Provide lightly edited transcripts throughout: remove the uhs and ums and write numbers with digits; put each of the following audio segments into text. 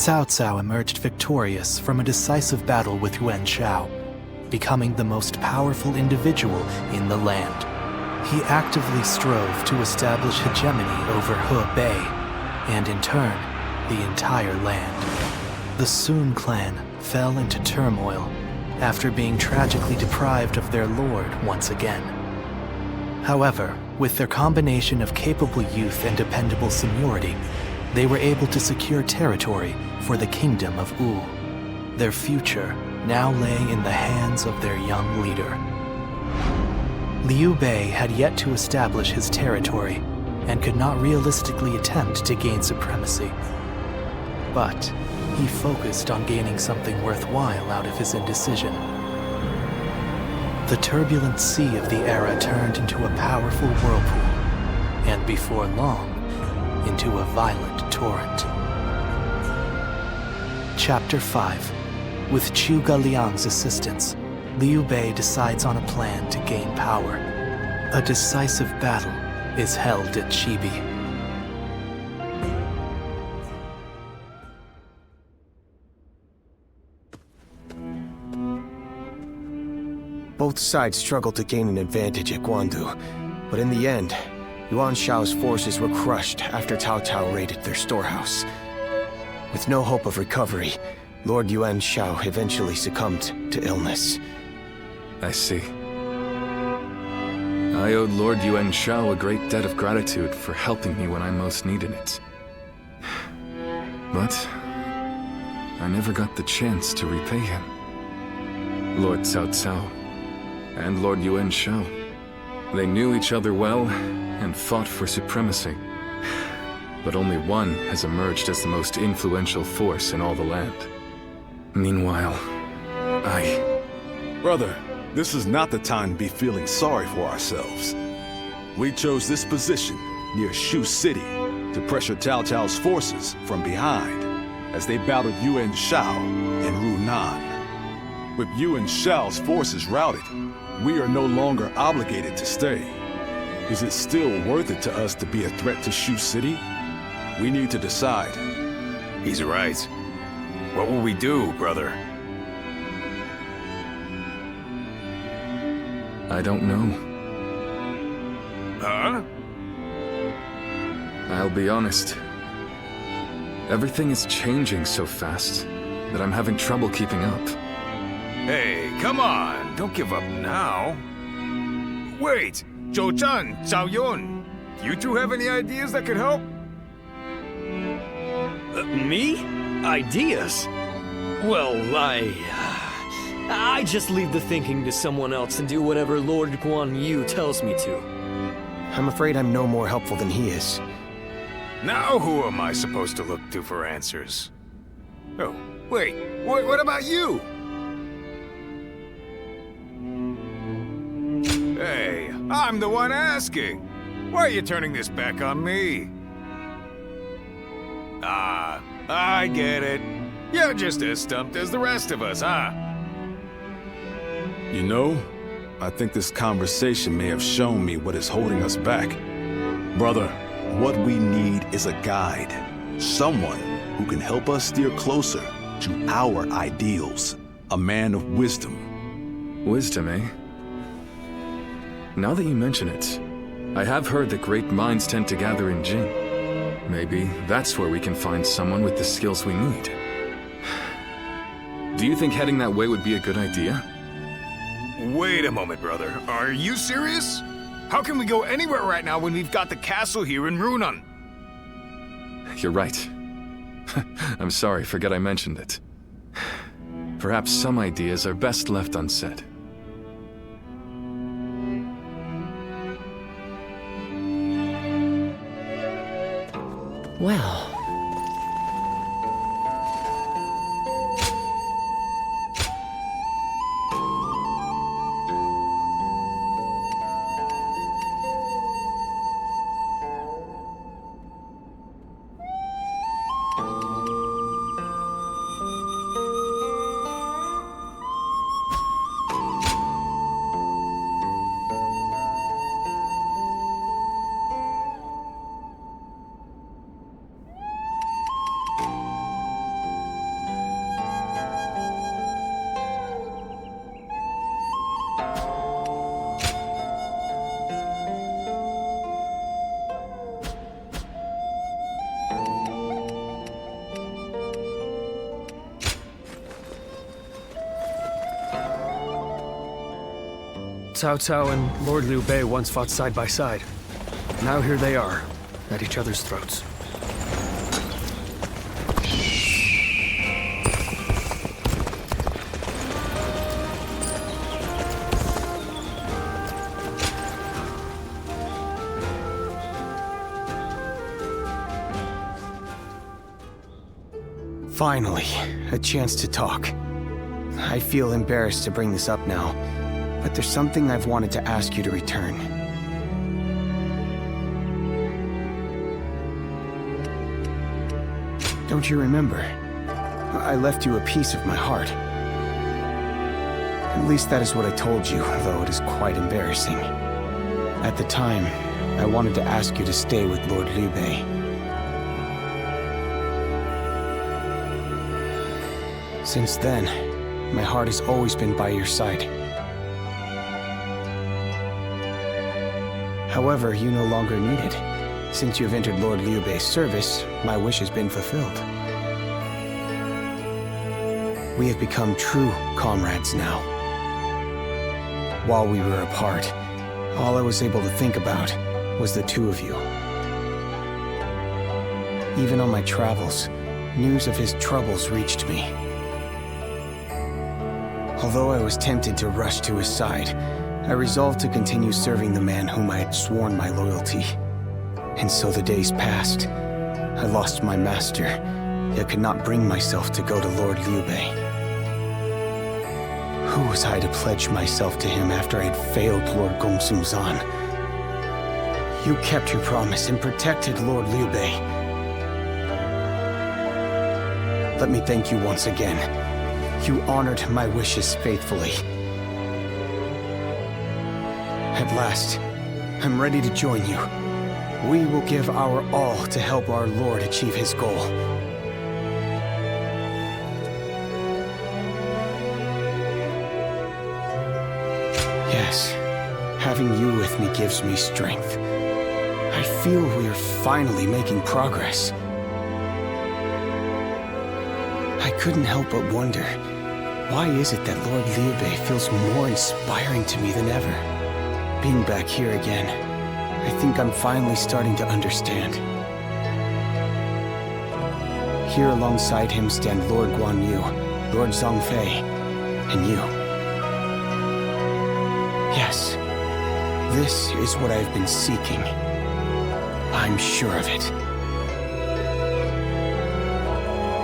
Cao Cao emerged victorious from a decisive battle with Yuan Shao, becoming the most powerful individual in the land. He actively strove to establish hegemony over Hebei, and in turn, the entire land. The Sun clan fell into turmoil after being tragically deprived of their lord once again. However, with their combination of capable youth and dependable seniority, they were able to secure territory for the kingdom of Wu. Their future now lay in the hands of their young leader. Liu Bei had yet to establish his territory and could not realistically attempt to gain supremacy. But he focused on gaining something worthwhile out of his indecision. The turbulent sea of the era turned into a powerful whirlpool, and before long, into a violent torrent. Chapter 5. With Zhuge Liang's assistance, Liu Bei decides on a plan to gain power. A decisive battle is held at Chibi. Both sides struggled to gain an advantage at Guandu, but in the end, Yuan Shao's forces were crushed after Cao Cao raided their storehouse. With no hope of recovery, Lord Yuan Shao eventually succumbed to illness. I see. I owed Lord Yuan Shao a great debt of gratitude for helping me when I most needed it. But I never got the chance to repay him. Lord Cao Cao and Lord Yuan Shao, they knew each other well and fought for supremacy. But only one has emerged as the most influential force in all the land. Meanwhile, Brother, this is not the time to be feeling sorry for ourselves. We chose this position near Shu City to pressure Cao Cao's forces from behind as they battled Yuan Shao and Runan. With Yuan Shao's forces routed, we are no longer obligated to stay. Is it still worth it to us to be a threat to Shu City? We need to decide. He's right. What will we do, brother? I don't know. Huh? I'll be honest. Everything is changing so fast that I'm having trouble keeping up. Hey, come on! Don't give up now. Wait! Zhou Zhan, Zhao Yun, you two have any ideas that could help? Me? Ideas? Well, I just leave the thinking to someone else and do whatever Lord Guan Yu tells me to. I'm afraid I'm no more helpful than he is. Now who am I supposed to look to for answers? Oh, wait, what about you? Hey, I'm the one asking. Why are you turning this back on me? Ah, I get it. You're just as stumped as the rest of us, huh? You know, I think this conversation may have shown me what is holding us back. Brother, what we need is a guide. Someone who can help us steer closer to our ideals. A man of wisdom. Wisdom, eh? Now that you mention it, I have heard that great minds tend to gather in Jing. Maybe that's where we can find someone with the skills we need. Do you think heading that way would be a good idea? Wait a moment, brother. Are you serious? How can we go anywhere right now when we've got the castle here in Runan? You're right. I'm sorry, forget I mentioned it. Perhaps some ideas are best left unsaid. Well... Cao Cao and Lord Liu Bei once fought side by side. Now here they are, at each other's throats. Finally, a chance to talk. I feel embarrassed to bring this up now, but there's something I've wanted to ask you to return. Don't you remember? I left you a piece of my heart. At least that is what I told you, though it is quite embarrassing. At the time, I wanted to ask you to stay with Lord Liu Bei. Since then, my heart has always been by your side. However, you no longer need it. Since you have entered Lord Liu Bei's service, my wish has been fulfilled. We have become true comrades now. While we were apart, all I was able to think about was the two of you. Even on my travels, news of his troubles reached me. Although I was tempted to rush to his side, I resolved to continue serving the man whom I had sworn my loyalty. And so the days passed. I lost my master, yet could not bring myself to go to Lord Liu Bei. Who was I to pledge myself to him after I had failed Lord Gongsun Zan? You kept your promise and protected Lord Liu Bei. Let me thank you once again. You honored my wishes faithfully. At last, I'm ready to join you. We will give our all to help our Lord achieve his goal. Yes, having you with me gives me strength. I feel we are finally making progress. I couldn't help but wonder, why is it that Lord Liu Bei feels more inspiring to me than ever? Being back here again, I think I'm finally starting to understand. Here alongside him stand Lord Guan Yu, Lord Zhongfei, and you. Yes, this is what I've been seeking. I'm sure of it.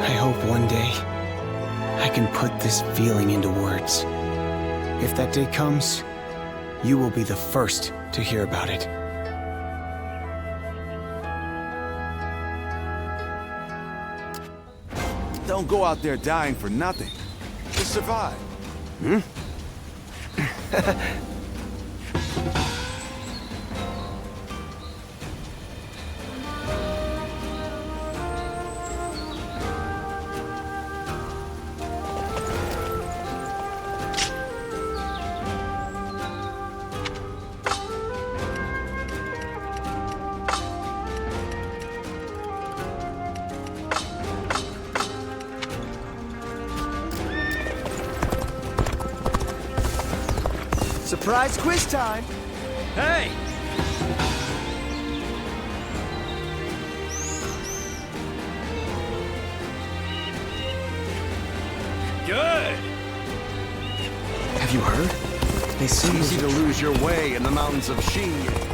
I hope one day I can put this feeling into words. If that day comes, you will be the first to hear about it. Don't go out there dying for nothing. Just survive. Surprise quiz time! Hey! Good! Have you heard? They say Easy to lose your way in the mountains of Xingye.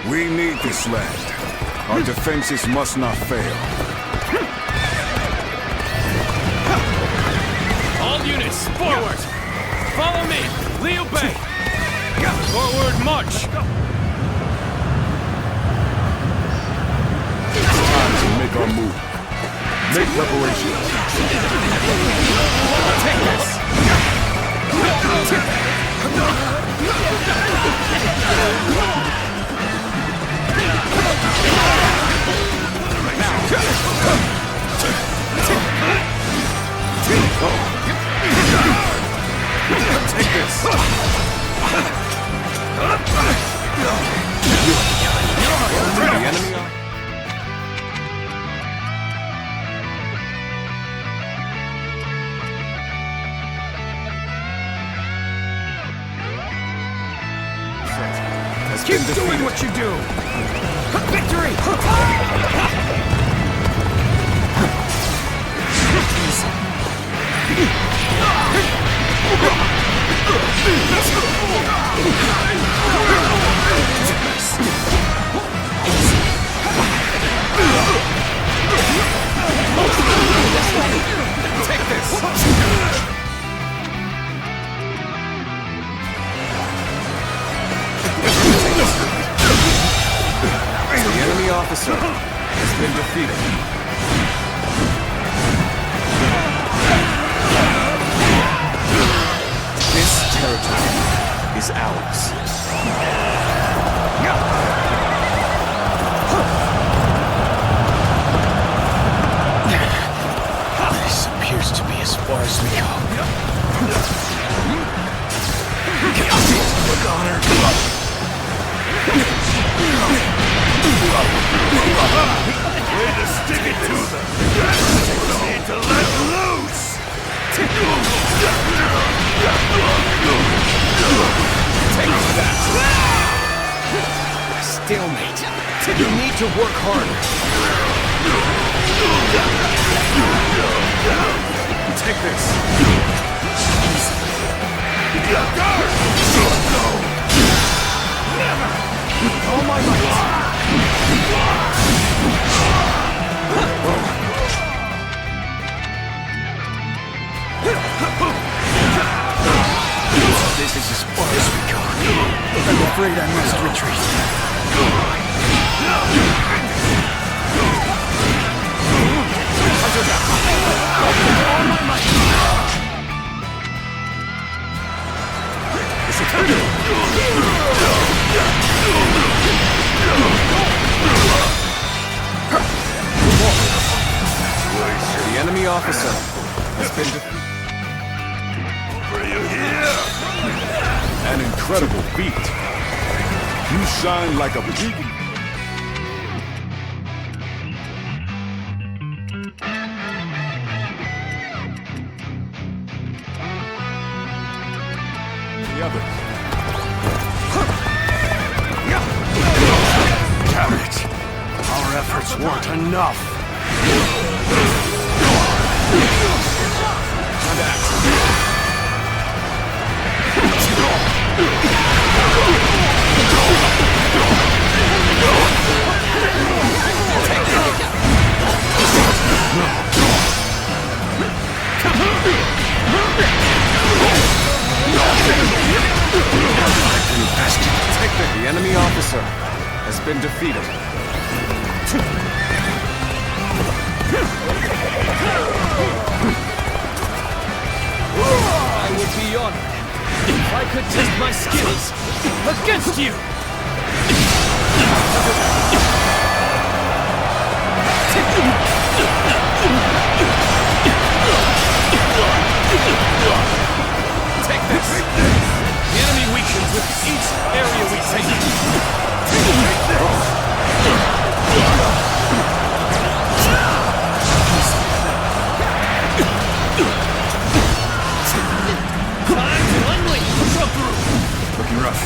We need this land. Our defenses must not fail. All units, forward! Follow me! Liu Bei! Forward march! Time to make our move. Make preparations. Take this! Take this. The enemy are... Keep doing what you do! Victory! Take this! The enemy officer has been defeated. This territory is ours. This appears to be as far as we go. Look on her. Way to stick it to them! Need to let loose! Take that! Stalemate. You need to work harder. Take this. All my might. This is as far as we go. I'm afraid I must retreat. All my might. The enemy officer has been defeated. Are you here? An incredible feat. You shine like a beacon. The others. Damn it! Our efforts weren't enough. The enemy officer has been defeated. I would be honored if I could test my skills against you! Take this! The enemy weakens with each area we take. Time to unleash the group! Looking rough.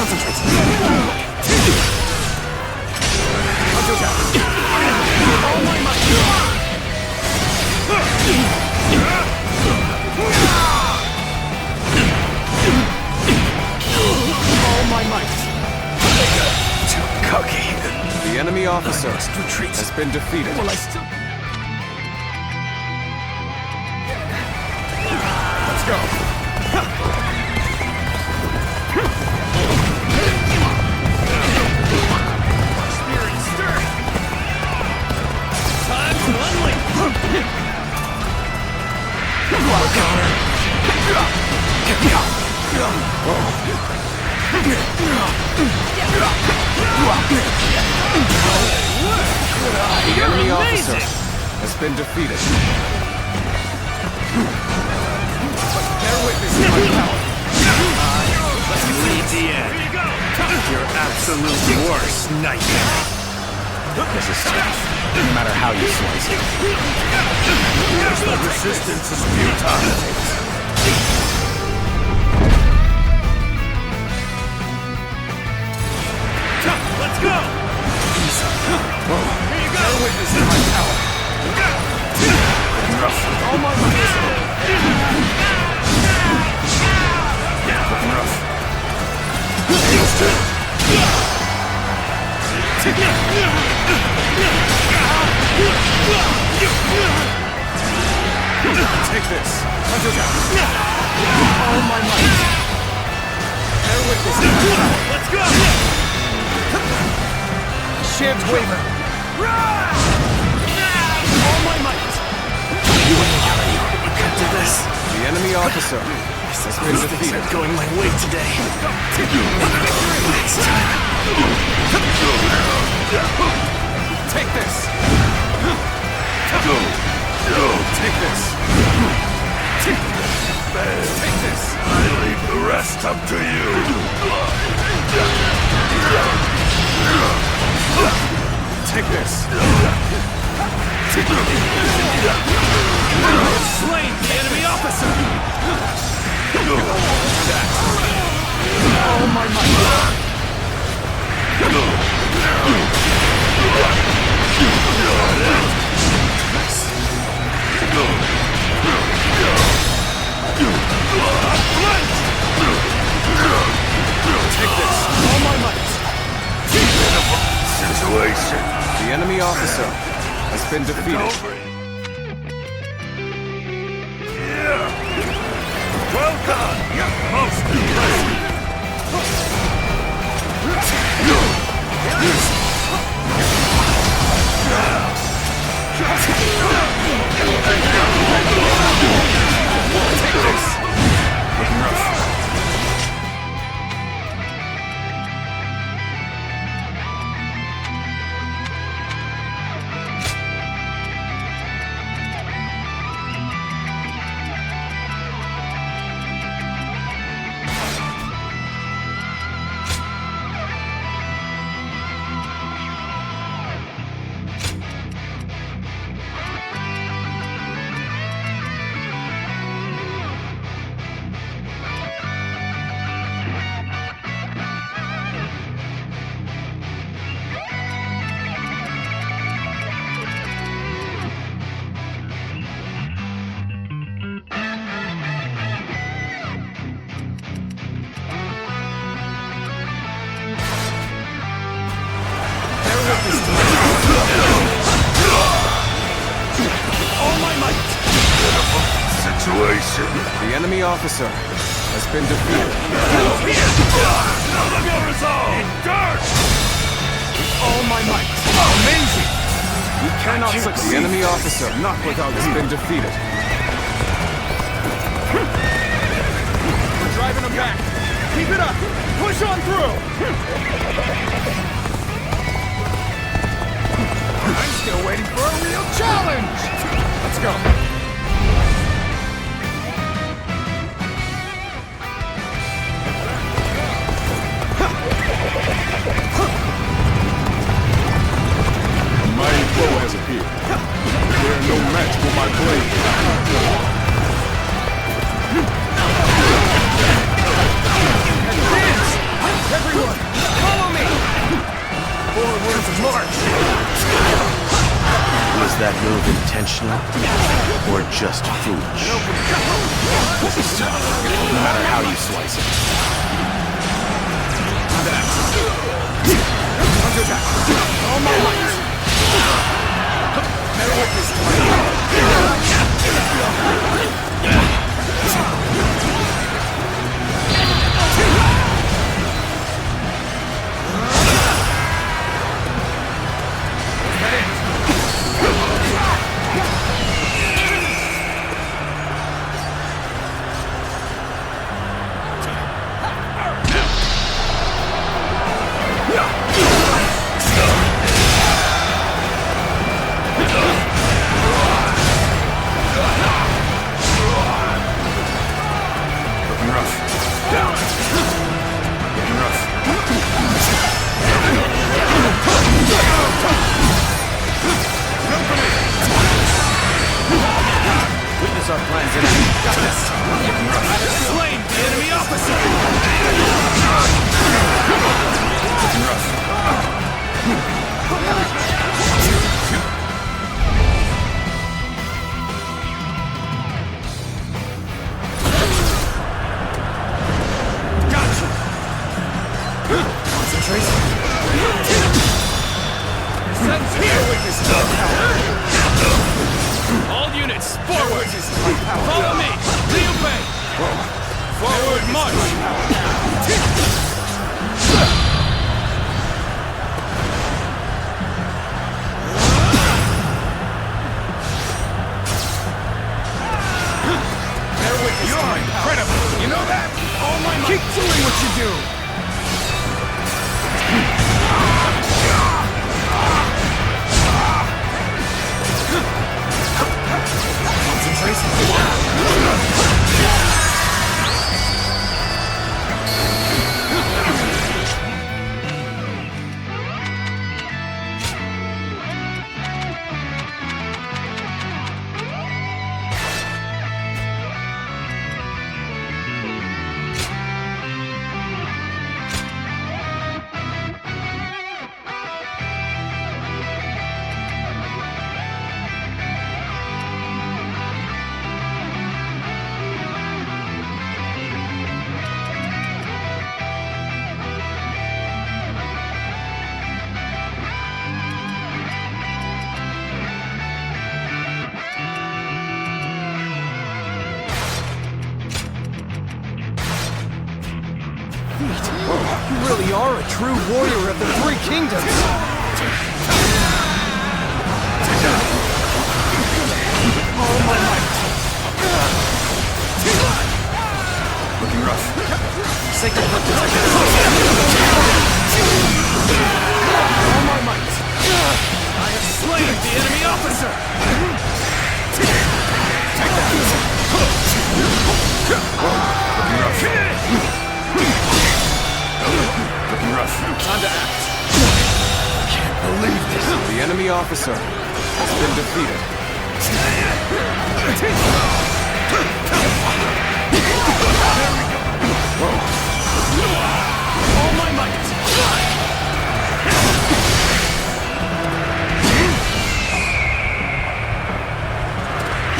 Concentrate. All my might. All my might. Too cocky. The enemy officer has been defeated. Will I still... Let's go. Time to unleash! The enemy officer has been defeated. Bear witness to my power. Lead the end. Your absolute worst nightmare. This is tough, no matter how you slice it. The resistance is futile. Let's go! Here you go! Bear witness to my power. All my might. Take this. Hunter down. All my might. Bear witness to my power. Let's go! Shan't waver. All my might. Cut to this. The enemy officer has been defeated. Going my way today. Next time. Take this. Take this. Take this. I leave the rest up to you. Take this. Slain the enemy officer. All my might. Take this. All my might. Situation. The enemy officer has been defeated. Well done. Most impressive. Take this. Looking rough. Situation. The enemy officer has been defeated. Now look your resolve. Endure. All my might. Amazing. You cannot succeed. The enemy officer Not without has been defeated. We're driving them back. Keep it up. Push on through. I'm still waiting for a real challenge. Let's go. Mighty foe has appeared. They're no match for my blade. Everyone! that move intentional or just foolish? This is tough, no matter how you slice it. All my might. Bear witness to my Witness our plans in action. Got this. I have slain the enemy officer. Gotcha. Concentrate. Sense here. Witness to our power. All units, forward! Follow me! Liu Bei! Forward march! You're incredible! You know that? All my might! Keep doing what you do! You really are a true warrior of the Three Kingdoms! All my might! Looking rough. Sacred Foot detected. All my might! I have slain the enemy officer! Take that! Looking rough. Looking rough. Time to act. I can't believe this. The enemy officer has been defeated. There we go. Whoa. All my might.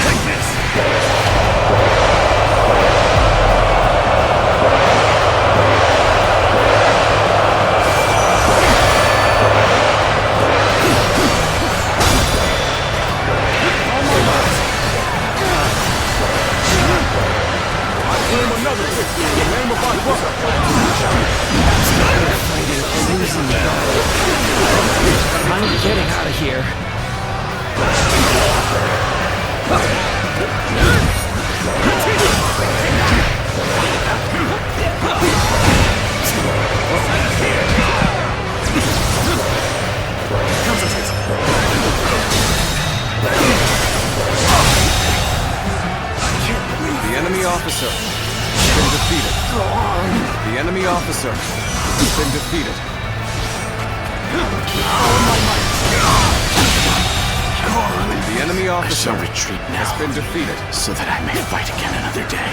Like this. I'm getting out of here. The enemy officer has been defeated. The enemy officer has been defeated. The enemy officer has been defeated, so that I may fight again another day.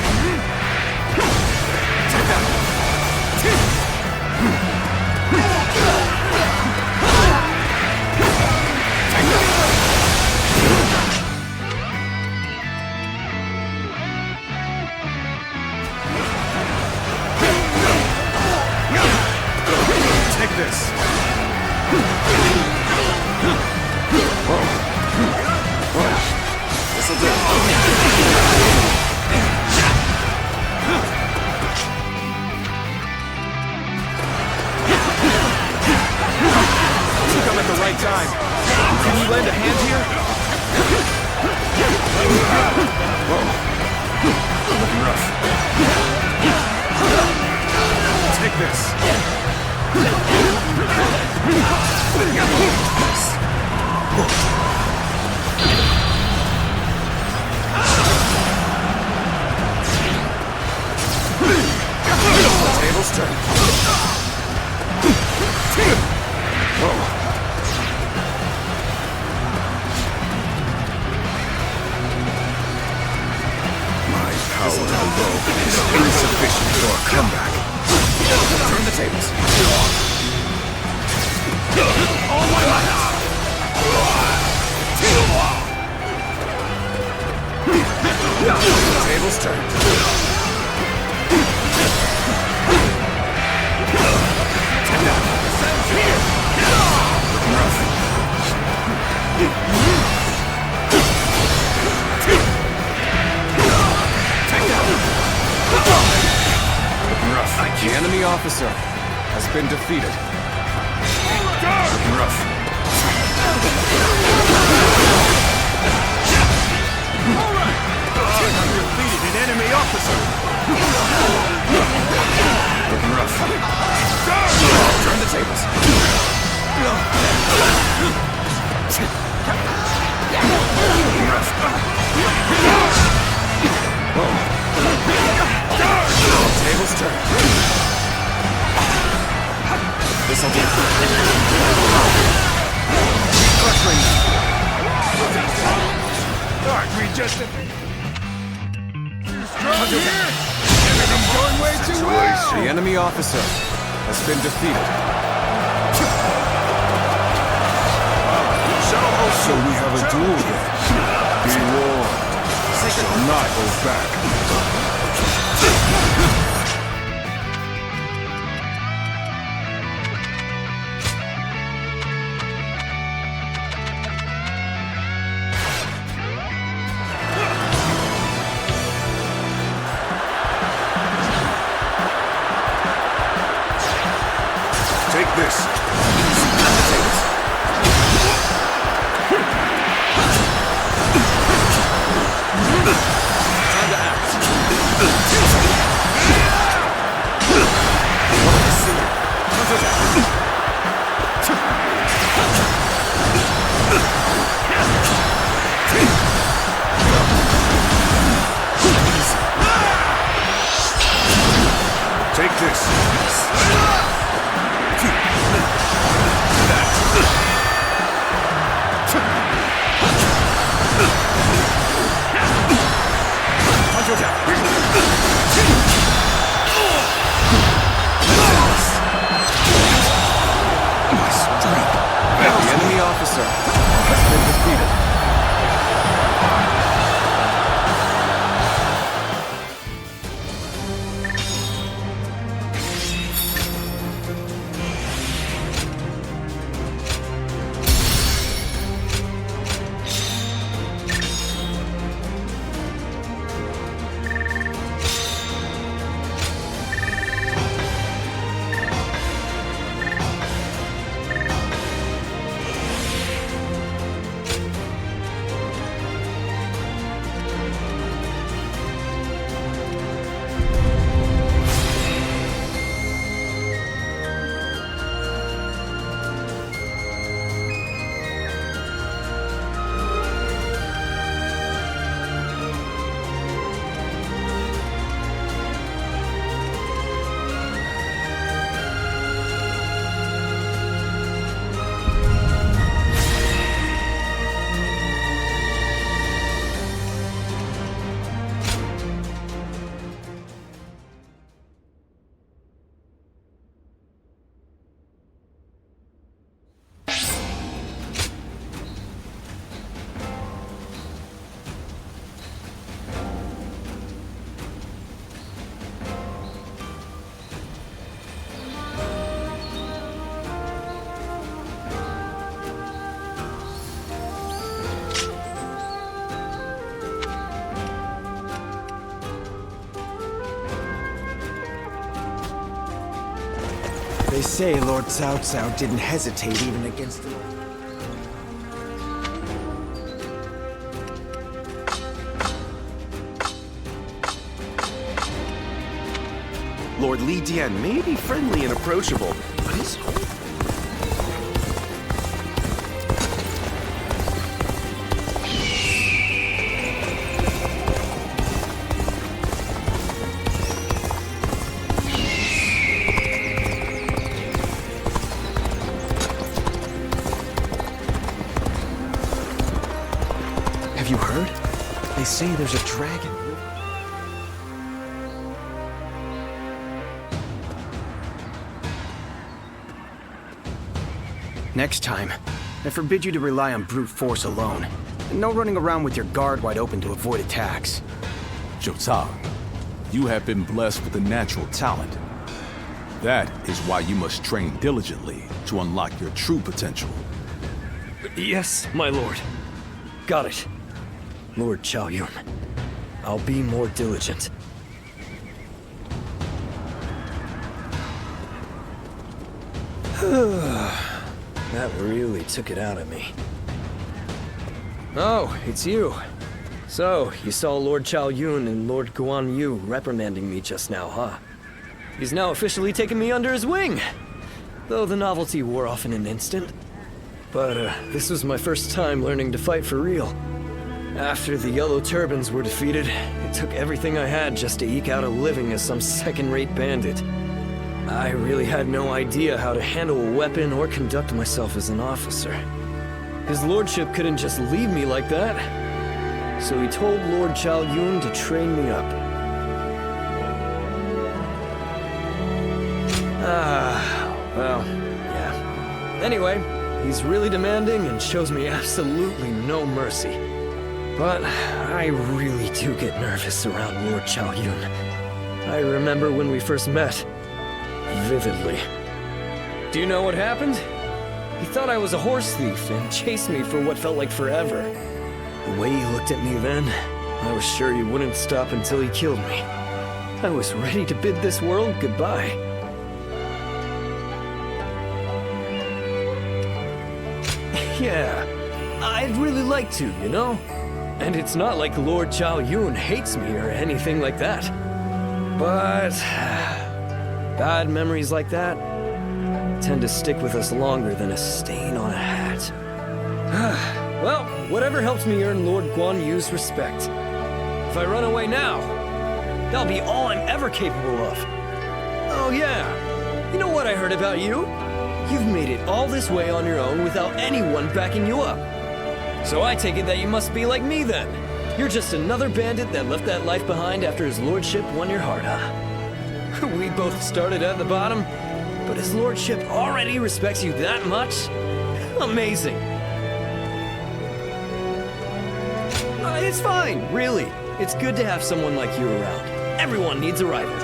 muscle to the bow is insufficient for a comeback. Turn the tables. All my might! Tables turned. Looking rough. Looking rough. The enemy officer has been defeated. Looking rough. Defeated an enemy officer. Looking rough. Turn the tables. Looking rough. Tables turn. This'll do. Crushing. Aren't we just everything's going way too well! The enemy officer has been defeated. So we have a duel then. Be warned. Shall not hold back. Take this. Time to act. Take this. The enemy officer has been defeated. They say Lord Cao Cao didn't hesitate even against the... Lord Li Dian may be friendly and approachable, but his whole... Have you heard? They say there's a dragon. Next time, I forbid you to rely on brute force alone. And no running around with your guard wide open to avoid attacks. Zhou Tang, you have been blessed with a natural talent. That is why you must train diligently to unlock your true potential. Yes, my lord. Got it. Lord Chao Yun. I'll be more diligent. That really took it out of me. Oh, it's you. So, you saw Lord Chao Yun and Lord Guan Yu reprimanding me just now, huh? He's now officially taken me under his wing! Though the novelty wore off in an instant. But, this was my first time learning to fight for real. After the Yellow Turbans were defeated, it took everything I had just to eke out a living as some second-rate bandit. I really had no idea how to handle a weapon or conduct myself as an officer. His lordship couldn't just leave me like that. So he told Lord Chao Yun to train me up. Well, yeah. Anyway, he's really demanding and shows me absolutely no mercy. But I really do get nervous around Lord Chao Yun. I remember when we first met, vividly. Do you know what happened? He thought I was a horse thief and chased me for what felt like forever. The way he looked at me then, I was sure he wouldn't stop until he killed me. I was ready to bid this world goodbye. Yeah, I'd really like to, you know? And it's not like Lord Chao Yun hates me or anything like that. But bad memories like that tend to stick with us longer than a stain on a hat. Well, whatever helps me earn Lord Guan Yu's respect. If I run away now, that'll be all I'm ever capable of. Oh yeah, you know what I heard about you? You've made it all this way on your own without anyone backing you up. So I take it that you must be like me then. You're just another bandit that left that life behind after his lordship won your heart, huh? We both started at the bottom, but his lordship already respects you that much? Amazing. It's fine, really. It's good to have someone like you around. Everyone needs a rival.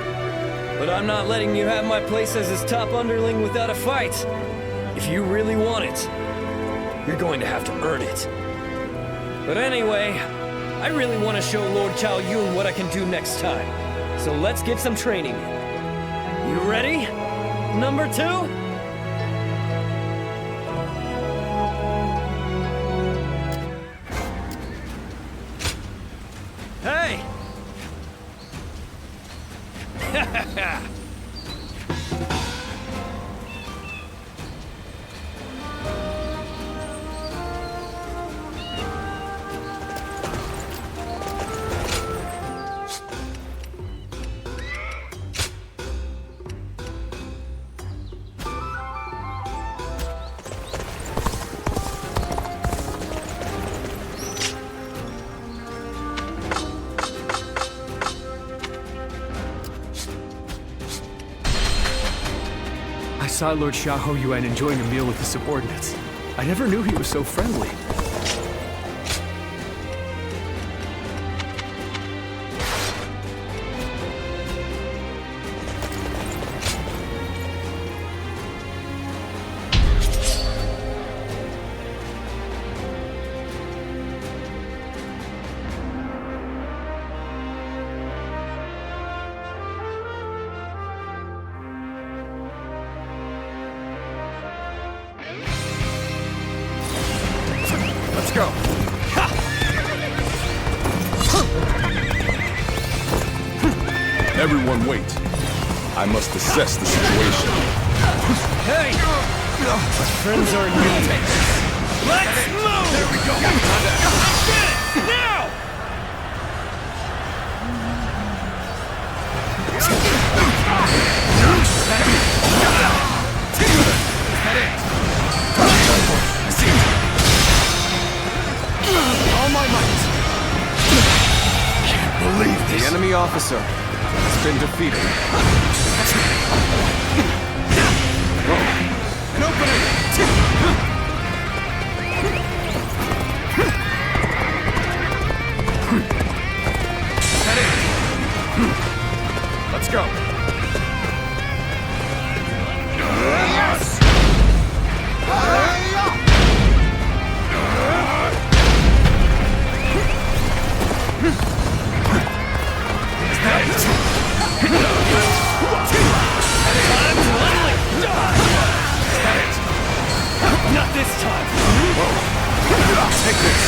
But I'm not letting you have my place as his top underling without a fight. If you really want it, you're going to have to earn it. But anyway, I really want to show Lord Chao Yun what I can do next time. So let's get some training. You ready? Number 2? Hey! I saw Lord Xiahou Yuan enjoying a meal with his subordinates. I never knew he was so friendly. Let's go. Everyone wait. I must assess the situation. Hey! My friends are in need. Let's move! There we go! Get it! Now! All my might! Can't believe this. The enemy officer has been defeated. An opening! go. Not this time! Take this.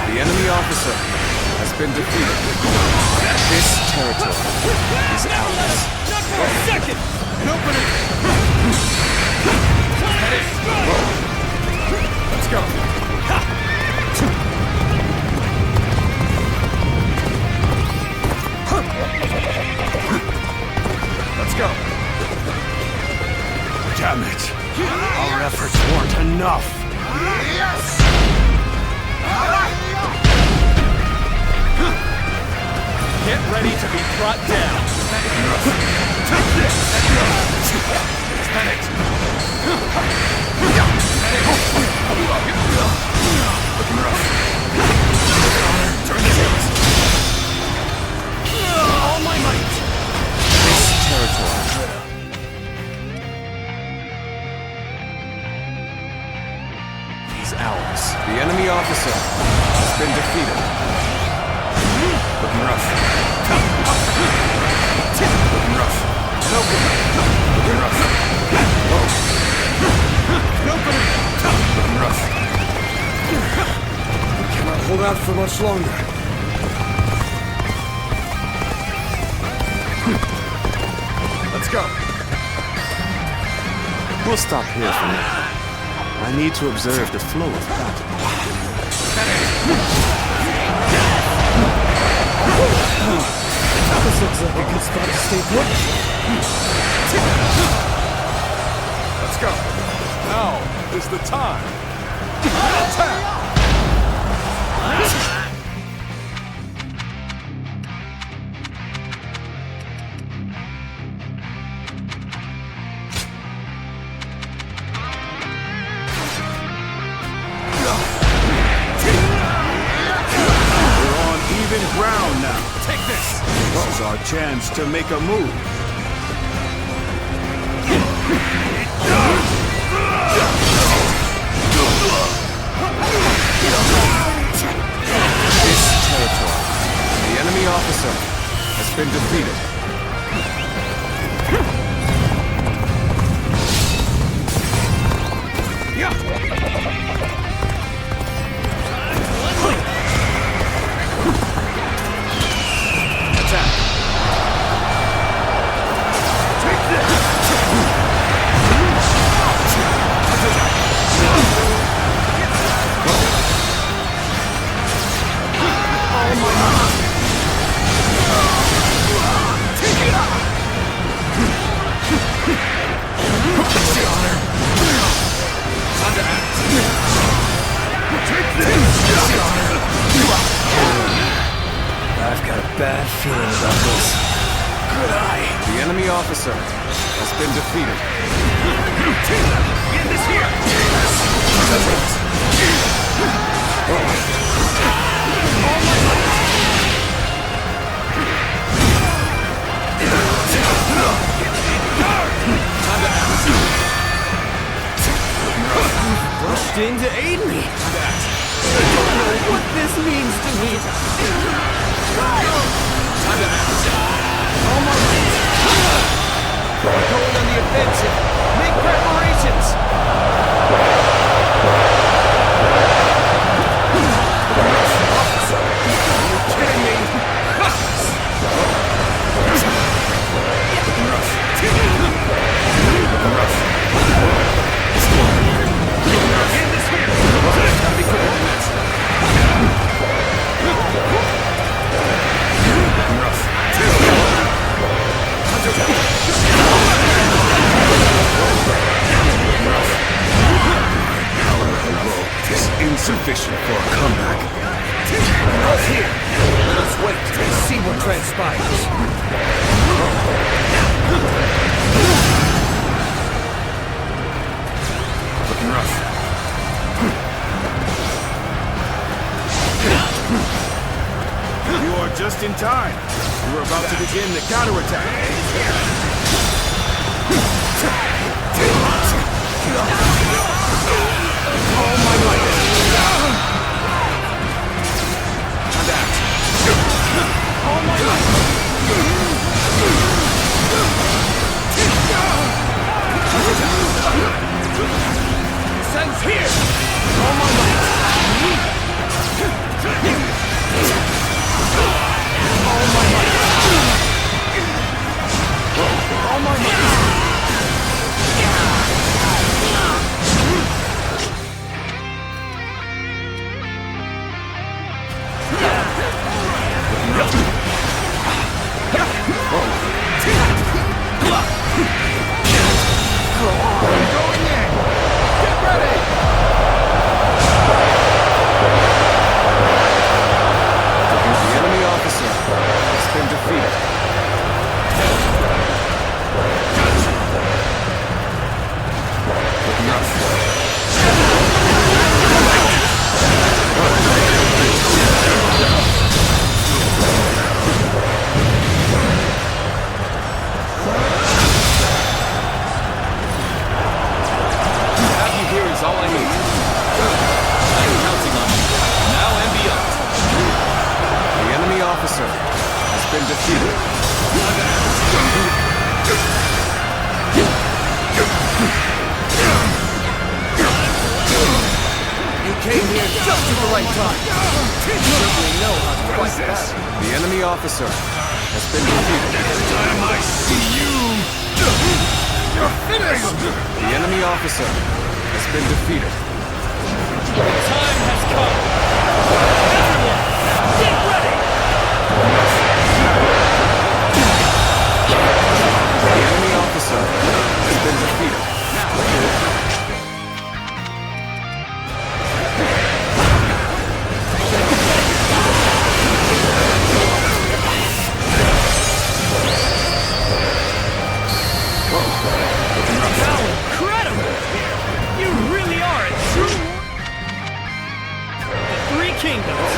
The enemy officer has been defeated. This territory is ours. Not for a second! An opening! Let's go. Let's go. Damn it! Our efforts weren't enough! Get ready to be brought down! Looking rough. Turn the tables. All my might! This territory is ours. The enemy officer has been defeated. Looking rough. Looking rough. An opening. Looking rough. Whoa. An opening. Looking rough. Cannot hold out for much longer. Let's go. We'll stop here for now. I need to observe the flow of battle. This looks like a good spot to stay put. Let's go. Now is the time. Attack! We're on even ground now. Take this. This is our chance to make a move. This territory, the enemy officer has been defeated. Attack. Take this. I've got a bad feeling about this. Good eye. The enemy officer has been defeated. Get this here. Rushed in to aid me. I don't know what this means to me. We're going on the offensive. Make preparations. Are you kidding me? Insufficient for a comeback. Us here. Let us wait and see what transpires. Looking rough. You are just in time. We were about to begin the counterattack. All my might. Adapt. All my might. Sense here. All my might. All my might. All my might. Officer has been defeated. Next time I see you, you're finished! The enemy officer has been defeated. The time has come. Everyone, get ready! The enemy officer has been defeated. Incredible! You really are a true... The Three Kingdoms.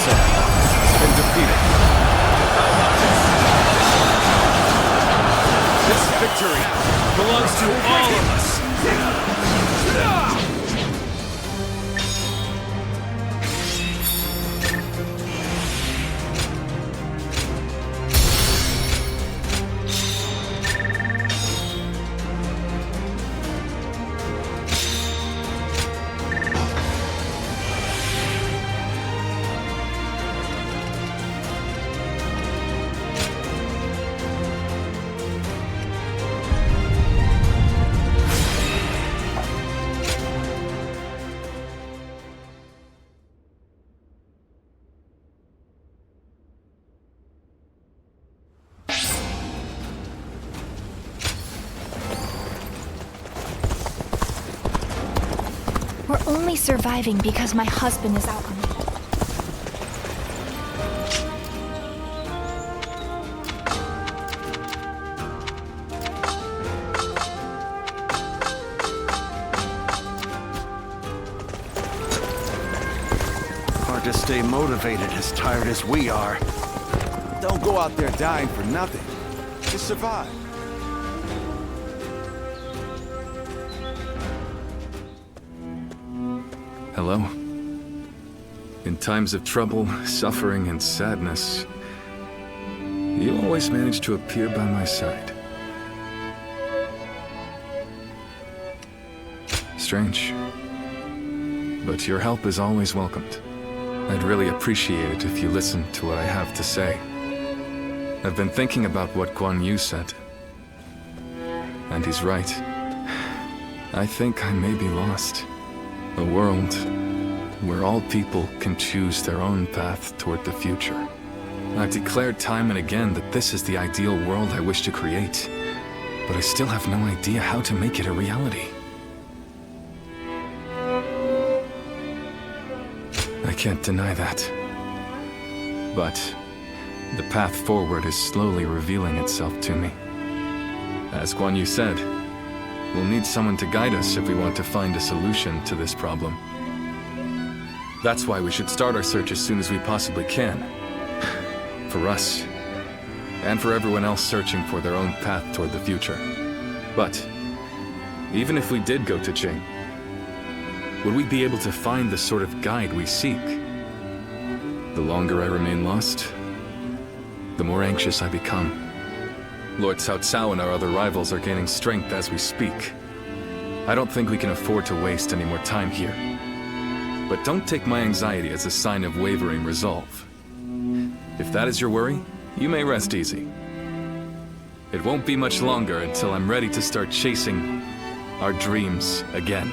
adversary has been defeated. This victory belongs to all of us. We're only surviving because my husband is out on me. Hard to stay motivated as tired as we are. Don't go out there dying for nothing. Just survive. Hello. In times of trouble, suffering, and sadness, you always manage to appear by my side. Strange. But your help is always welcomed. I'd really appreciate it if you listened to what I have to say. I've been thinking about what Guan Yu said. And he's right. I think I may be lost. A world where all people can choose their own path toward the future. I've declared time and again that this is the ideal world I wish to create, but I still have no idea how to make it a reality. I can't deny that. But the path forward is slowly revealing itself to me. As Guan Yu said, we'll need someone to guide us if we want to find a solution to this problem. That's why we should start our search as soon as we possibly can. For us, and for everyone else searching for their own path toward the future. But, even if we did go to Qing, would we be able to find the sort of guide we seek? The longer I remain lost, the more anxious I become. Lord Cao Cao and our other rivals are gaining strength as we speak. I don't think we can afford to waste any more time here. But don't take my anxiety as a sign of wavering resolve. If that is your worry, you may rest easy. It won't be much longer until I'm ready to start chasing our dreams again.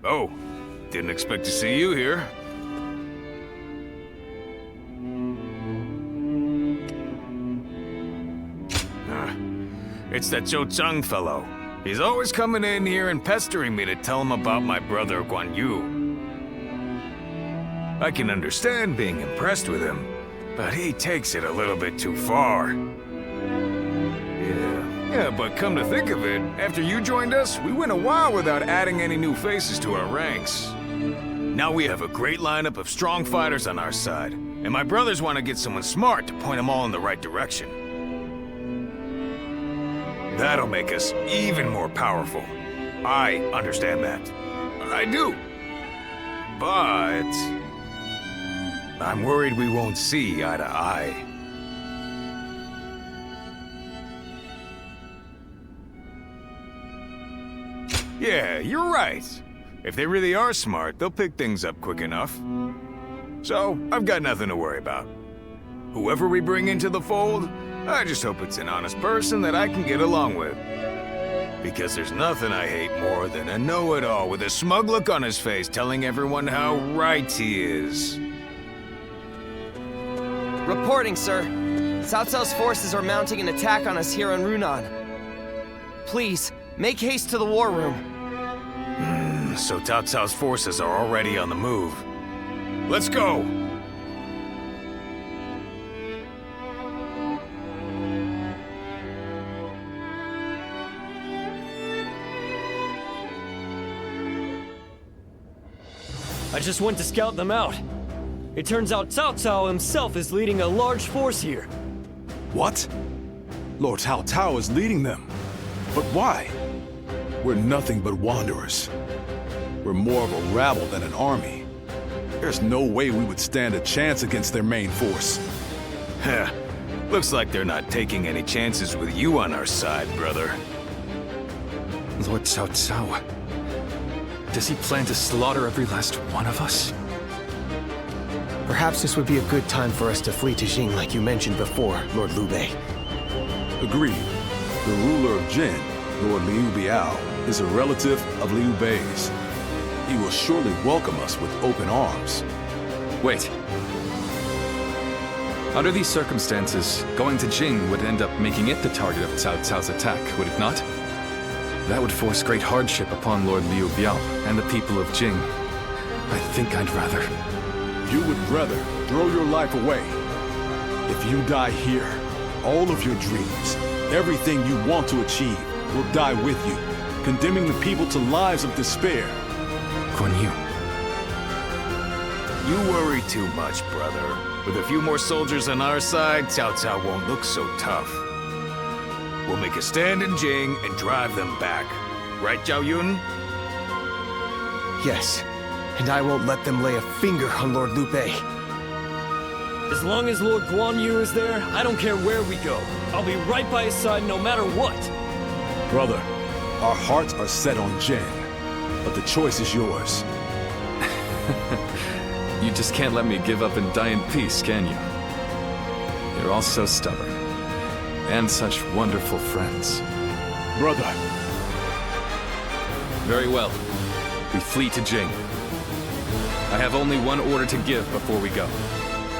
Oh, didn't expect to see you here. It's that Zhou Zhang fellow. He's always coming in here and pestering me to tell him about my brother Guan Yu. I can understand being impressed with him, but he takes it a little bit too far. Yeah, but come to think of it, after you joined us, we went a while without adding any new faces to our ranks. Now we have a great lineup of strong fighters on our side, and my brothers want to get someone smart to point them all in the right direction. That'll make us even more powerful. I understand that. I do. But I'm worried we won't see eye to eye. Yeah, you're right. If they really are smart, they'll pick things up quick enough. So, I've got nothing to worry about. Whoever we bring into the fold, I just hope it's an honest person that I can get along with. Because there's nothing I hate more than a know-it-all with a smug look on his face telling everyone how right he is. Reporting, sir. Cao Cao's forces are mounting an attack on us here on Runan. Please, make haste to the war room. So Cao Cao's forces are already on the move. Let's go! I just went to scout them out. It turns out Cao Cao himself is leading a large force here. What? Lord Cao Cao is leading them. But why? We're nothing but wanderers. We're more of a rabble than an army. There's no way we would stand a chance against their main force. Heh. Looks like they're not taking any chances with you on our side, brother. Lord Cao Cao. Does he plan to slaughter every last one of us? Perhaps this would be a good time for us to flee to Jing like you mentioned before, Lord Liu Bei. Agreed. The ruler of Jin, Lord Liu Biao, is a relative of Liu Bei's. He will surely welcome us with open arms. Wait. Under these circumstances, going to Jing would end up making it the target of Cao Cao's attack, would it not? That would force great hardship upon Lord Liu Biao and the people of Jing. I think I'd rather... You would rather throw your life away. If you die here, all of your dreams, everything you want to achieve, will die with you, condemning the people to lives of despair. Guan Yu. You worry too much, brother. With a few more soldiers on our side, Cao Cao won't look so tough. We'll make a stand in Jing and drive them back. Right, Zhao Yun? Yes, and I won't let them lay a finger on Lord Liu Bei. As long as Lord Guan Yu is there, I don't care where we go. I'll be right by his side no matter what. Brother, our hearts are set on Jin, but the choice is yours. You just can't let me give up and die in peace, can you? You're all so stubborn. And such wonderful friends. Brother. Very well. We flee to Jing. I have only one order to give before we go.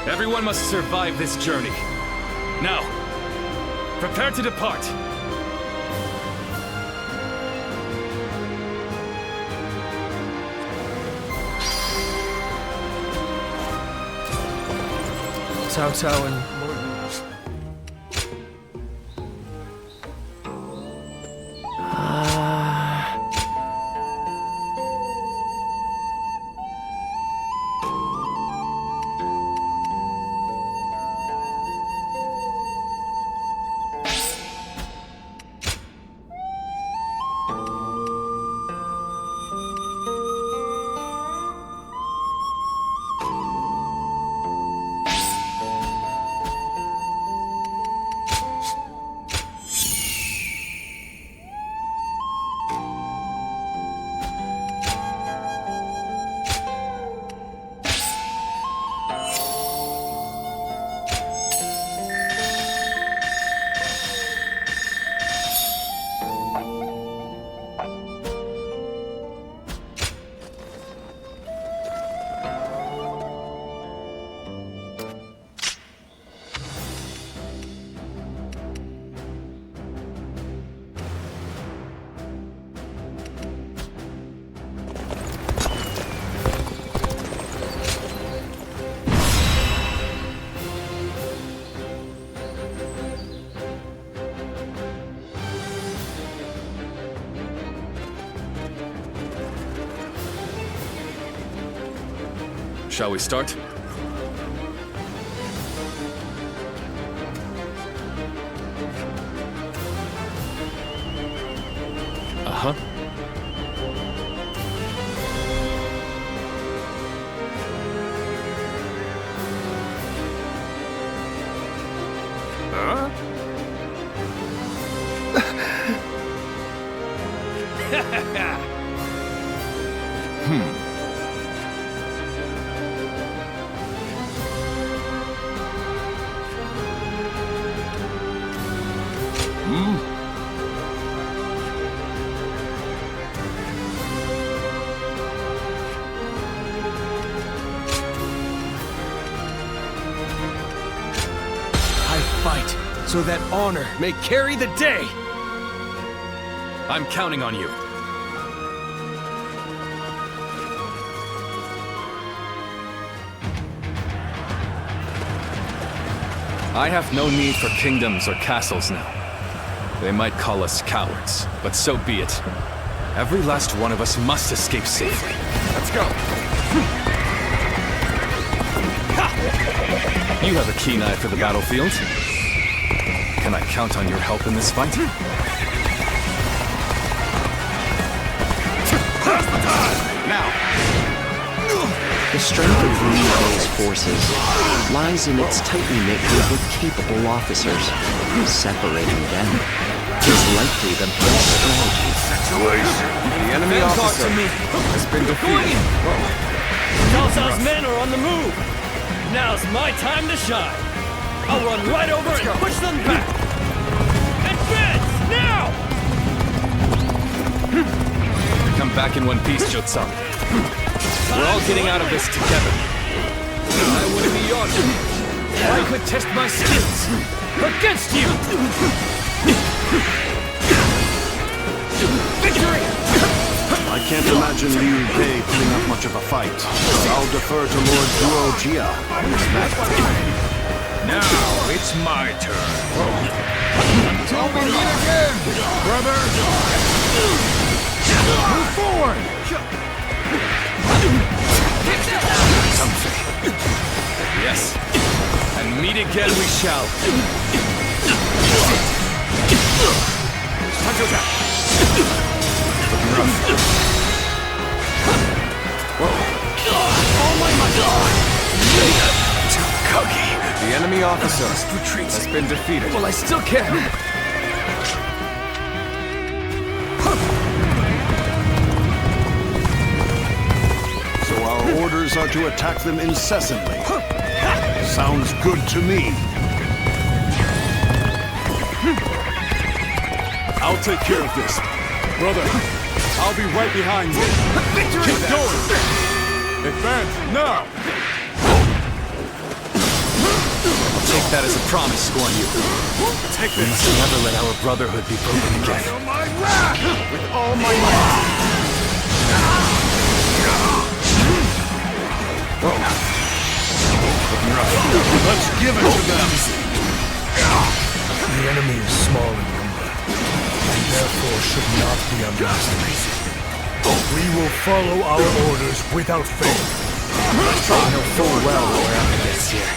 Everyone must survive this journey. Now, prepare to depart. Cao Cao and Shall we start? Uh-huh. Huh? Fight, so that honor may carry the day! I'm counting on you. I have no need for kingdoms or castles now. They might call us cowards, but so be it. Every last one of us must escape safely. Let's go! You have a keen eye for the battlefield. Can I count on your help in this fight? The strength of Liu Bei's forces lies in its tightly knit group of capable officers. Separating them is likely the best strategy. The enemy officer has been defeated. Cao Cao's men are on the move. Now's my time to shine. I'll run right over and push them back. Advance now! Come back in one piece, Jotsam. We're all getting out of this together. I would be honored if I could test my skills against you. Victory! I can't imagine Liu Bei putting up much of a fight. I'll defer to Lord Duo Jia on this matter. Now it's my turn. Until we meet again, brother! Move forward! Something. Yes. And meet again we shall. The enemy officer has been defeated. Well, I still can. So our orders are to attack them incessantly. Sounds good to me. I'll take care of this. Brother, I'll be right behind you. Victory! Keep going! Advance, now! I'll take that as a promise, Guan Yu. Take We must never let our brotherhood be broken again. my wrath! With all my might! Let's give it to them! The enemy is small in number, and therefore should not be underestimated. We will follow our orders without fail. I know full well what we're up against here,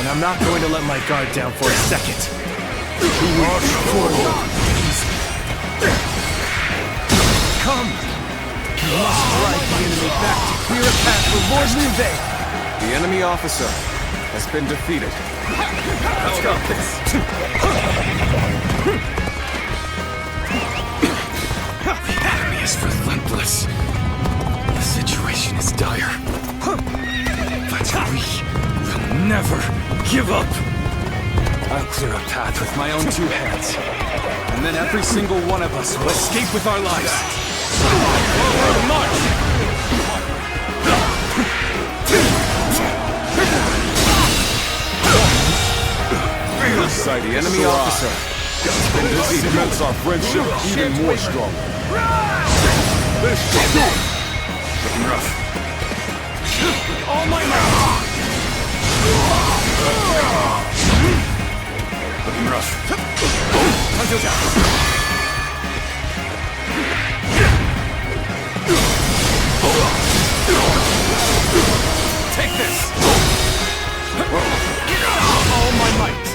and I'm not going to let my guard down for a second. March forward. Come! You must drive the enemy back to clear a path for Lord Liu Bei. The enemy officer has been defeated. Let's go. The enemy is relentless. The situation is dire. But we will never give up. I'll clear a path with my own two hands. And then every single one of us will escape with our lives. Forward march! The enemy officer has been This defeated. cements our friendship even more stronger. This should do it! Looking rough. All my might! Looking rough. Take this! All my might!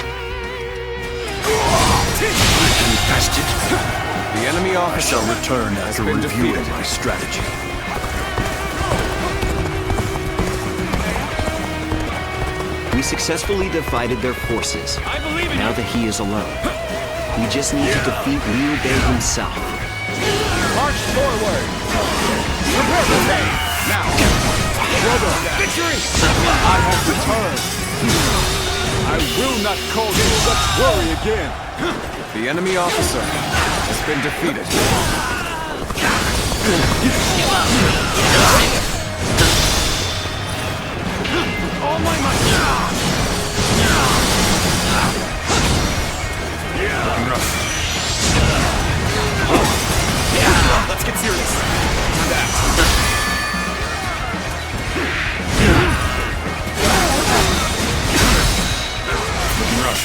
The enemy I officer shall return has after been reviewing defeated. my strategy. We successfully divided their forces. I believe in Now you! that he is alone, we just need to defeat Liu Bei himself. March forward! Prepare for me! Now! Brother! Victory! I have returned! I will not cause you such worry again! The enemy officer has been defeated. All my might! Looking rough. Let's get serious. Looking rough.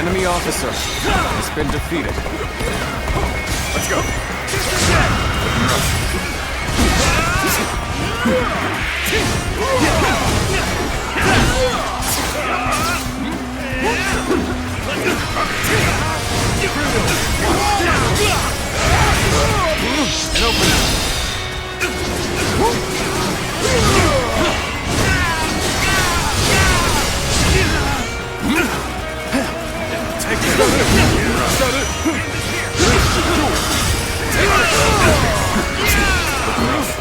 enemy officer has been defeated. Let's go. And open it. Take it.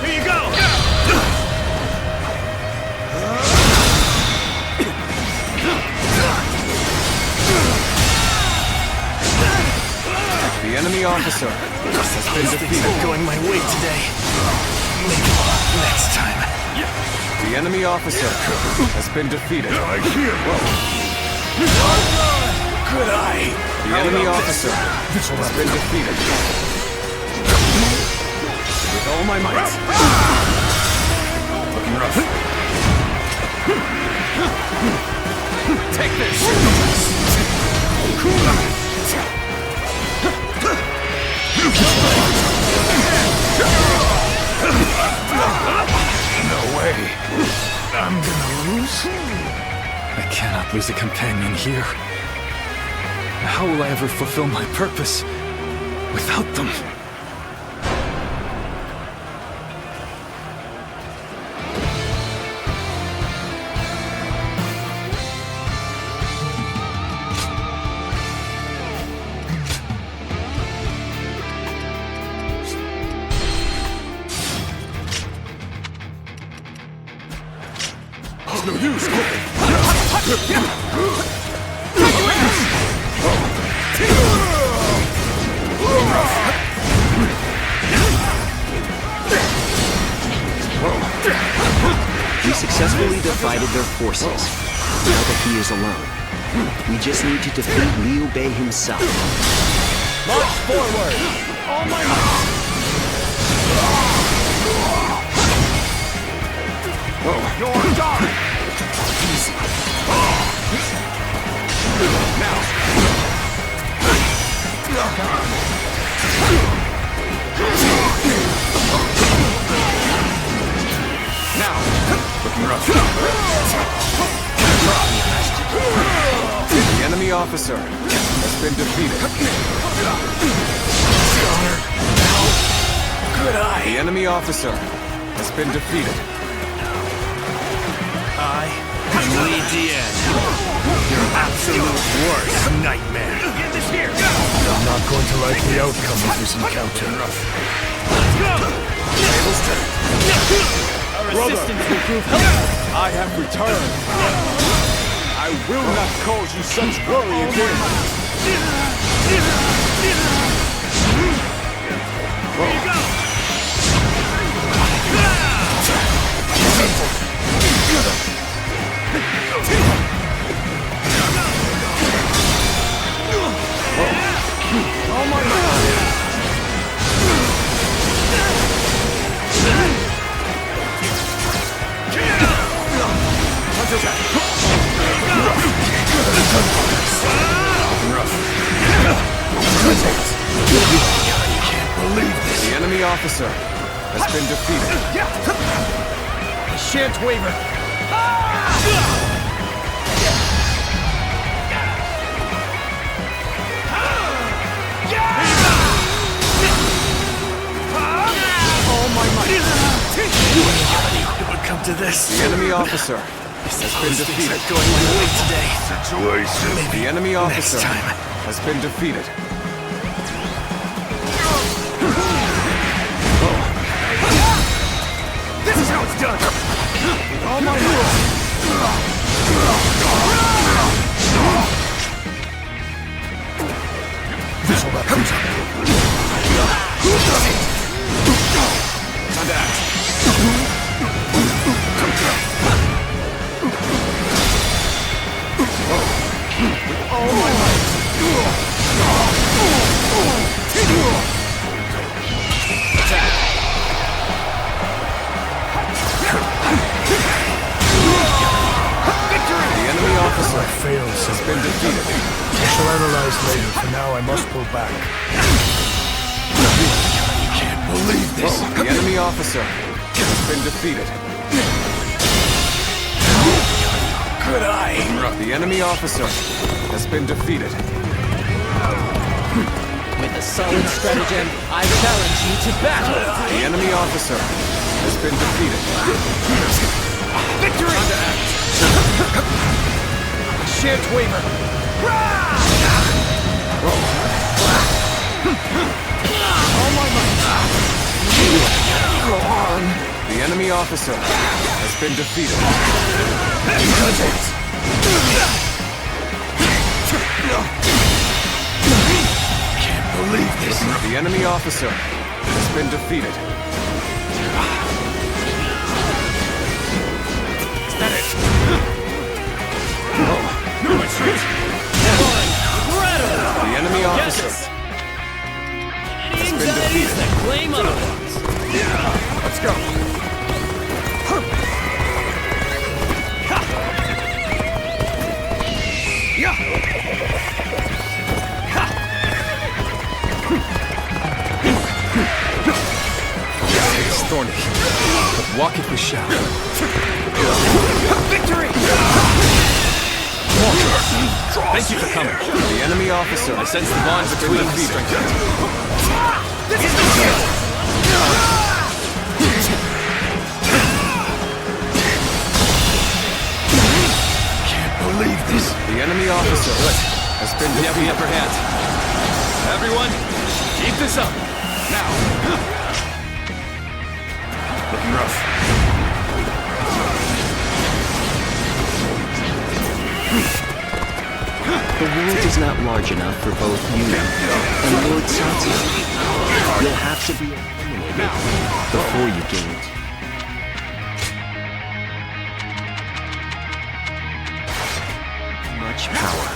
Here you go. The enemy officer has been defeated. Going my way today. Maybe next time. The enemy officer has been defeated. Good eye. The enemy officer has been defeated. With all my might. Looking rough. Take this. No way. I'm gonna lose? I cannot lose a companion here. How will I ever fulfill my purpose without them? It's no use. We successfully divided their forces. Now that he is alone, we just need to defeat Liu Bei himself. March forward! All my might! You're done! Easy. Now. Now. Looking rough. The enemy officer has been defeated. Good eye. The enemy officer has been defeated. I am Li Dian, your absolute worst nightmare. Get this here. I'm not going to like the outcome of this encounter. Let's go! Our assistance will prove helpful. I have returned. I will not cause you such worry again. Here you go! Oh my God! The enemy officer has been defeated. I shan't waver. All my might. It would come to this. The enemy officer has been defeated. Going my way today. Maybe The enemy officer next time. has been defeated. This is how it's done. Oh my God! This will comes up. Time to act. Oh my might! Attack. Victory! The enemy officer Fails has been defeated. shall analyze later. For now, I must pull back. I can't believe this. The enemy officer has been defeated. Could I? The enemy officer has been defeated. With a solid stratagem, I challenge you to battle! The enemy officer has been defeated. Victory! Shared waiver. All my might. Go on. The enemy officer has been defeated. Can't believe this. The enemy officer has been defeated. Is that it? No retreat! Incredible! The enemy officer has been defeated. That claim otherwise. Let's go. It's thorny, but walk it we shall. Victory! Thank you for coming. The enemy officer I sense the bond between us. This is the kill! Can't believe this. The enemy officer has been We have the defeated. upper hand. Everyone, keep this up. Now. Looking rough. The world is not large enough for both you and Lord Satsu. You'll have to be eliminated before you gain it. Much power.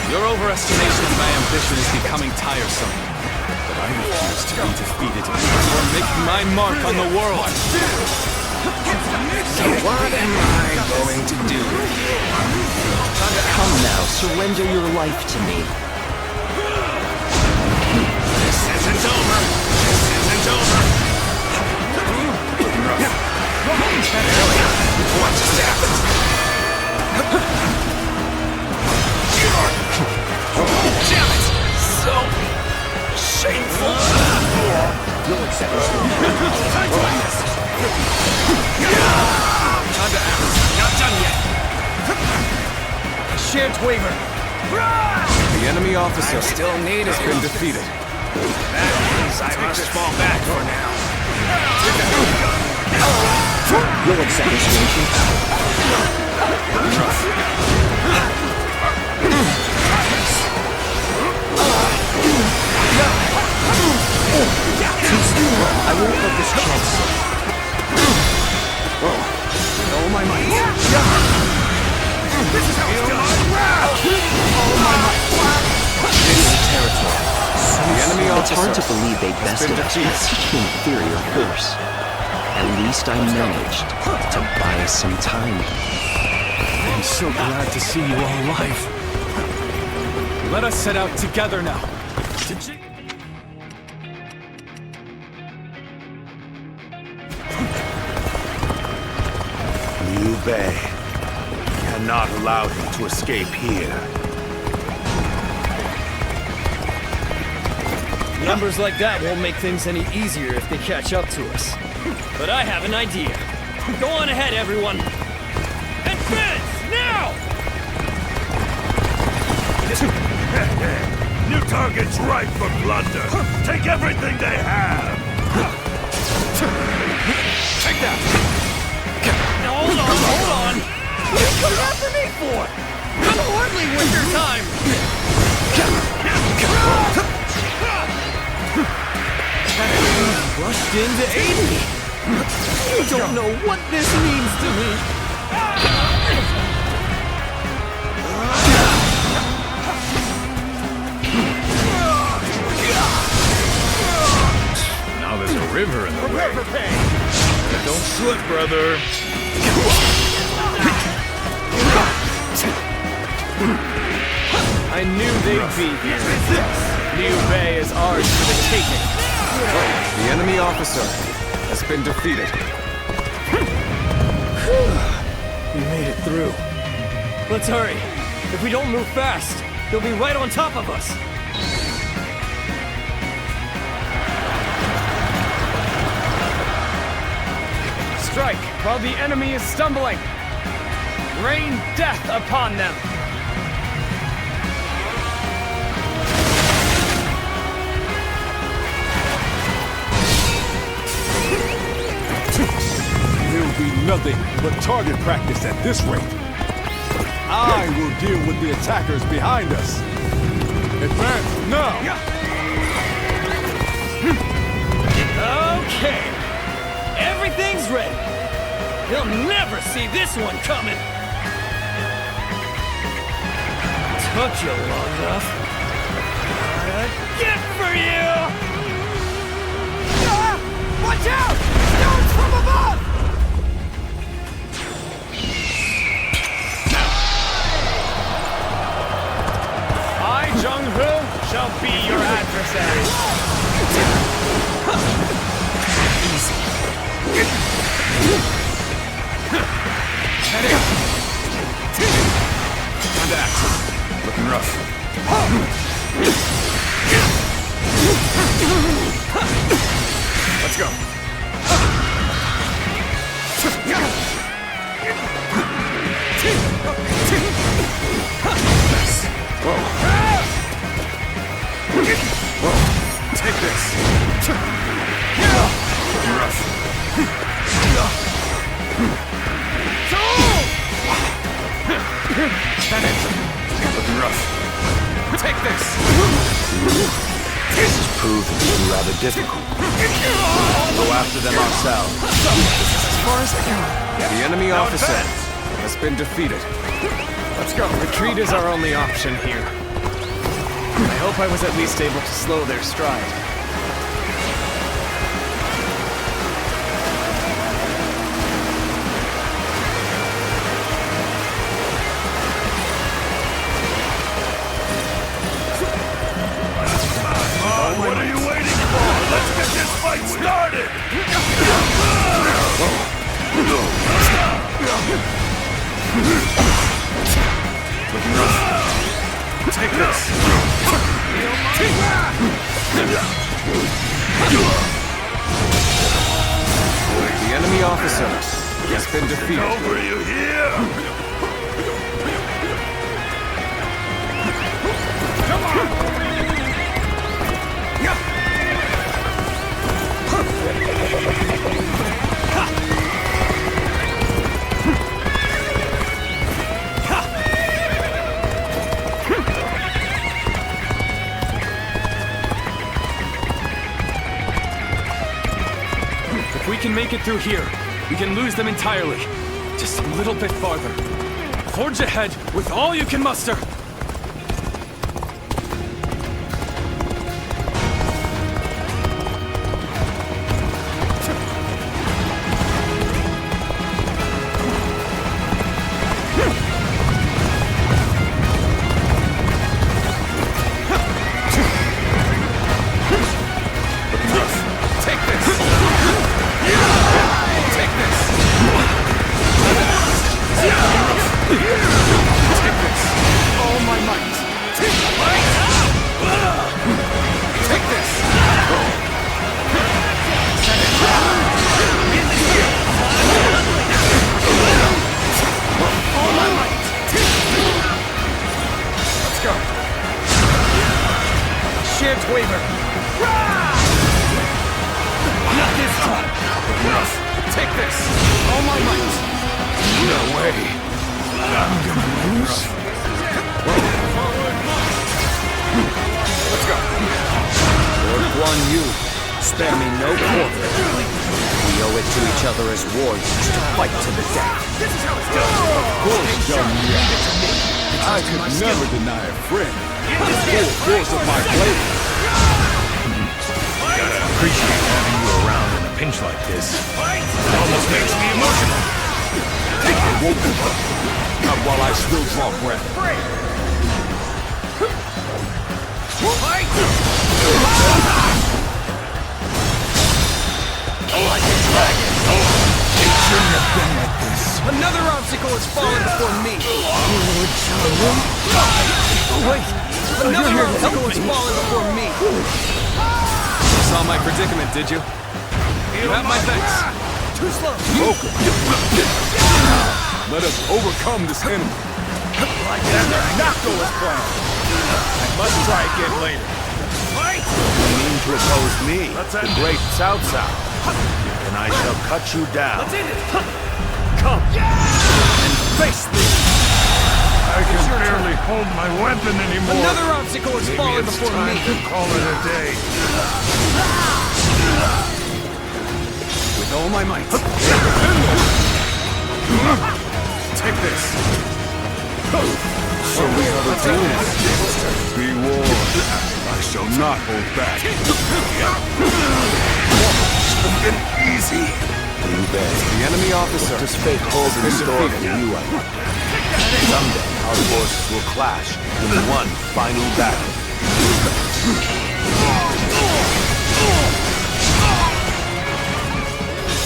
Your overestimation of my ambition is becoming tiresome. But I refuse to be defeated or make my mark on the world. So what am I going to do? Come now, surrender your life to me. This isn't over. This isn't over. What just happened? Damn it! So shameful. You'll accept this. Time to end this. Time to act. Not done yet. Shared waiver. The enemy officer Still need has been defeated. That means I must fall back for now. You'll accept this nation. I won't let this chance. All my might. This is how it's done. All my might. The enemy It's hard officer to believe they bested us with such an inferior force. At least I managed to buy us some time. I'm so glad to see you all alive. Let us set out together now. Liu Bei. Cannot allow him to escape here. Numbers like that won't make things any easier if they catch up to us. But I have an idea. Go on ahead, everyone. Advance, now! New target's ripe for plunder. Take everything they have. Take that! Now hold on! What are you coming after me for? I'm hardly worth your time! Rushed in to aid me! You don't know what this means to me! Now there's a river in the way. Don't slip, brother. I I knew they'd be here. Liu Bei is ours for the taking. The enemy officer has been defeated. We made it through. Let's hurry. If we don't move fast, they'll be right on top of us. Strike while the enemy is stumbling. Rain death upon them. There'll be nothing but target practice at this rate. I will deal with the attackers behind us. Advance now! Okay. Everything's ready. They'll never see this one coming. Took you long enough. Got a gift for you! Ah! Watch out! Stones from above! I, Jung-Hu, shall be your adversary. Easy. Head in. On that. Looking rough. Let's go. Whoa. Whoa. Take this. Looking rough. Looking rough. Take this! This has proven to be rather difficult. We'll go after them ourselves. As far as I go. The enemy officer has been defeated. Let's go. Retreat is our only option here. I hope I was at least able to slow their stride. What are you waiting for? Let's get this fight started! Looking rough. Take this. The enemy officer has been defeated. Over you here! Come on! If we can make it through here, we can lose them entirely. Just a little bit farther. Forge ahead with all you can muster. Waver. Not this time. Rough. Take this. All my might. No way. I'm gonna lose. Let's go. Lord Guan Yu, spare me no quarter. We owe it to each other as warriors to fight to the death. This is how it's done. Of course, young man. I could never deny a friend. The full force of my blade. Gotta appreciate having you around in a pinch like this. It almost makes me emotional. It won't be. Not while I still draw breath. Like a dragon. It shouldn't have been like this. Another obstacle has fallen before me. Wait. Another obstacle has fallen before me. You saw my predicament, did you? You have my thanks. Too slow. Let us overcome this enemy. Like that did not go as planned. I must try again later. You mean to oppose me, the great Cao Cao, and I shall cut you down. Let's end it. Come and face me. I can barely hold my weapon anymore. Another obstacle has fallen before me. To call it a day. With all my might. Take this. So we are the tools. Be warned. I shall not hold back. Easy. The enemy officer. Does fate hold in store for you, I wonder? Someday, our forces will clash in one final battle.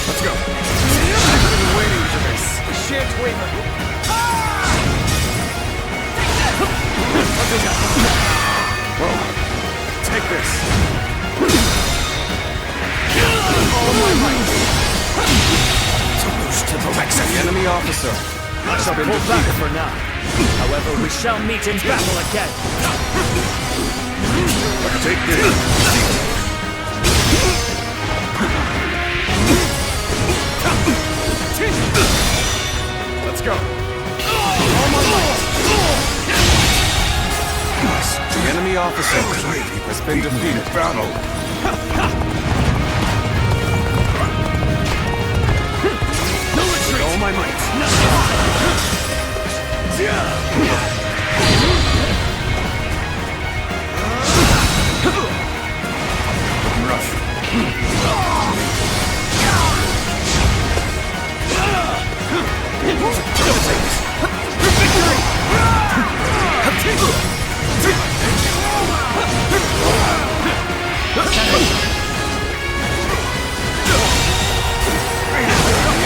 Let's go. I've been waiting for this. I shan't waver. Whoa. Take this. The enemy officer. I shall pull back for now. However, we shall meet in battle again. Take this. Let's go. The enemy officer has been defeated. With all my might. The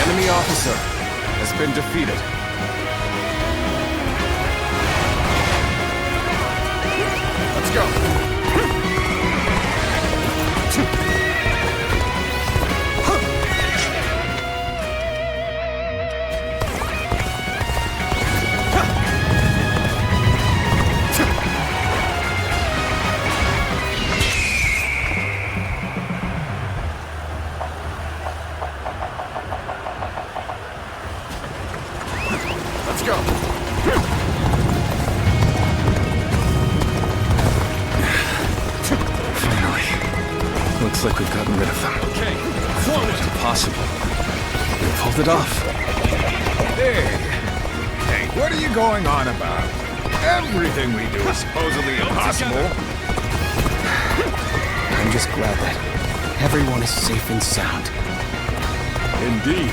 enemy officer has been defeated. Let's go. Let's go. Finally. Looks like we've gotten rid of them. Okay, forward. Impossible. We pulled it off. Hey, Hank, what are you going on about? Everything we do is supposedly impossible. I'm just glad that everyone is safe and sound. Indeed.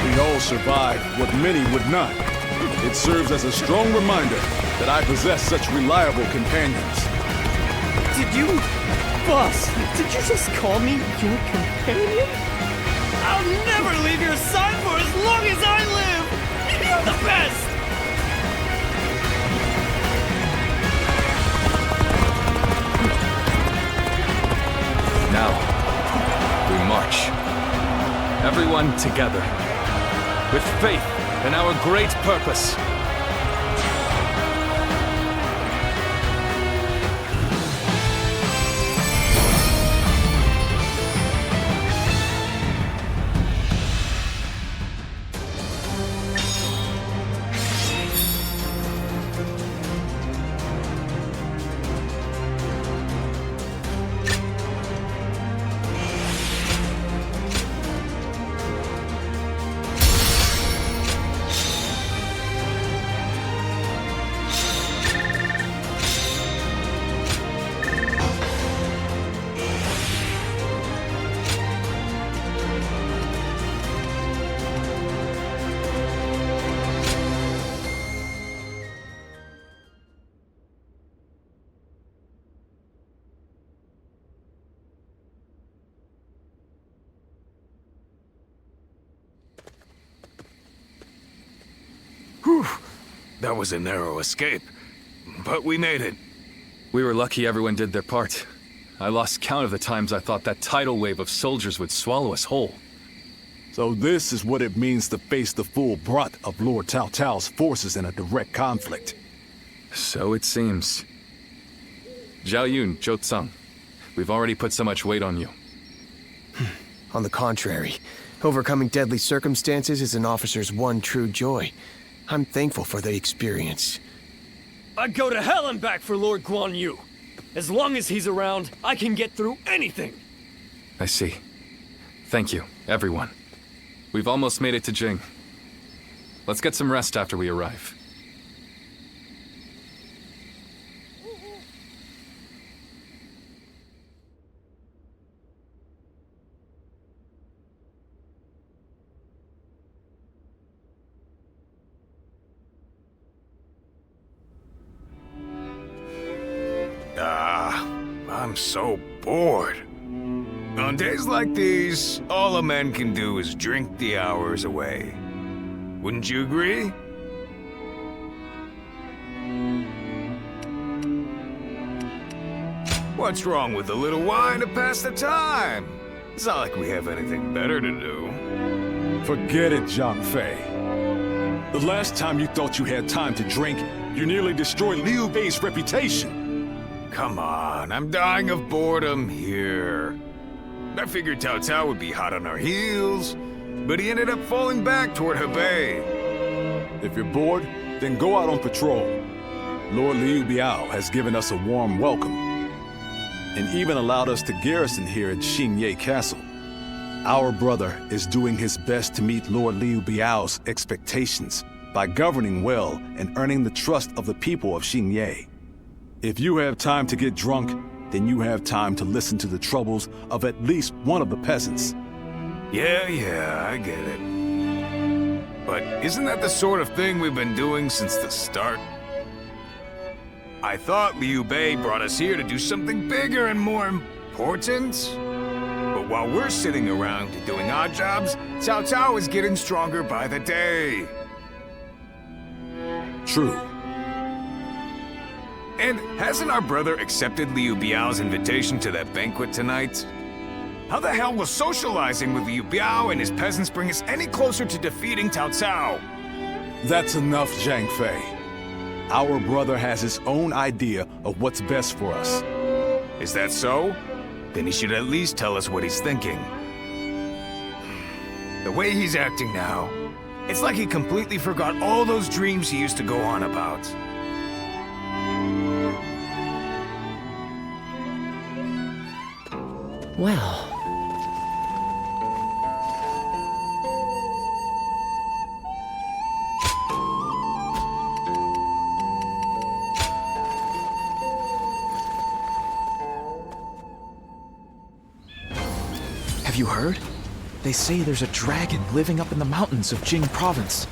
We all survived what many would not. It serves as a strong reminder that I possess such reliable companions. Did you... Boss, did you just call me your companion? I'll never leave your side for as long as I live! You're the best! Now, we march. Everyone together. With faith in our great purpose. That was a narrow escape, but we made it. We were lucky everyone did their part. I lost count of the times I thought that tidal wave of soldiers would swallow us whole. So this is what it means to face the full brunt of Lord Cao Cao's forces in a direct conflict. So it seems. Zhao Yun, Zhou Tsang, we've already put so much weight on you. On the contrary, overcoming deadly circumstances is an officer's one true joy. I'm thankful for the experience. I'd go to hell and back for Lord Guan Yu. As long as he's around, I can get through anything. I see. Thank you, everyone. We've almost made it to Jing. Let's get some rest after we arrive. I'm so bored. On days like these, all a man can do is drink the hours away. Wouldn't you agree? What's wrong with a little wine to pass the time? It's not like we have anything better to do. Forget it, Zhang Fei. The last time you thought you had time to drink, you nearly destroyed Liu Bei's reputation. Come on, I'm dying of boredom here. I figured Cao Cao would be hot on our heels, but he ended up falling back toward Hebei. If you're bored, then go out on patrol. Lord Liu Biao has given us a warm welcome, and even allowed us to garrison here at Xingye Castle. Our brother is doing his best to meet Lord Liu Biao's expectations by governing well and earning the trust of the people of Xingye. If you have time to get drunk, then you have time to listen to the troubles of at least one of the peasants. Yeah, I get it. But isn't that the sort of thing we've been doing since the start? I thought Liu Bei brought us here to do something bigger and more important. But while we're sitting around doing odd jobs, Cao Cao is getting stronger by the day. True. And hasn't our brother accepted Liu Biao's invitation to that banquet tonight? How the hell will socializing with Liu Biao and his peasants bring us any closer to defeating Cao Cao? That's enough, Zhang Fei. Our brother has his own idea of what's best for us. Is that so? Then he should at least tell us what he's thinking. The way he's acting now, it's like he completely forgot all those dreams he used to go on about. Well... Have you heard? They say there's a dragon living up in the mountains of Jing province.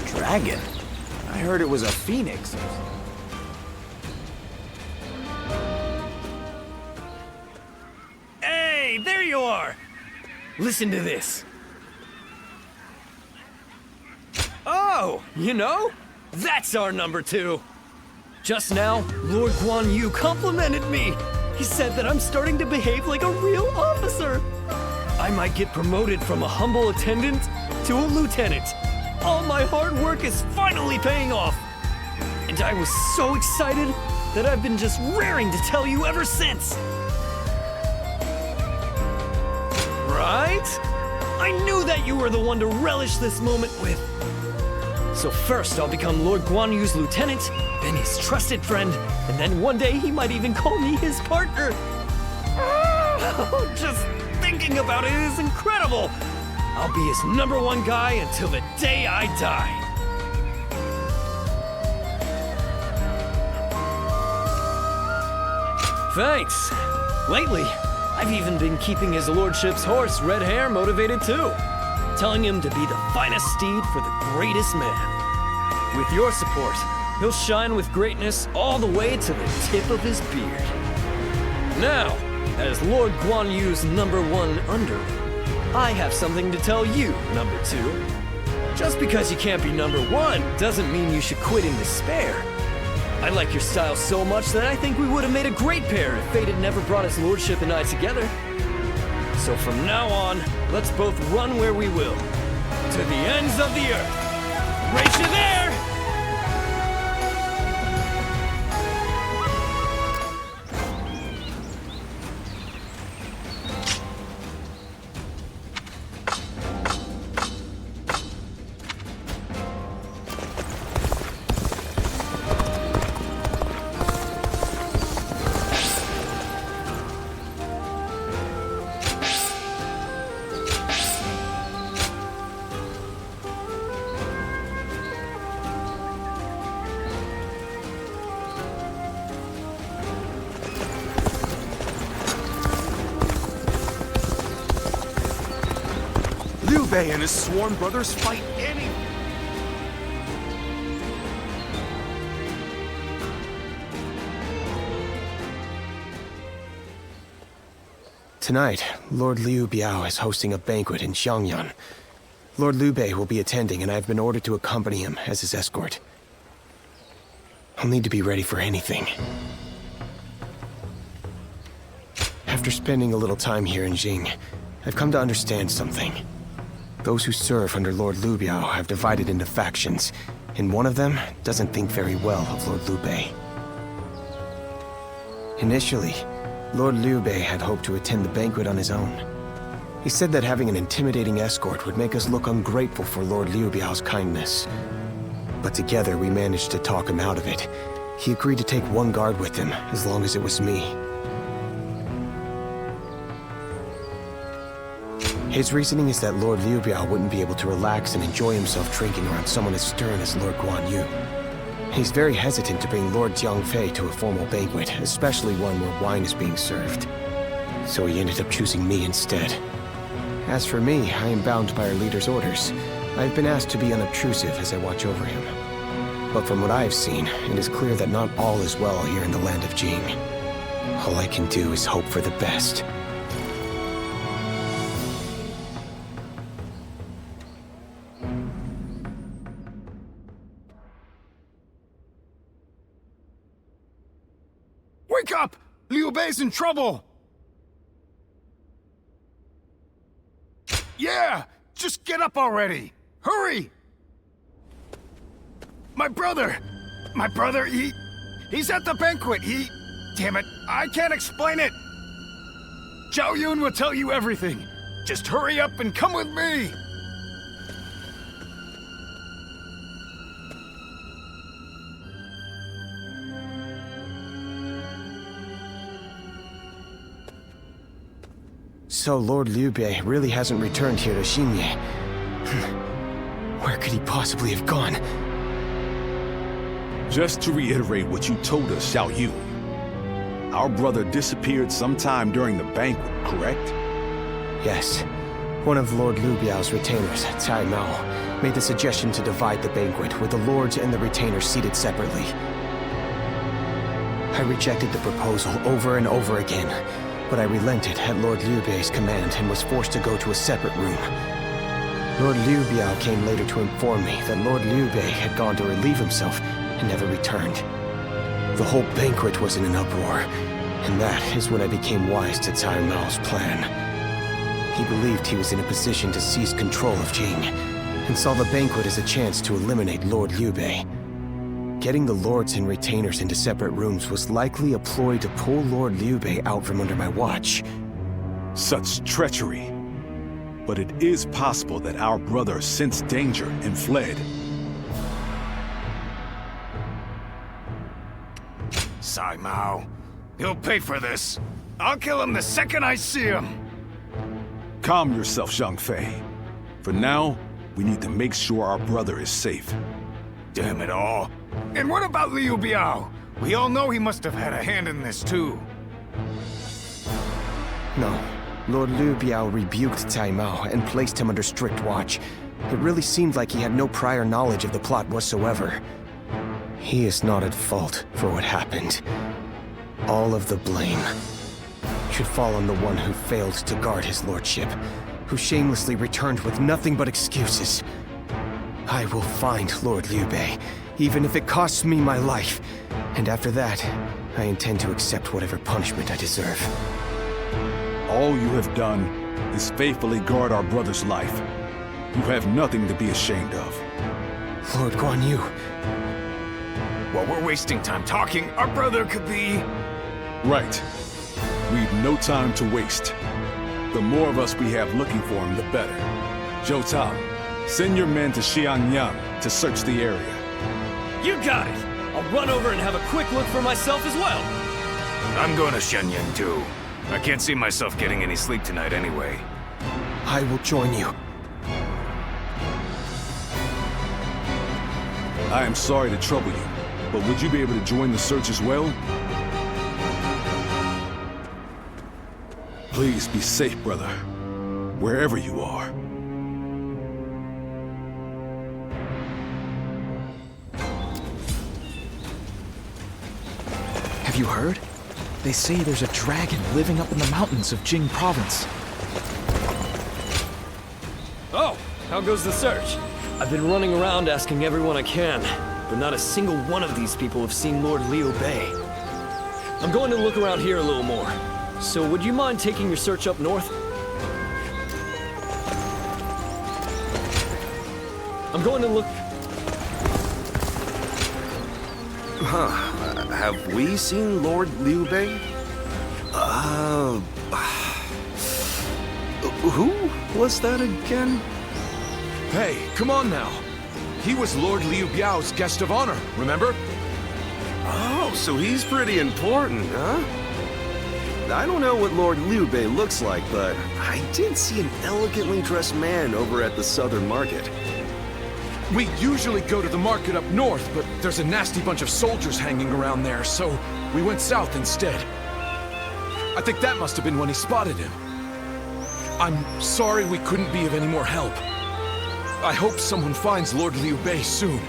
Dragon? I heard it was a phoenix. Hey, there you are! Listen to this. Oh, you know? That's our number 2. Just now, Lord Guan Yu complimented me. He said that I'm starting to behave like a real officer. I might get promoted from a humble attendant to a lieutenant. All my hard work is finally paying off. And I was so excited that I've been just raring to tell you ever since. Right? I knew that you were the one to relish this moment with. So first I'll become Lord Guan Yu's lieutenant, then his trusted friend, and then one day he might even call me his partner. Oh, just thinking about it is incredible. I'll be his #1 guy until the day I die. Thanks. Lately, I've even been keeping his lordship's horse, Red Hair, motivated too. Telling him to be the finest steed for the greatest man. With your support, he'll shine with greatness all the way to the tip of his beard. Now, as Lord Guan Yu's #1 underling, I have something to tell you, #2. Just because you can't be number one doesn't mean you should quit in despair. I like your style so much that I think we would have made a great pair if fate had never brought his lordship and I together. So from now on, let's both run where we will. To the ends of the earth. Right you there! Liu Bei and his sworn brothers fight any... Tonight, Lord Liu Biao is hosting a banquet in Xiangyan. Lord Liu Bei will be attending, and I've been ordered to accompany him as his escort. I'll need to be ready for anything. After spending a little time here in Jing, I've come to understand something. Those who serve under Lord Liu Biao have divided into factions, and one of them doesn't think very well of Lord Liu Bei. Initially, Lord Liu Bei had hoped to attend the banquet on his own. He said that having an intimidating escort would make us look ungrateful for Lord Liu Biao's kindness. But together we managed to talk him out of it. He agreed to take one guard with him, as long as it was me. His reasoning is that Lord Liu Biao wouldn't be able to relax and enjoy himself drinking around someone as stern as Lord Guan Yu. He's very hesitant to bring Lord Jiang Fei to a formal banquet, especially one where wine is being served. So he ended up choosing me instead. As for me, I am bound by our leader's orders. I've been asked to be unobtrusive as I watch over him. But from what I've seen, it is clear that not all is well here in the land of Jing. All I can do is hope for the best. Wake up! Liu Bei's in trouble! Yeah! Just get up already! Hurry! My brother! My brother, he's at the banquet, Damn it, I can't explain it! Zhao Yun will tell you everything. Just hurry up and come with me! So Lord Liu Bei really hasn't returned here to Xingye. Where could he possibly have gone? Just to reiterate what you told us, Xiao Yu. Our brother disappeared sometime during the banquet, correct? Yes. One of Lord Liu Biao's retainers, Cai Mao, made the suggestion to divide the banquet with the lords and the retainers seated separately. I rejected the proposal over and over again, but I relented at Lord Liu Bei's command and was forced to go to a separate room. Lord Liu Biao came later to inform me that Lord Liu Bei had gone to relieve himself and never returned. The whole banquet was in an uproar, and that is when I became wise to Cai Mao's plan. He believed he was in a position to seize control of Jing, and saw the banquet as a chance to eliminate Lord Liu Bei. Getting the lords and retainers into separate rooms was likely a ploy to pull Lord Liu Bei out from under my watch. Such treachery. But it is possible that our brother sensed danger and fled. Sai Mao. He'll pay for this. I'll kill him the second I see him. Calm yourself, Zhang Fei. For now, we need to make sure our brother is safe. Damn it all. And what about Liu Biao? We all know he must have had a hand in this too. No. Lord Liu Biao rebuked Cai Mao and placed him under strict watch. It really seemed like he had no prior knowledge of the plot whatsoever. He is not at fault for what happened. All of the blame should fall on the one who failed to guard his lordship, who shamelessly returned with nothing but excuses. I will find Lord Liu Bei, even if it costs me my life. And after that, I intend to accept whatever punishment I deserve. All you have done is faithfully guard our brother's life. You have nothing to be ashamed of. Lord Guan Yu. While we're wasting time talking, our brother could be... Right. We've no time to waste. The more of us we have looking for him, the better. Zhou Tao, send your men to Xianyang to search the area. You got it! I'll run over and have a quick look for myself as well. I'm going to Shenyang too. I can't see myself getting any sleep tonight anyway. I will join you. I am sorry to trouble you, but would you be able to join the search as well? Please be safe, brother. Wherever you are. Have you heard? They say there's a dragon living up in the mountains of Jing Province. Oh, how goes the search? I've been running around asking everyone I can, but not a single one of these people have seen Lord Liu Bei. I'm going to look around here a little more. So would you mind taking your search up north? I'm going to look... Huh. Have we seen Lord Liu Bei? Who was that again? Hey, come on now. He was Lord Liu Biao's guest of honor, remember? Oh, so he's pretty important, huh? I don't know what Lord Liu Bei looks like, but I did see an elegantly dressed man over at the southern market. We usually go to the market up north, but there's a nasty bunch of soldiers hanging around there, so we went south instead. I think that must have been when he spotted him. I'm sorry we couldn't be of any more help. I hope someone finds Lord Liu Bei soon.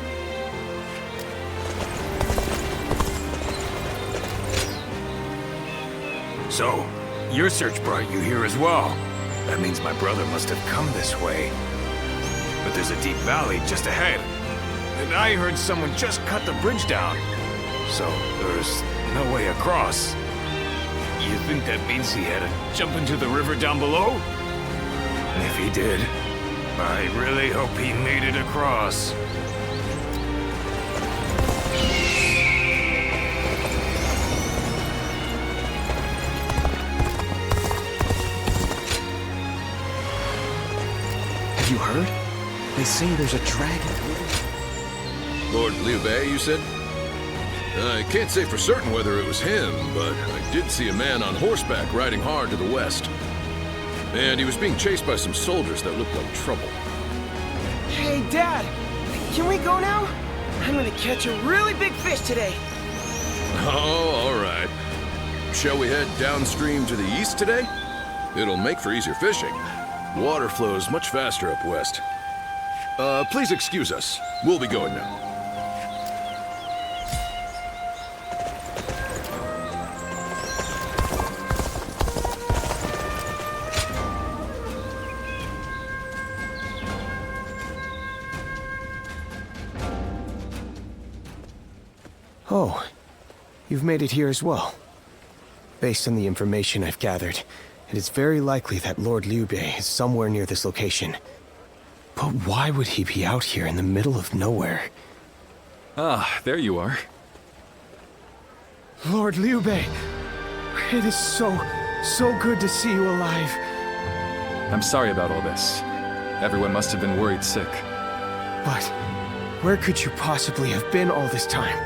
So, your search brought you here as well. That means my brother must have come this way. But there's a deep valley just ahead. And I heard someone just cut the bridge down. So, there's no way across. You think that means he had to jump into the river down below? If he did, I really hope he made it across. Have you heard? They say there's a dragon. Lord Liu Bei, you said? I can't say for certain whether it was him, but I did see a man on horseback riding hard to the west. And he was being chased by some soldiers that looked like trouble. Hey, Dad! Can we go now? I'm gonna catch a really big fish today. Oh, all right. Shall we head downstream to the east today? It'll make for easier fishing. Water flows much faster up west. Please excuse us. We'll be going now. Oh, you've made it here as well. Based on the information I've gathered, it is very likely that Lord Liu Bei is somewhere near this location. But why would he be out here in the middle of nowhere? Ah, there you are. Lord Liu Bei, it is so good to see you alive. I'm sorry about all this. Everyone must have been worried sick. But where could you possibly have been all this time?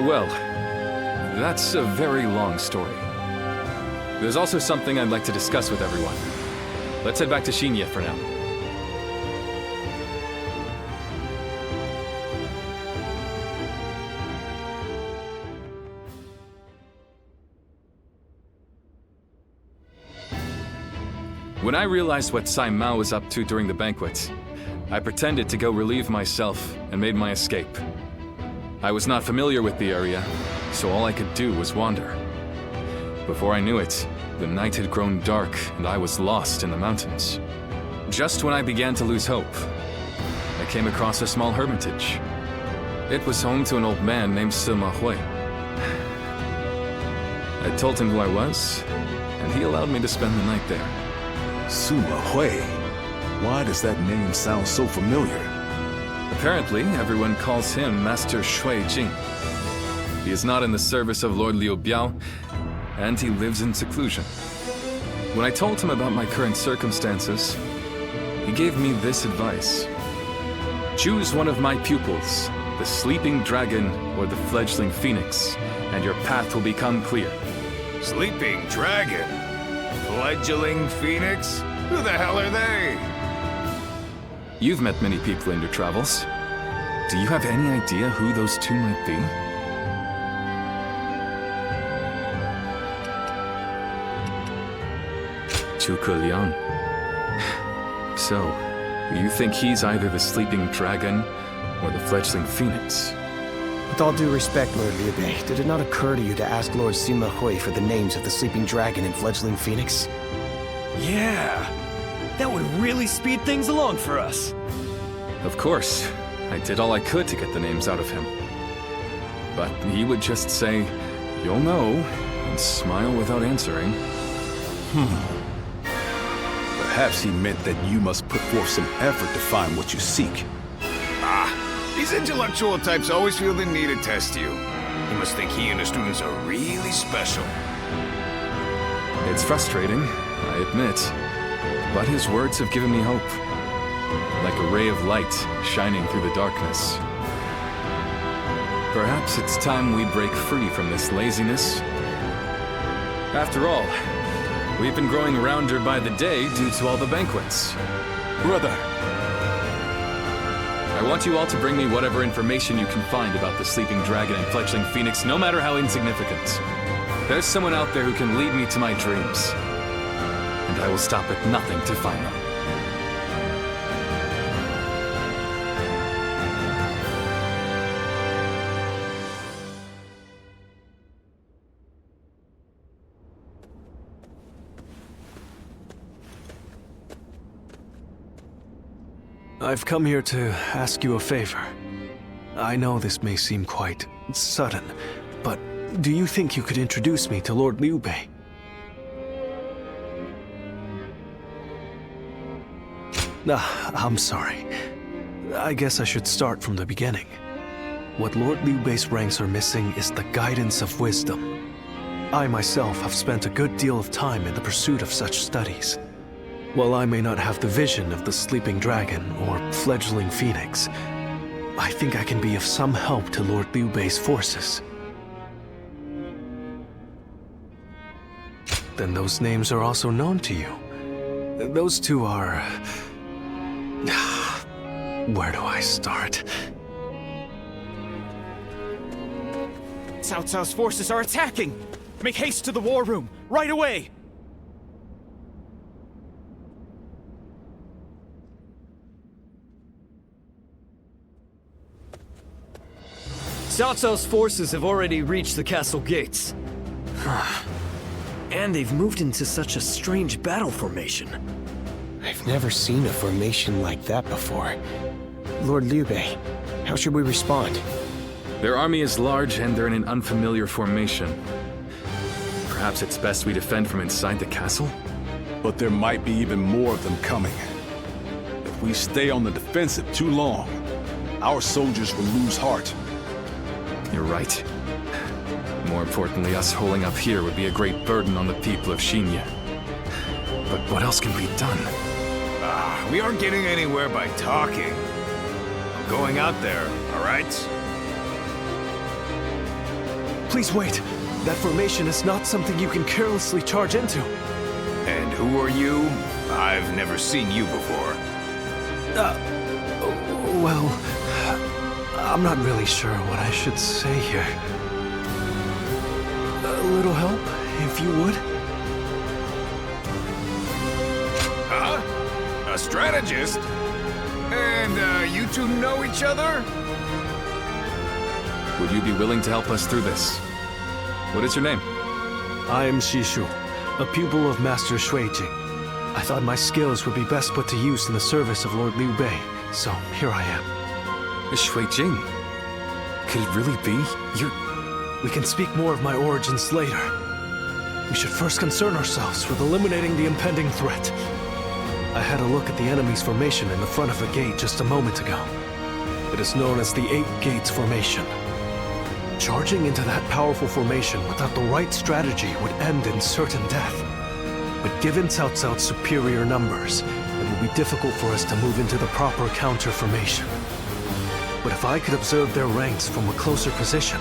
Well, that's a very long story. There's also something I'd like to discuss with everyone. Let's head back to Xinya for now. When I realized what Sai Mao was up to during the banquet, I pretended to go relieve myself and made my escape. I was not familiar with the area, so all I could do was wander. Before I knew it, the night had grown dark and I was lost in the mountains. Just when I began to lose hope, came across a small hermitage. It was home to an old man named Sima Hui. I told him who I was, and he allowed me to spend the night there. Sima Hui. Why does that name sound so familiar? Apparently, everyone calls him Master Shui Jing. He is not in the service of Lord Liu Biao, and he lives in seclusion. When I told him about my current circumstances, he gave me this advice. Choose one of my pupils, the sleeping dragon or the fledgling phoenix, and your path will become clear. Sleeping dragon? Fledgling phoenix? Who the hell are they? You've met many people in your travels. Do you have any idea who those two might be? Zhuge Liang. So, you think he's either the sleeping dragon or the fledgling phoenix? With all due respect, Lord Liu Bei, did it not occur to you to ask Lord Sima Hui for the names of the sleeping dragon and fledgling phoenix? Yeah! That would really speed things along for us. Of course. I did all I could to get the names out of him. But he would just say, "You'll know," and smile without answering. Perhaps he meant that you must put forth some effort to find what you seek. These intellectual types always feel the need to test you. He must think he and his students are really special. It's frustrating, I admit. But his words have given me hope. Like a ray of light shining through the darkness. Perhaps it's time we break free from this laziness. After all, we've been growing rounder by the day due to all the banquets. Brother! I want you all to bring me whatever information you can find about the sleeping dragon and fledgling phoenix, no matter how insignificant. There's someone out there who can lead me to my dreams. And I will stop at nothing to find them. I've come here to ask you a favor. I know this may seem quite sudden, but do you think you could introduce me to Lord Liu Bei? I'm sorry. I guess I should start from the beginning. What Lord Liu Bei's ranks are missing is the guidance of wisdom. I myself have spent a good deal of time in the pursuit of such studies. While I may not have the vision of the sleeping dragon or fledgling phoenix, I think I can be of some help to Lord Liu Bei's forces. Then those names are also known to you. Those two are... Where do I start? Cao Cao's forces are attacking! Make haste to the war room, right away! Cao Cao's forces have already reached the castle gates. And they've moved into such a strange battle formation. I've never seen a formation like that before. Lord Liu Bei, how should we respond? Their army is large and they're in an unfamiliar formation. Perhaps it's best we defend from inside the castle? But there might be even more of them coming. If we stay on the defensive too long, our soldiers will lose heart. You're right. More importantly, us holding up here would be a great burden on the people of Xinye. But what else can be done? We aren't getting anywhere by talking. I'm going out there, all right? Please wait. That formation is not something you can carelessly charge into. And who are you? I've never seen you before. Well, I'm not really sure what I should say here. A little help, if you would? Huh? A strategist? And, you two know each other? Would you be willing to help us through this? What is your name? I am Shishu, a pupil of Master Shui Jing. I thought my skills would be best put to use in the service of Lord Liu Bei. So, here I am. Shui Jing. Could it really be? We can speak more of my origins later. We should first concern ourselves with eliminating the impending threat. I had a look at the enemy's formation in the front of the gate just a moment ago. It is known as the Eight Gates Formation. Charging into that powerful formation without the right strategy would end in certain death. But given Cao Cao's superior numbers, it would be difficult for us to move into the proper counter formation. But if I could observe their ranks from a closer position,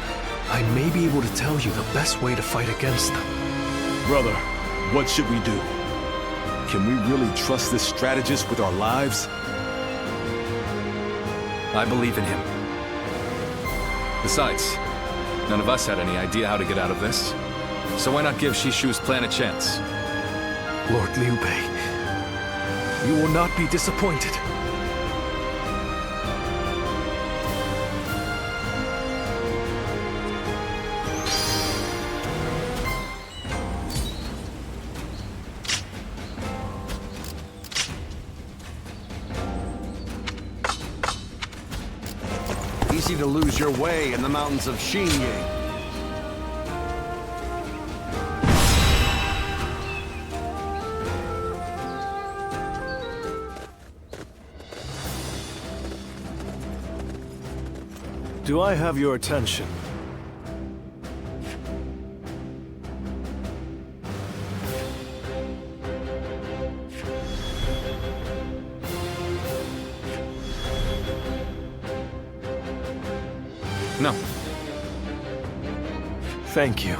I may be able to tell you the best way to fight against them. Brother, what should we do? Can we really trust this strategist with our lives? I believe in him. Besides, none of us had any idea how to get out of this. So why not give Shishu's plan a chance? Lord Liu Bei, you will not be disappointed. Easy to lose your way in the mountains of Xinye. Do I have your attention? No. Thank you.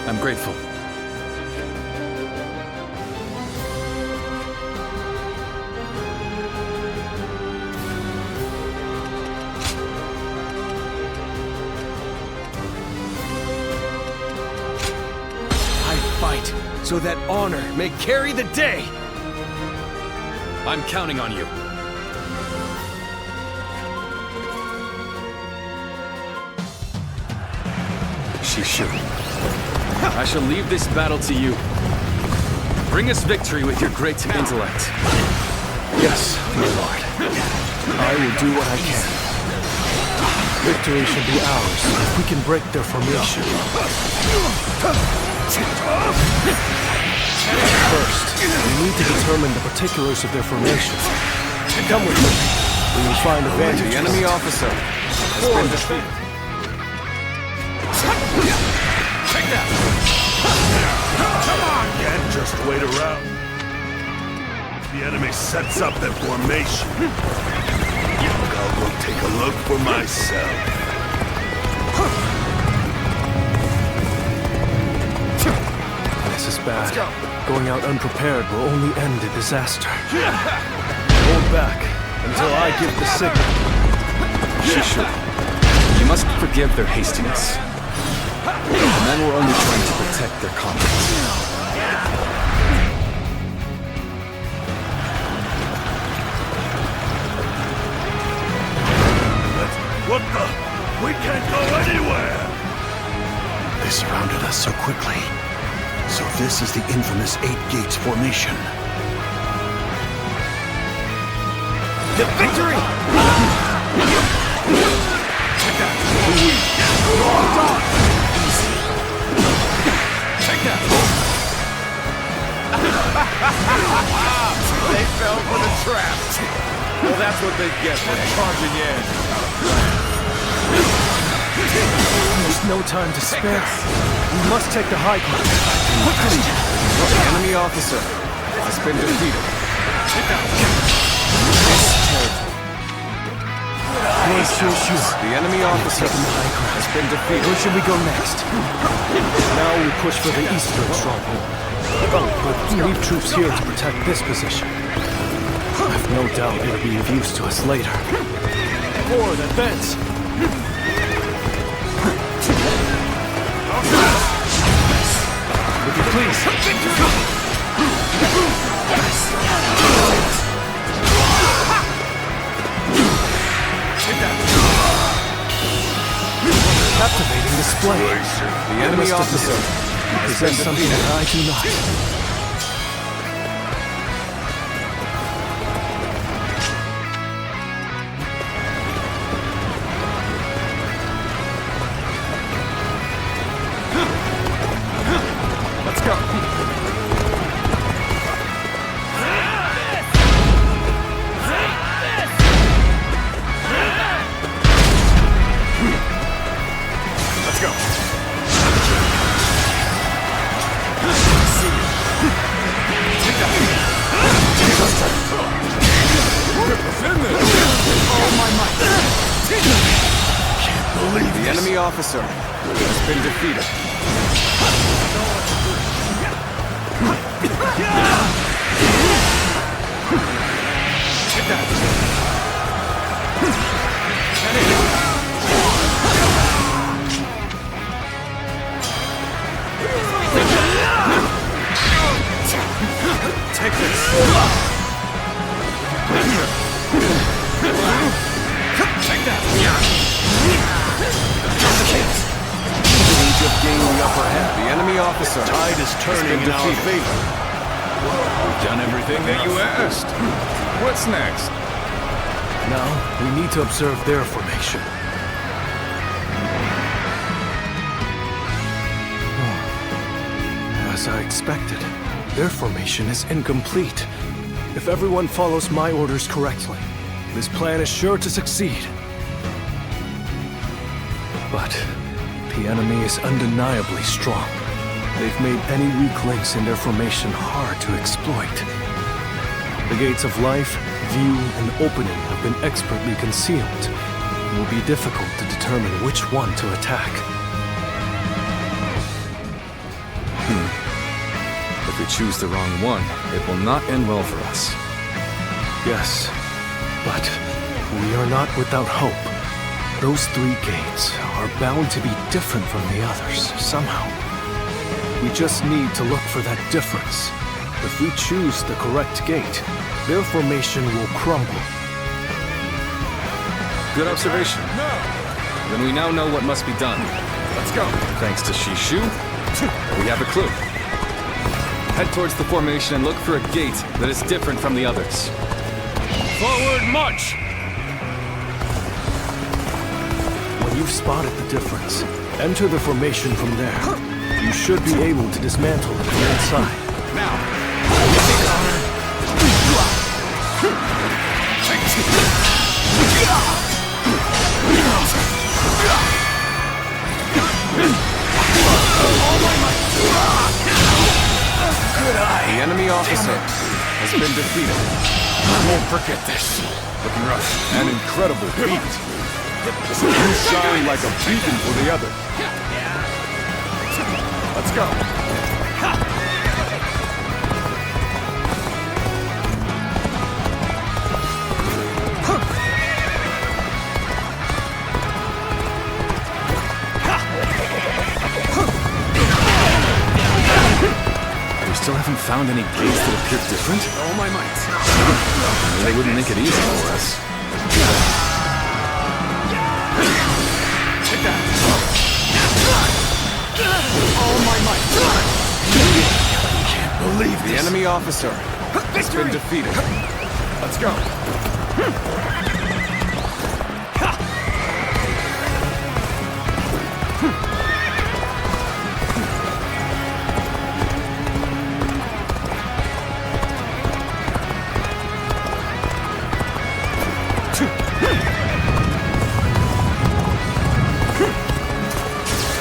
I'm grateful. I fight so that honor may carry the day! I'm counting on you. Shishu. I shall leave this battle to you. Bring us victory with your great intellect. Yes, my lord. I will do what I can. Victory should be ours if we can break their formation. First, we need to determine the particulars of their formation. Come with me. We will find advantages. The enemy officer has been defeated. Take that! Come on, can't just wait around. The enemy sets up their formation. I'll go take a look for myself. This is bad. Going out unprepared will only end in disaster. Hold back until I give the signal. Shishu, you must forgive their hastiness. The men were only trying to protect their comrades. What the? We can't go anywhere! They surrounded us so quickly. So this is the infamous Eight Gates Formation. The victory! Take that! Take that! They fell for the trap. Well, that's what they get for charging in. There's no time to spare. We must take the high ground. Quickly! The enemy officer has been defeated. The enemy officer has been defeated. Where should we go next? Now we push for the eastern stronghold. But we leave troops here to protect this position. I have no doubt it'll be of use to us later. Forward, advance! Would you please? Captivating display. The enemy officer. You possess something that I do not. Let's go. Let's go. The enemy officer has been defeated. Take this. Take that. Age of gained the upper hand. The enemy officer. Tide is turning in our favor. We've done everything that you asked. What's next? Now, we need to observe their formation. As I expected, their formation is incomplete. If everyone follows my orders correctly, this plan is sure to succeed. But the enemy is undeniably strong. They've made any weak links in their formation hard to exploit. The gates of life, view, and opening have been expertly concealed. It will be difficult to determine which one to attack. If we choose the wrong one, it will not end well for us. Yes, but we are not without hope. Those three gates are bound to be different from the others, somehow. We just need to look for that difference. If we choose the correct gate, their formation will crumble. Good observation. Then we now know what must be done. Let's go. Thanks to Shishu, we have a clue. Head towards the formation and look for a gate that is different from the others. Forward march! When you've spotted the difference, enter the formation from there. You should be able to dismantle it from inside. Now! The enemy officer has been defeated. I won't forget this. Looking rough. An incredible feat. You shine like a beacon for the other. Let's go. Still haven't found any gates that appear different? All my might. They wouldn't make it easy for us. Take that. All my might. Can't believe The this. enemy officer has been defeated. Let's go.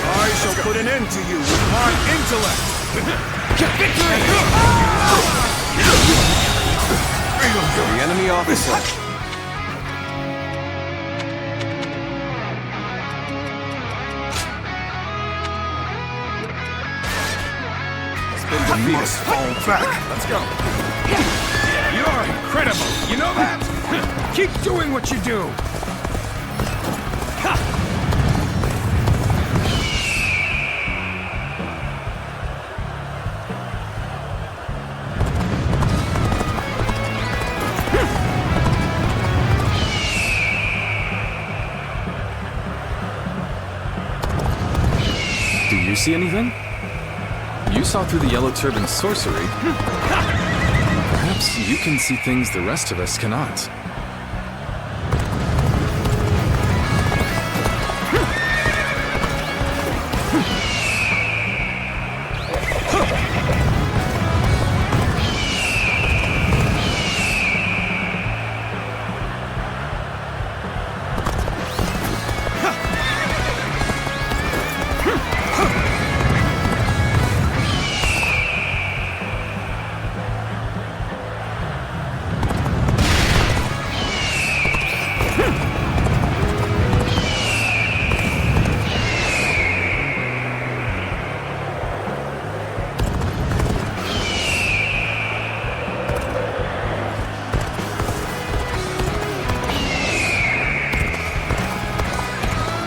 I shall put an end to you with my intellect. Victory! The enemy officer has been defeated. Must fall back. Let's go. You're incredible! You know that? Keep doing what you do! Do you see anything? You saw through the Yellow Turban's sorcery. Perhaps you can see things the rest of us cannot.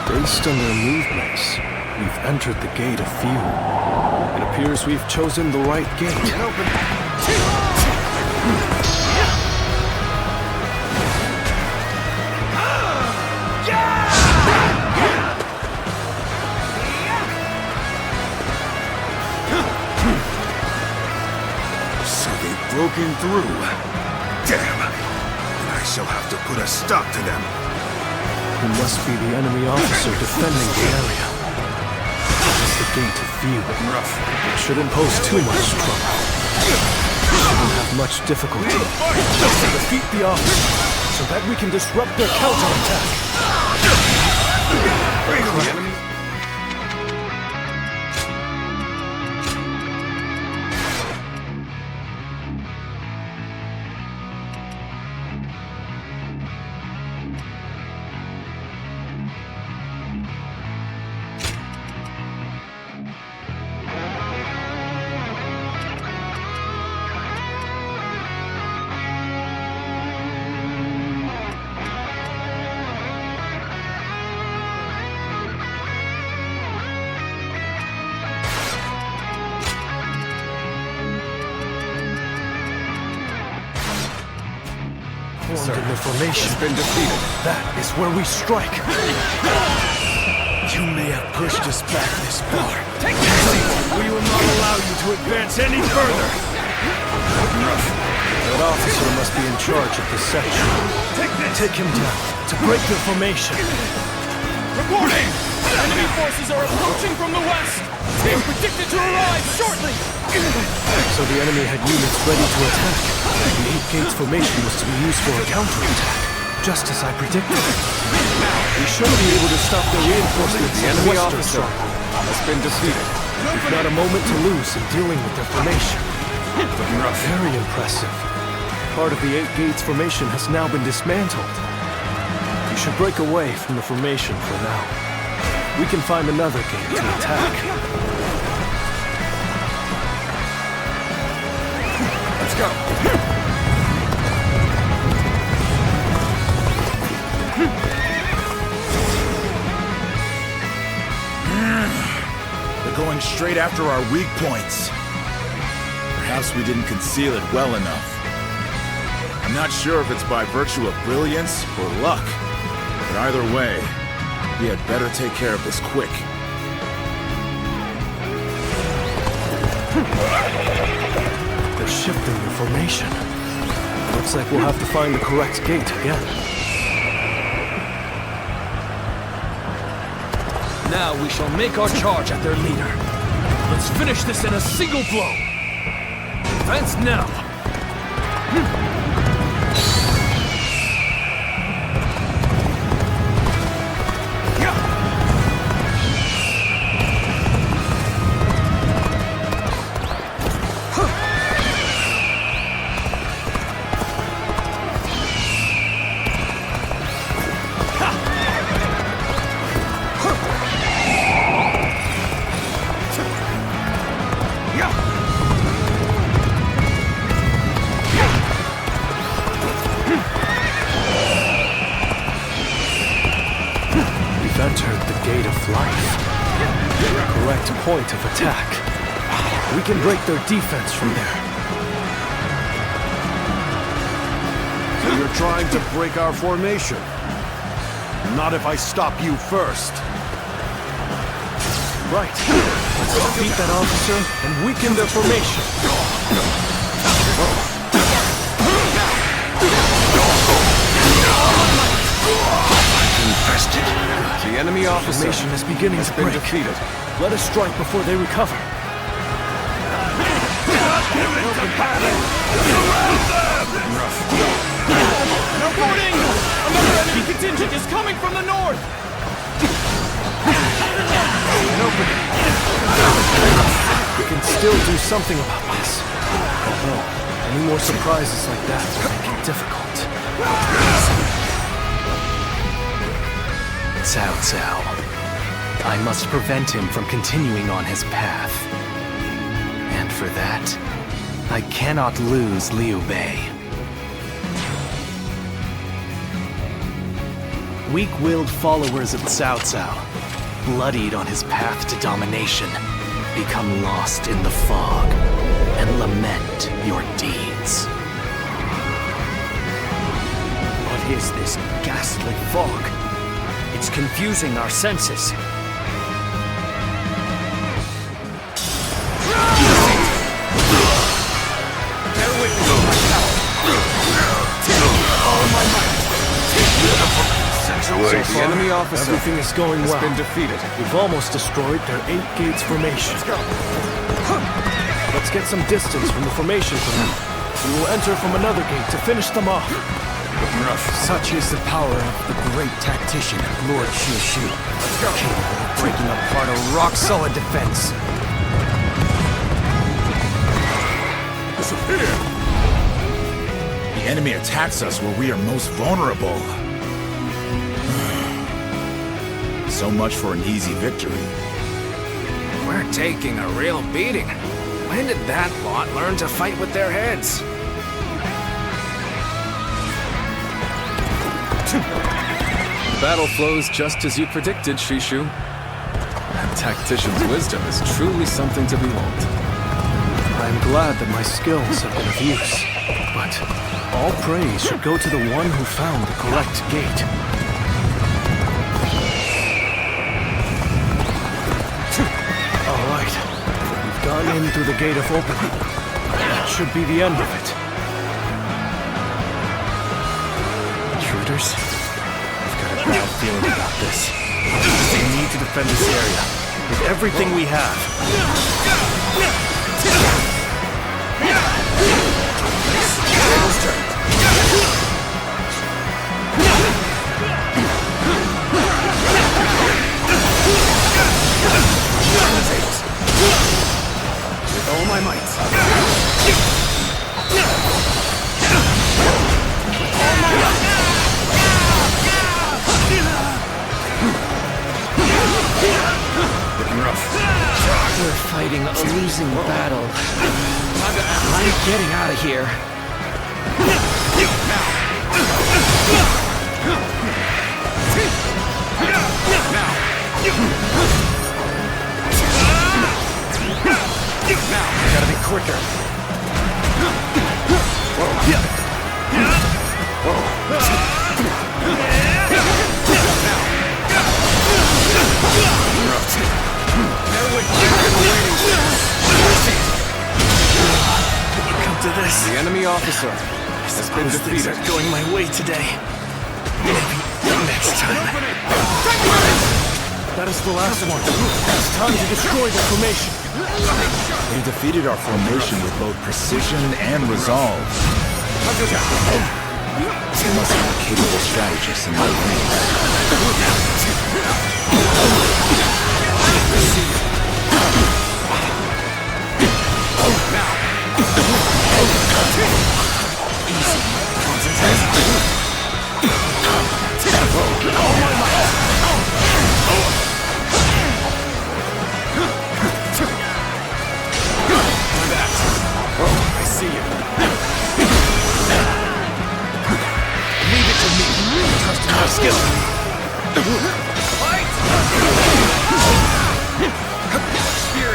Based on their movements, we've entered the gate of few. It appears we've chosen the right gate. Get open! So they've broken through. Damn! And I shall have to put a stop to them. It must be the enemy officer defending the area. It's the gate of few. It shouldn't pose too much trouble. We shouldn't have much difficulty. Just to defeat the officer, so that we can disrupt their counterattack. Formed in the formation. Been defeated. That is where we strike. You may have pushed us back this far. Take it easy! We will not allow you to advance any further! That officer must be in charge of this section. Take him down to break their formation. Reporting! Enemy forces are approaching from the west! They are predicted to arrive shortly! So the enemy had units ready to attack. The 8 gates formation was to be used for a counterattack, just as I predicted. We should be able to stop the reinforcements. The enemy officer has been defeated. We've not a moment to lose in dealing with their formation. Very impressive. Part of the 8 gates formation has now been dismantled. You should break away from the formation for now. We can find another gate to attack. Let's go. They're going straight after our weak points. Perhaps we didn't conceal it well enough. I'm not sure if it's by virtue of brilliance or luck, but either way, we had better take care of this quick. They're shifting their formation. Looks like we'll have to find the correct gate again. Now we shall make our charge at their leader. Let's finish this in a single blow. Advance now. point of attack. We can break their defense from there. So you're trying to break our formation? Not if I stop you first. Right. Let's defeat that officer and weaken their formation. Infested. The enemy officer Formation is beginning to break. defeated. Let us strike before they recover. Reporting! Another enemy contingent is coming from the north! We can still do something about this. Although, any more surprises like that will make it difficult. Cao Cao. I must prevent him from continuing on his path. And for that, I cannot lose Liu Bei. Weak-willed followers of Cao Cao, bloodied on his path to domination, become lost in the fog and lament your deeds. What is this ghastly fog? It's confusing our senses. So The enemy officer everything is going has well. been defeated. We've almost destroyed their 8 gates formation. Let's get some distance from the formation for now. We will enter from another gate to finish them off. Such is the power of the great tactician, Lord Shu. Capable of breaking apart a rock-solid defense. Disappear! The enemy attacks us where we are most vulnerable. So much for an easy victory. We're taking a real beating. When did that lot learn to fight with their heads? The battle flows just as you predicted, Shishu. That tactician's wisdom is truly something to behold. I'm glad that my skills have been of use, but all praise should go to the one who found the correct gate. All right, we've gone in through the gate of opening. That should be the end of it. Intruders? I've got a bad feeling about this. We need to defend this area with everything we have. With all my might. Looking rough. We're fighting a losing battle. I'm getting out of here. Gotta be quicker. Come to this. The enemy officer has been Things defeated. are going my way today. Maybe next time. That is the last one. It's time to destroy the formation. They defeated our formation with both precision and resolve. They must have capable strategists in their ranks. I see you. Leave it to me. Trust in my skill. Spear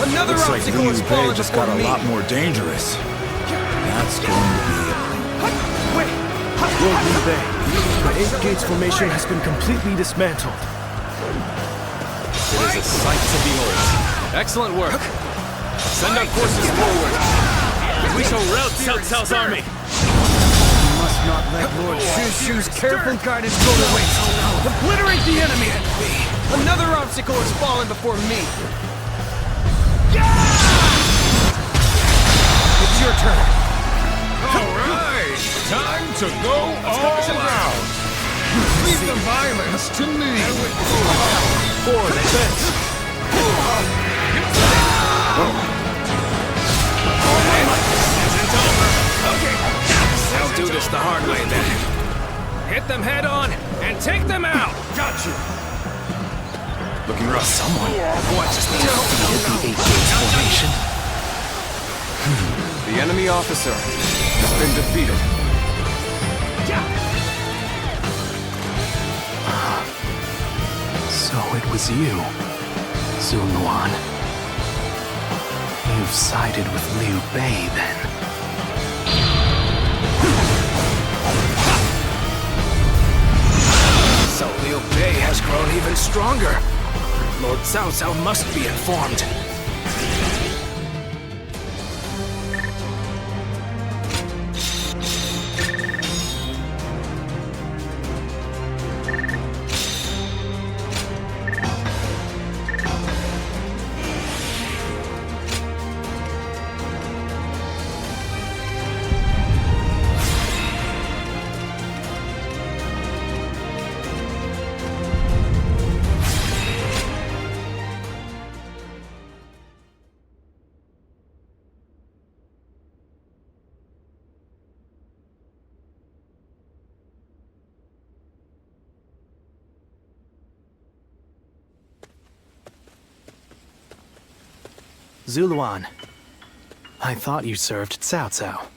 Another Looks like obstacle Liu is Bei falling just before got a me. lot more dangerous. That's going to be Wait! Lord Liu Bei, the 8 Gates formation has been completely dismantled. It is a sight to behold. Excellent work. Send our forces forward. We shall rout Cao Cao's army. You must not let Lord Shu-Shu's careful guidance go to waste. Obliterate the enemy! Another obstacle has fallen before me. It's your turn. All right, time to go all out. Leave the violence to me. For defense. I'll do this the hard way then. Hit them head on and take them out. Got you. Looking rough. Someone defeated the 8 Gates formation. The enemy officer has been defeated. So it was you, Zuluan. You've sided with Liu Bei, then. So Liu Bei has grown even stronger. Lord Cao Cao must be informed. Zuluan, I thought you served Cao Cao,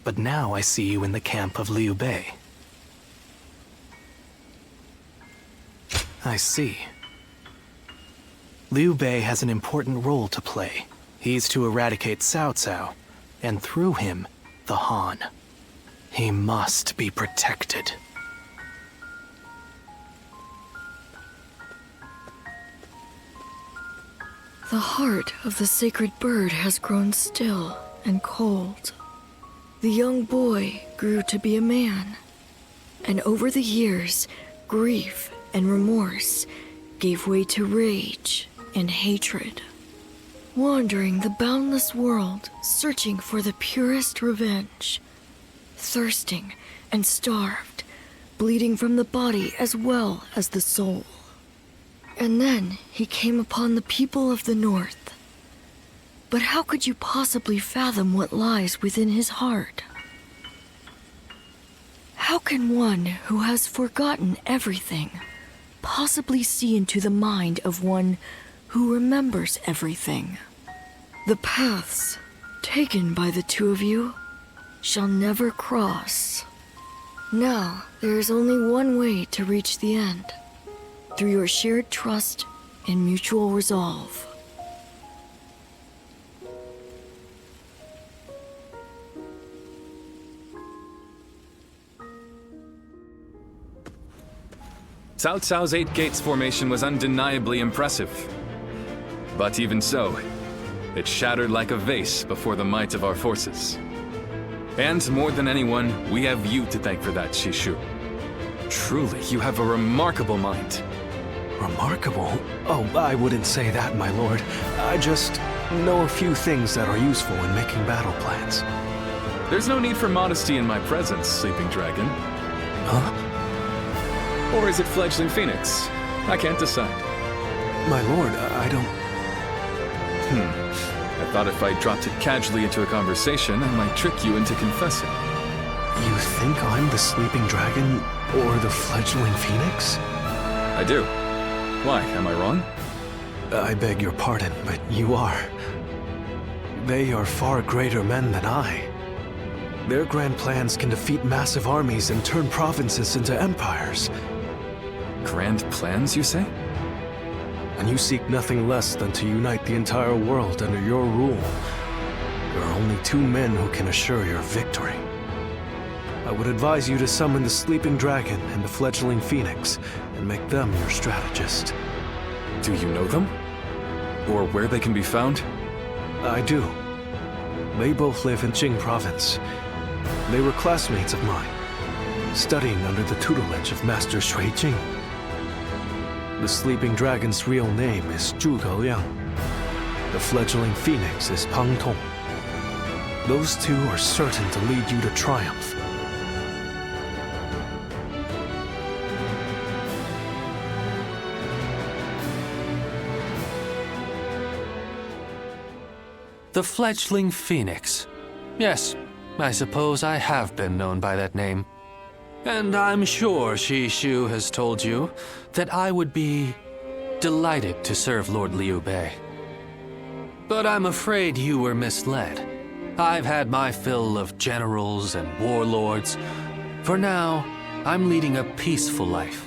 but now I see you in the camp of Liu Bei. I see. Liu Bei has an important role to play. He's to eradicate Cao Cao, and through him, the Han. He must be protected. The heart of the sacred bird has grown still and cold. The young boy grew to be a man, and over the years, grief and remorse gave way to rage and hatred. Wandering the boundless world, searching for the purest revenge. Thirsting and starved, bleeding from the body as well as the soul. And then he came upon the people of the North. But how could you possibly fathom what lies within his heart? How can one who has forgotten everything possibly see into the mind of one who remembers everything? The paths taken by the two of you shall never cross. Now, there is only one way to reach the end. Through your shared trust and mutual resolve. Cao Cao's 8 Gates formation was undeniably impressive. But even so, it shattered like a vase before the might of our forces. And more than anyone, we have you to thank for that, Shishu. Truly, you have a remarkable mind. Remarkable? Oh, I wouldn't say that, my lord. I just know a few things that are useful in making battle plans. There's no need for modesty in my presence, Sleeping Dragon. Huh? Or is it Fledgling Phoenix? I can't decide. My lord, I don't... I thought if I dropped it casually into a conversation, I might trick you into confessing. You think I'm the Sleeping Dragon or the Fledgling Phoenix? I do. Why, am I wrong? I beg your pardon, but you are. They are far greater men than I. Their grand plans can defeat massive armies and turn provinces into empires. Grand plans, you say? and you seek nothing less than to unite the entire world under your rule. There are only 2 men who can assure your victory. I would advise you to summon the sleeping dragon and the fledgling phoenix, and make them your strategist. Do you know them? Or where they can be found? I do. They both live in Jing province. They were classmates of mine, studying under the tutelage of Master Shui Jing. The sleeping dragon's real name is Zhuge Liang. The fledgling phoenix is Pang Tong. Those 2 are certain to lead you to triumph. The fledgling phoenix. Yes, I suppose I have been known by that name. And I'm sure Shishu has told you that I would be delighted to serve Lord Liu Bei. But I'm afraid you were misled. I've had my fill of generals and warlords. For now, I'm leading a peaceful life.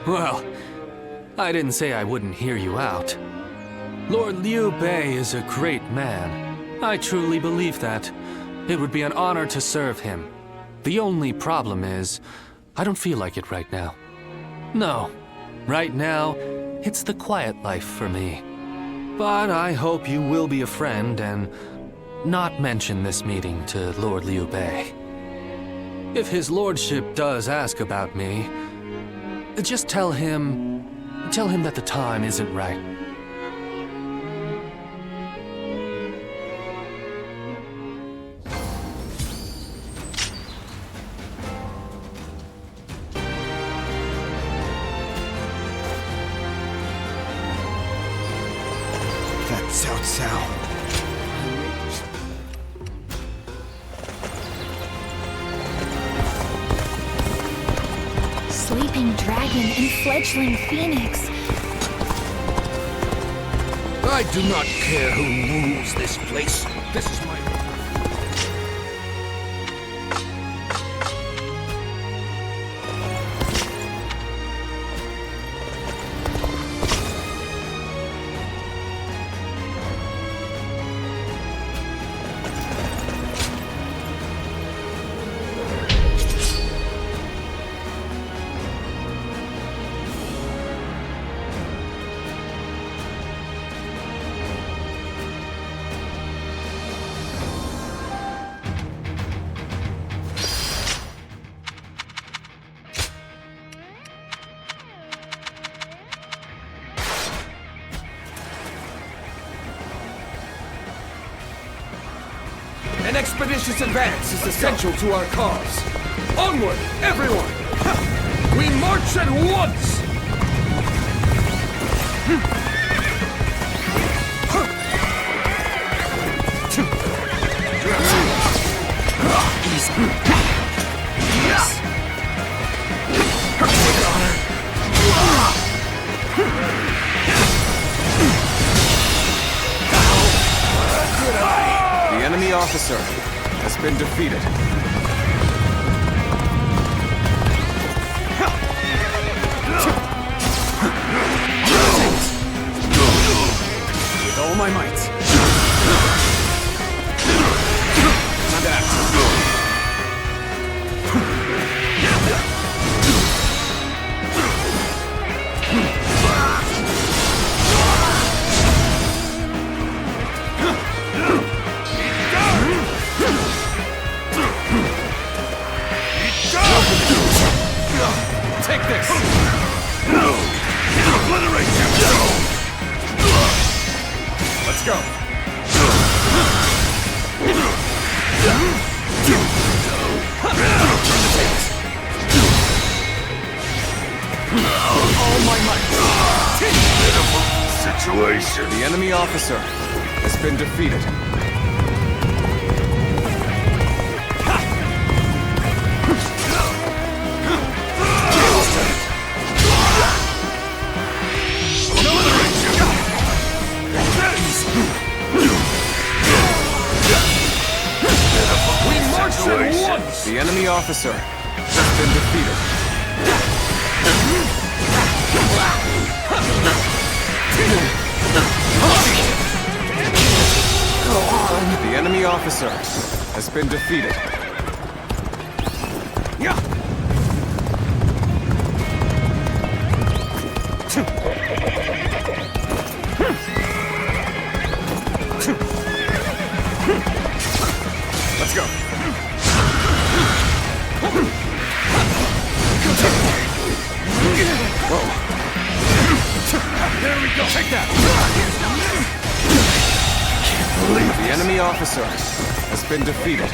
Well, I didn't say I wouldn't hear you out. Lord Liu Bei is a great man. I truly believe that. It would be an honor to serve him. The only problem is, I don't feel like it right now. No, right now, it's the quiet life for me. But I hope you will be a friend and not mention this meeting to Lord Liu Bei. If his lordship does ask about me, just tell him that the time isn't right. Sleeping dragon and fledgling phoenix. I do not care who rules this place. This is my... An expeditious advance is essential to our cause. Onward, everyone! We march at once! The enemy officer has been defeated. With all my might. Take this! Obliterate you! Let's go! All my might! Pitiful situation. The enemy officer has been defeated. Once. The enemy officer has been defeated. officer has been defeated. Yeah. Let's go. Whoa. There we go. Take that. The enemy officer has been defeated.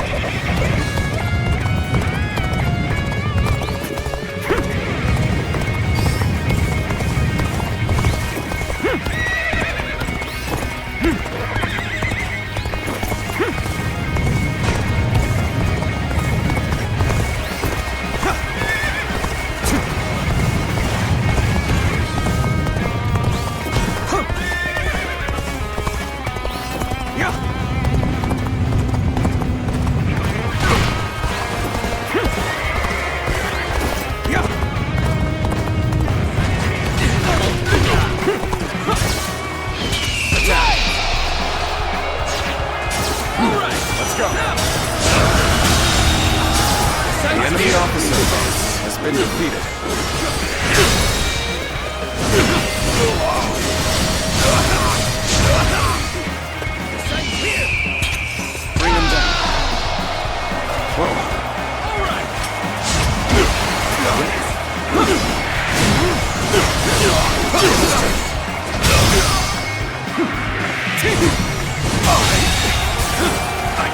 The enemy officer has been defeated. Bring him down. Whoa.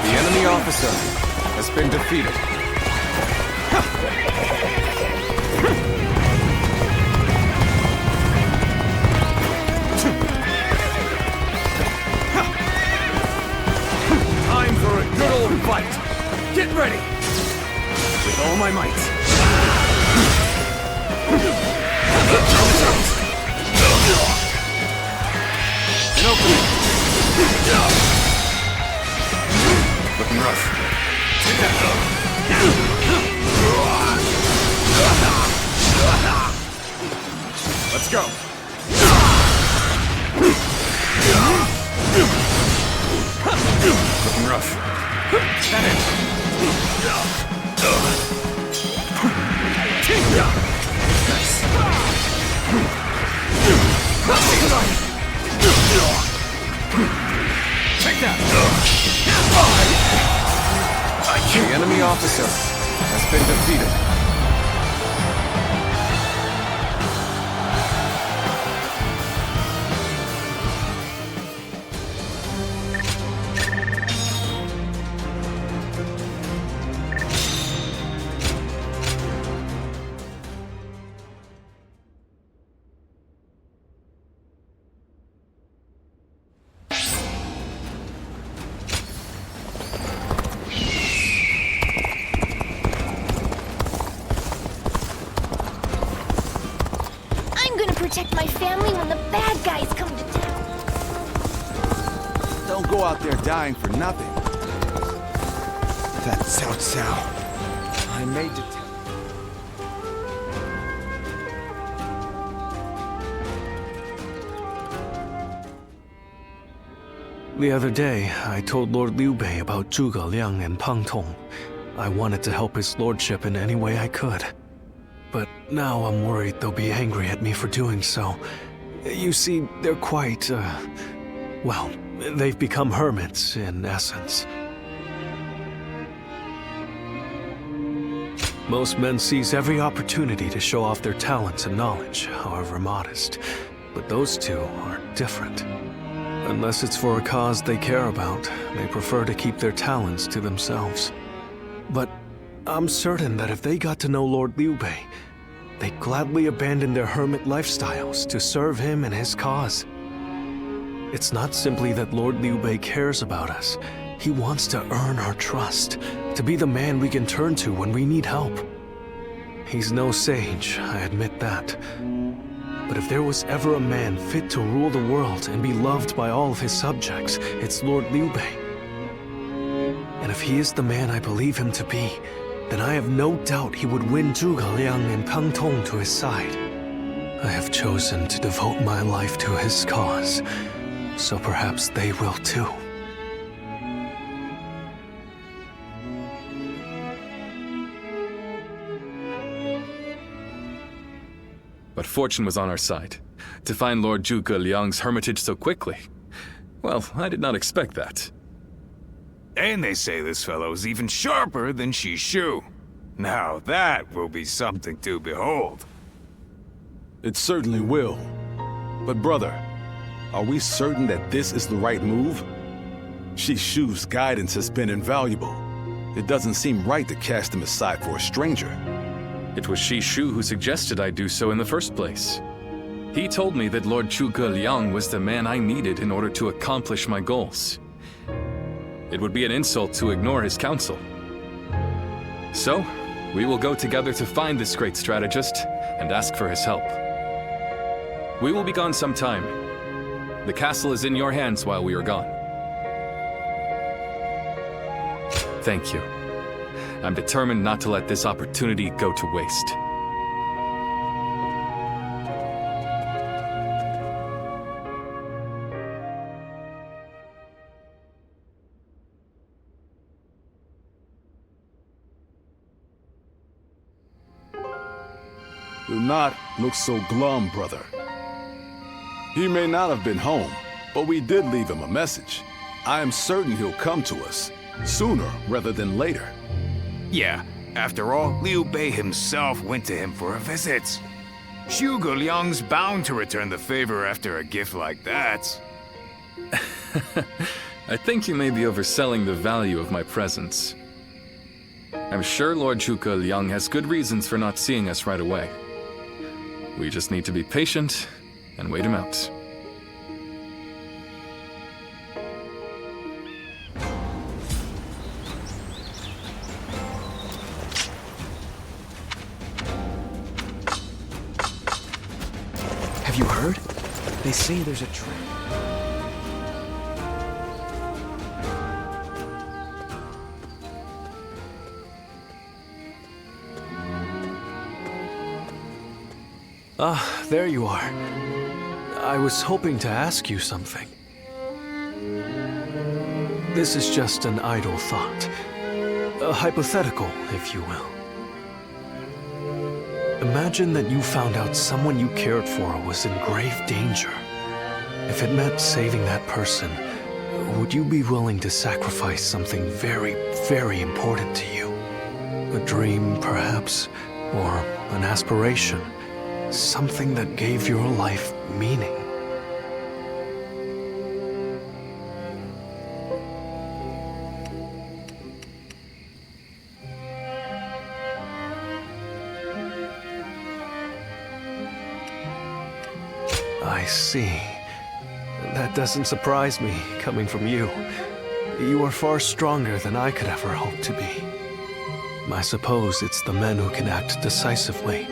The enemy officer has been defeated. Time for a good old fight. Get ready. With all my might. An opening. Looking rough. Take that. Let's go. Looking rough. That it. Nice. Take that. The enemy officer has been defeated. Protect my family when the bad guys come to town. Don't go out there dying for nothing. That's Cao Cao. I made to tell. The other day, I told Lord Liu Bei about Zhuge Liang and Pang Tong. I wanted to help his lordship in any way I could. But now I'm worried they'll be angry at me for doing so. You see, they're quite, well, they've become hermits, in essence. Most men seize every opportunity to show off their talents and knowledge, however modest. But those two are different. Unless it's for a cause they care about, they prefer to keep their talents to themselves. But I'm certain that if they got to know Lord Liu Bei, they'd gladly abandon their hermit lifestyles to serve him and his cause. It's not simply that Lord Liu Bei cares about us. He wants to earn our trust, to be the man we can turn to when we need help. He's no sage, I admit that. But if there was ever a man fit to rule the world and be loved by all of his subjects, it's Lord Liu Bei. And if he is the man I believe him to be, then I have no doubt he would win Zhuge Liang and Pang Tong to his side. I have chosen to devote my life to his cause, so perhaps they will too. But fortune was on our side. To find Lord Zhuge Liang's hermitage so quickly. Well, I did not expect that. And they say this fellow's even sharper than Shishu. Now that will be something to behold. It certainly will. But brother, are we certain that this is the right move? Shishu's guidance has been invaluable. It doesn't seem right to cast him aside for a stranger. It was Shishu who suggested I do so in the first place. He told me that Lord Zhuge Liang was the man I needed in order to accomplish my goals. It would be an insult to ignore his counsel. So, we will go together to find this great strategist and ask for his help. We will be gone some time. The castle is in your hands while we are gone. Thank you. I'm determined not to let this opportunity go to waste. Do not look so glum, brother. He may not have been home, but we did leave him a message. I am certain he'll come to us, sooner rather than later. Yeah, after all, Liu Bei himself went to him for a visit. Zhuge Liang's bound to return the favor after a gift like that. I think you may be overselling the value of my presence. I'm sure Lord Zhuge Liang has good reasons for not seeing us right away. We just need to be patient and wait him out. Have you heard? They say there's a train. Ah, there you are. I was hoping to ask you something. This is just an idle thought. A hypothetical, if you will. Imagine that you found out someone you cared for was in grave danger. If it meant saving that person, would you be willing to sacrifice something very, very important to you? A dream, perhaps, or an aspiration? Something that gave your life meaning. I see. That doesn't surprise me, coming from you. You are far stronger than I could ever hope to be. I suppose it's the men who can act decisively,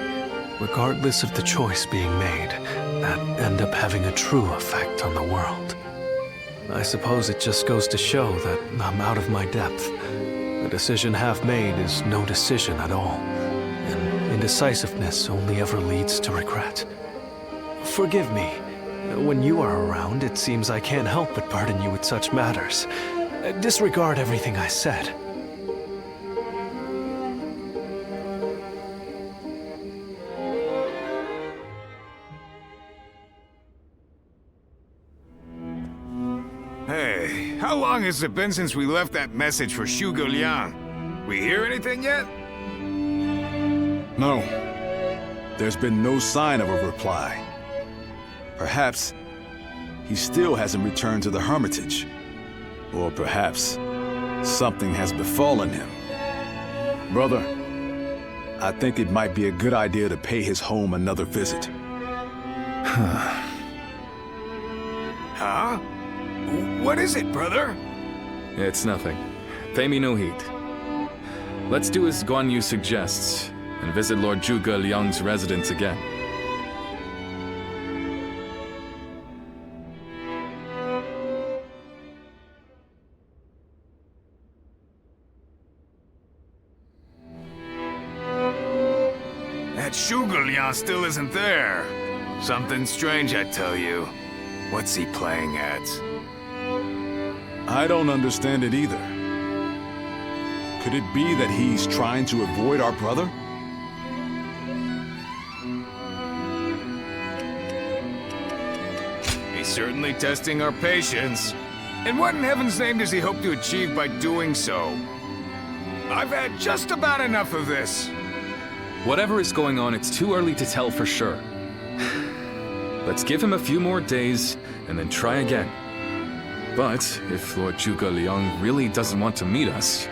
regardless of the choice being made, that end up having a true effect on the world. I suppose it just goes to show that I'm out of my depth. A decision half made is no decision at all, and indecisiveness only ever leads to regret. Forgive me. When you are around, it seems I can't help but burden you with such matters. Disregard everything I said. Hey, how long has it been since we left that message for Zhuge Liang? We hear anything yet? No. There's been no sign of a reply. Perhaps he still hasn't returned to the Hermitage. Or perhaps something has befallen him. Brother, I think it might be a good idea to pay his home another visit. Huh? What is it, brother? It's nothing. Pay me no heed. Let's do as Guan Yu suggests, and visit Lord Zhuge Liang's residence again. That Zhuge Liang still isn't there. Something strange, I tell you. What's he playing at? I don't understand it either. Could it be that he's trying to avoid our brother? certainly testing our patience. And what in heaven's name does he hope to achieve by doing so? I've had just about enough of this. Whatever is going on, it's too early to tell for sure. Let's give him a few more days, and then try again. But if Lord Zhuge Liang really doesn't want to meet us,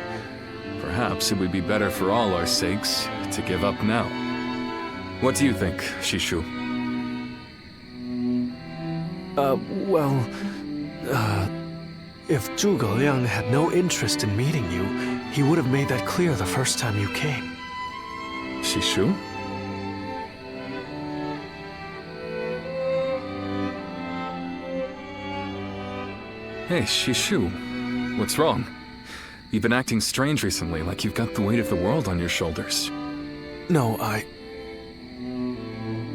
perhaps it would be better for all our sakes to give up now. What do you think, Shishu? If Zhuge Liang had no interest in meeting you, he would have made that clear the first time you came. Shishu? Hey, Shishu. What's wrong? You've been acting strange recently, like you've got the weight of the world on your shoulders. No,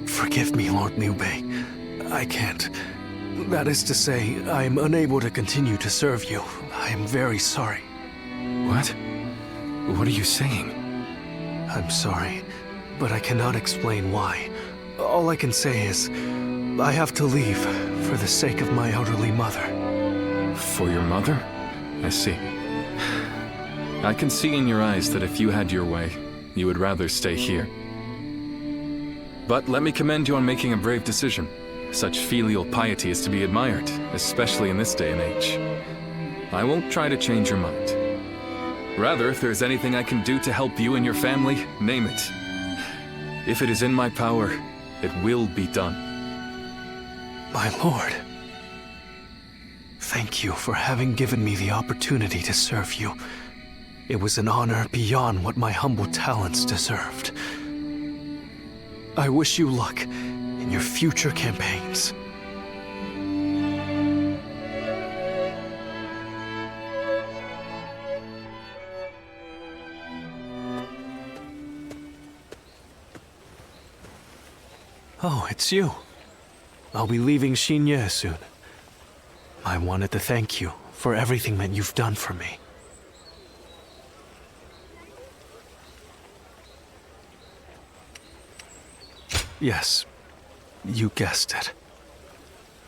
Forgive me, Lord Liu Bei. I can't. That is to say, I am unable to continue to serve you. I am very sorry. What? What are you saying? I'm sorry, but I cannot explain why. All I can say is, I have to leave for the sake of my elderly mother. For your mother? I see. I can see in your eyes that if you had your way, you would rather stay here. But let me commend you on making a brave decision. Such filial piety is to be admired, especially in this day and age. I won't try to change your mind. Rather, if there's anything I can do to help you and your family, name it. If it is in my power, it will be done. My lord, thank you for having given me the opportunity to serve you. It was an honor beyond what my humble talents deserved. I wish you luck in your future campaigns. Oh, it's you. I'll be leaving Xinye soon. I wanted to thank you for everything that you've done for me. Yes, you guessed it.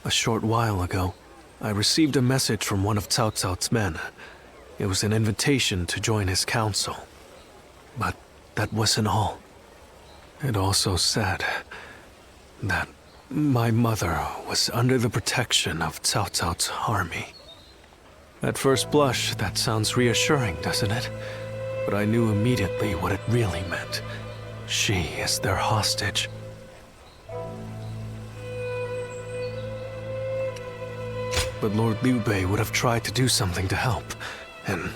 A short while ago, I received a message from one of Cao Cao's men. It was an invitation to join his council. But that wasn't all. It also said that my mother was under the protection of Cao Cao's army. At first blush, that sounds reassuring, doesn't it? But I knew immediately what it really meant. She is their hostage. But Lord Liu Bei would have tried to do something to help, and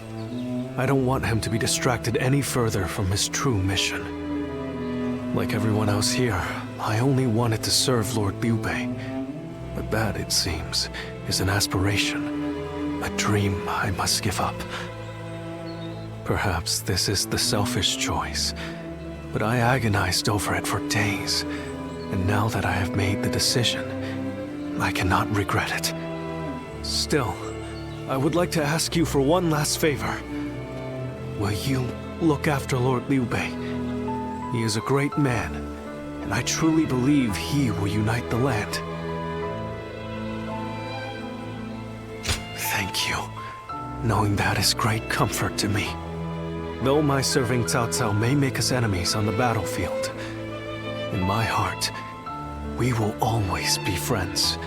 I don't want him to be distracted any further from his true mission. Like everyone else here, I only wanted to serve Lord Liu Bei, but that, it seems, is an aspiration, a dream I must give up. Perhaps this is the selfish choice, but I agonized over it for days, and now that I have made the decision, I cannot regret it. Still, I would like to ask you for one last favor. Will you look after Lord Liu Bei? He is a great man, and I truly believe he will unite the land. Thank you. Knowing that is great comfort to me. Though my serving Cao Cao may make us enemies on the battlefield, in my heart, we will always be friends.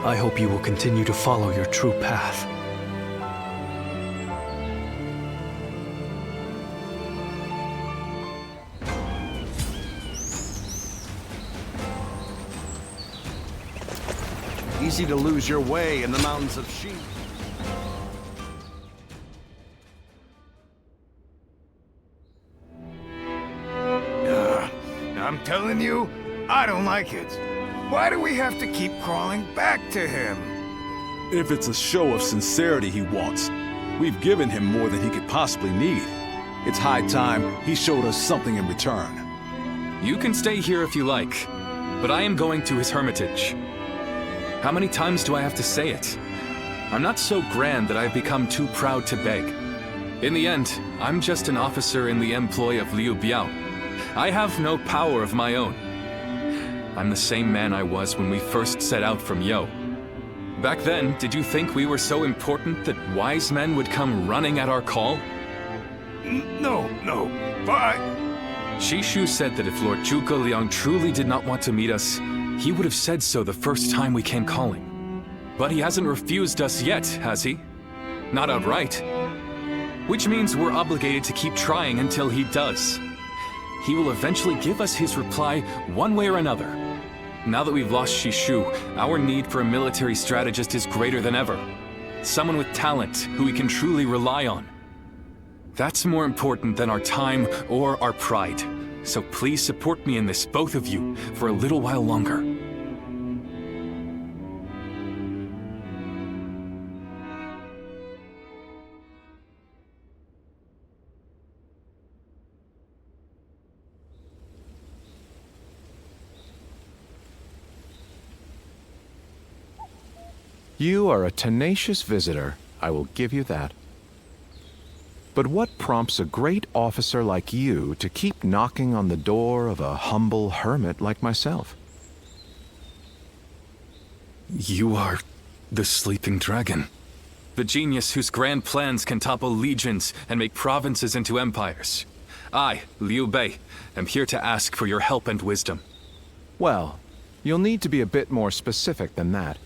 I hope you will continue to follow your true path. Easy to lose your way in the mountains of Xi. I'm telling you, I don't like it. Why do we have to keep crawling back to him? If it's a show of sincerity he wants, we've given him more than he could possibly need. It's high time he showed us something in return. You can stay here if you like, but I am going to his hermitage. How many times do I have to say it? I'm not so grand that I've become too proud to beg. In the end, I'm just an officer in the employ of Liu Biao. I have no power of my own. I'm the same man I was when we first set out from Yo. Back then, did you think we were so important that wise men would come running at our call? No, but... Shishu said that if Lord Zhuge Liang truly did not want to meet us, he would have said so the first time we came calling. But he hasn't refused us yet, has he? Not outright. Which means we're obligated to keep trying until he does. He will eventually give us his reply one way or another. Now that we've lost Shishu, our need for a military strategist is greater than ever. Someone with talent who we can truly rely on. That's more important than our time or our pride. So please support me in this, both of you, for a little while longer. You are a tenacious visitor, I will give you that. But what prompts a great officer like you to keep knocking on the door of a humble hermit like myself? You are the sleeping dragon. The genius whose grand plans can topple legions and make provinces into empires. I, Liu Bei, am here to ask for your help and wisdom. Well, you'll need to be a bit more specific than that.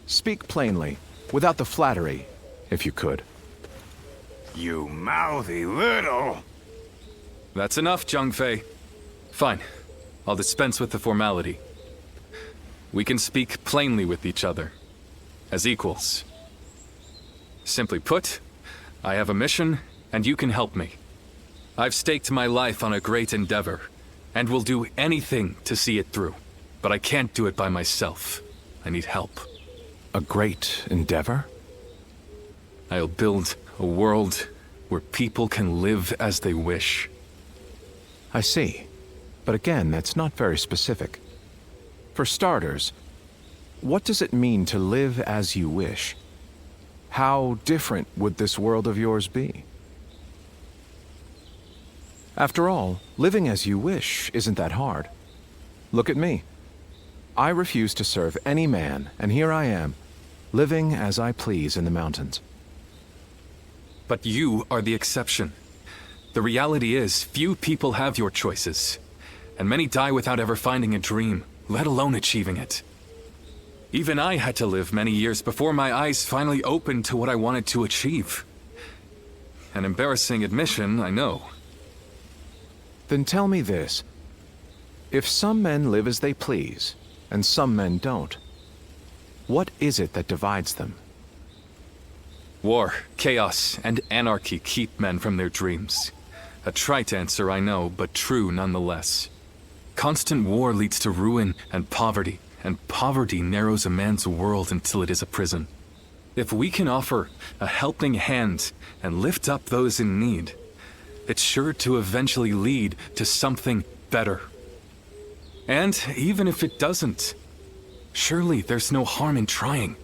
Speak plainly, without the flattery, if you could. You mouthy little... That's enough, Zhang Fei. Fine. I'll dispense with the formality. We can speak plainly with each other, as equals. Simply put, I have a mission, and you can help me. I've staked my life on a great endeavor, and will do anything to see it through. But I can't do it by myself. I need help. A great endeavor? I'll build a world where people can live as they wish. I see. But again, that's not very specific. For starters, what does it mean to live as you wish? How different would this world of yours be? After all, living as you wish isn't that hard. Look at me. I refuse to serve any man, and here I am, living as I please in the mountains. But you are the exception. The reality is, few people have your choices, and many die without ever finding a dream, let alone achieving it. Even I had to live many years before my eyes finally opened to what I wanted to achieve. An embarrassing admission, I know. Then tell me this. If some men live as they please, and some men don't, what is it that divides them? War, chaos, and anarchy keep men from their dreams. A trite answer, I know, but true nonetheless. Constant war leads to ruin and poverty narrows a man's world until it is a prison. If we can offer a helping hand and lift up those in need, it's sure to eventually lead to something better. And even if it doesn't, surely there's no harm in trying.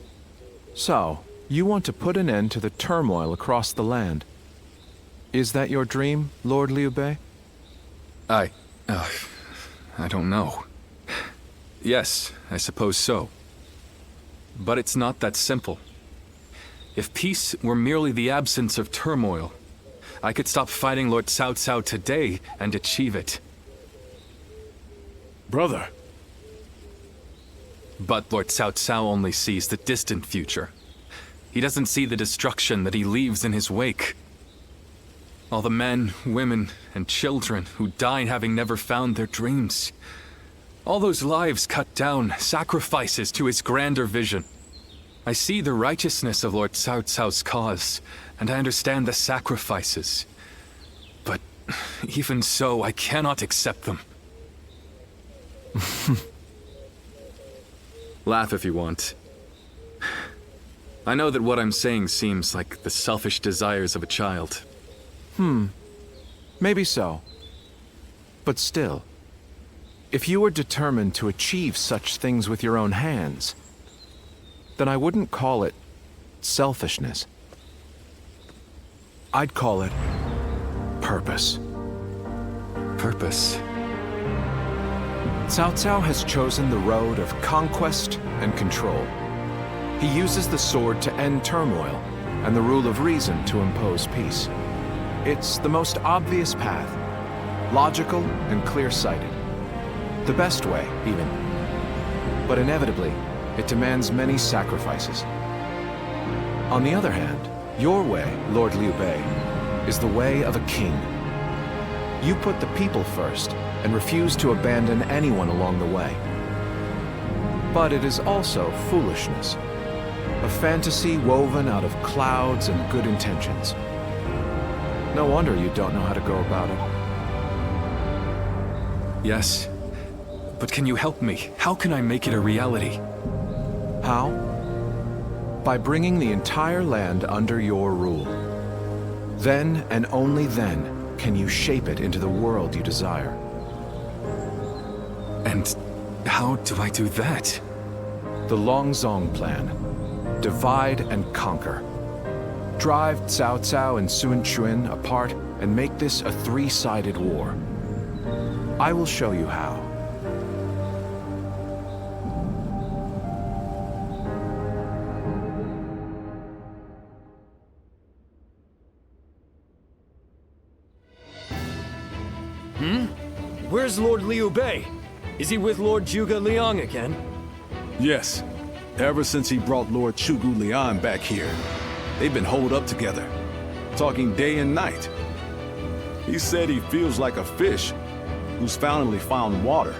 So, you want to put an end to the turmoil across the land. Is that your dream, Lord Liu Bei? I don't know. Yes, I suppose so. But it's not that simple. If peace were merely the absence of turmoil, I could stop fighting Lord Cao Cao today and achieve it. Brother. But Lord Cao Cao only sees the distant future. He doesn't see the destruction that he leaves in his wake. All the men, women, and children who died having never found their dreams. All those lives cut down, sacrifices to his grander vision. I see the righteousness of Lord Cao Cao's cause, and I understand the sacrifices. But even so, I cannot accept them. Laugh if you want. I know that what I'm saying seems like the selfish desires of a child. Maybe so. But still, if you were determined to achieve such things with your own hands, then I wouldn't call it selfishness. I'd call it purpose. Purpose? Cao Cao has chosen the road of conquest and control. He uses the sword to end turmoil and the rule of reason to impose peace. It's the most obvious path, logical and clear-sighted. The best way, even. But inevitably, it demands many sacrifices. On the other hand, your way, Lord Liu Bei, is the way of a king. You put the people first and refuse to abandon anyone along the way. But it is also foolishness, a fantasy woven out of clouds and good intentions. No wonder you don't know how to go about it. Yes, but can you help me? How can I make it a reality? How? By bringing the entire land under your rule. Then, and only then, can you shape it into the world you desire. And how do I do that? The Longzong plan. Divide and conquer. Drive Cao Cao and Sun Quan apart and make this a three-sided war. I will show you how. Where's Lord Liu Bei? Is he with Lord Zhuge Liang again? Yes. Ever since he brought Lord Zhuge Liang back here, they've been holed up together, talking day and night. He said he feels like a fish who's finally found water.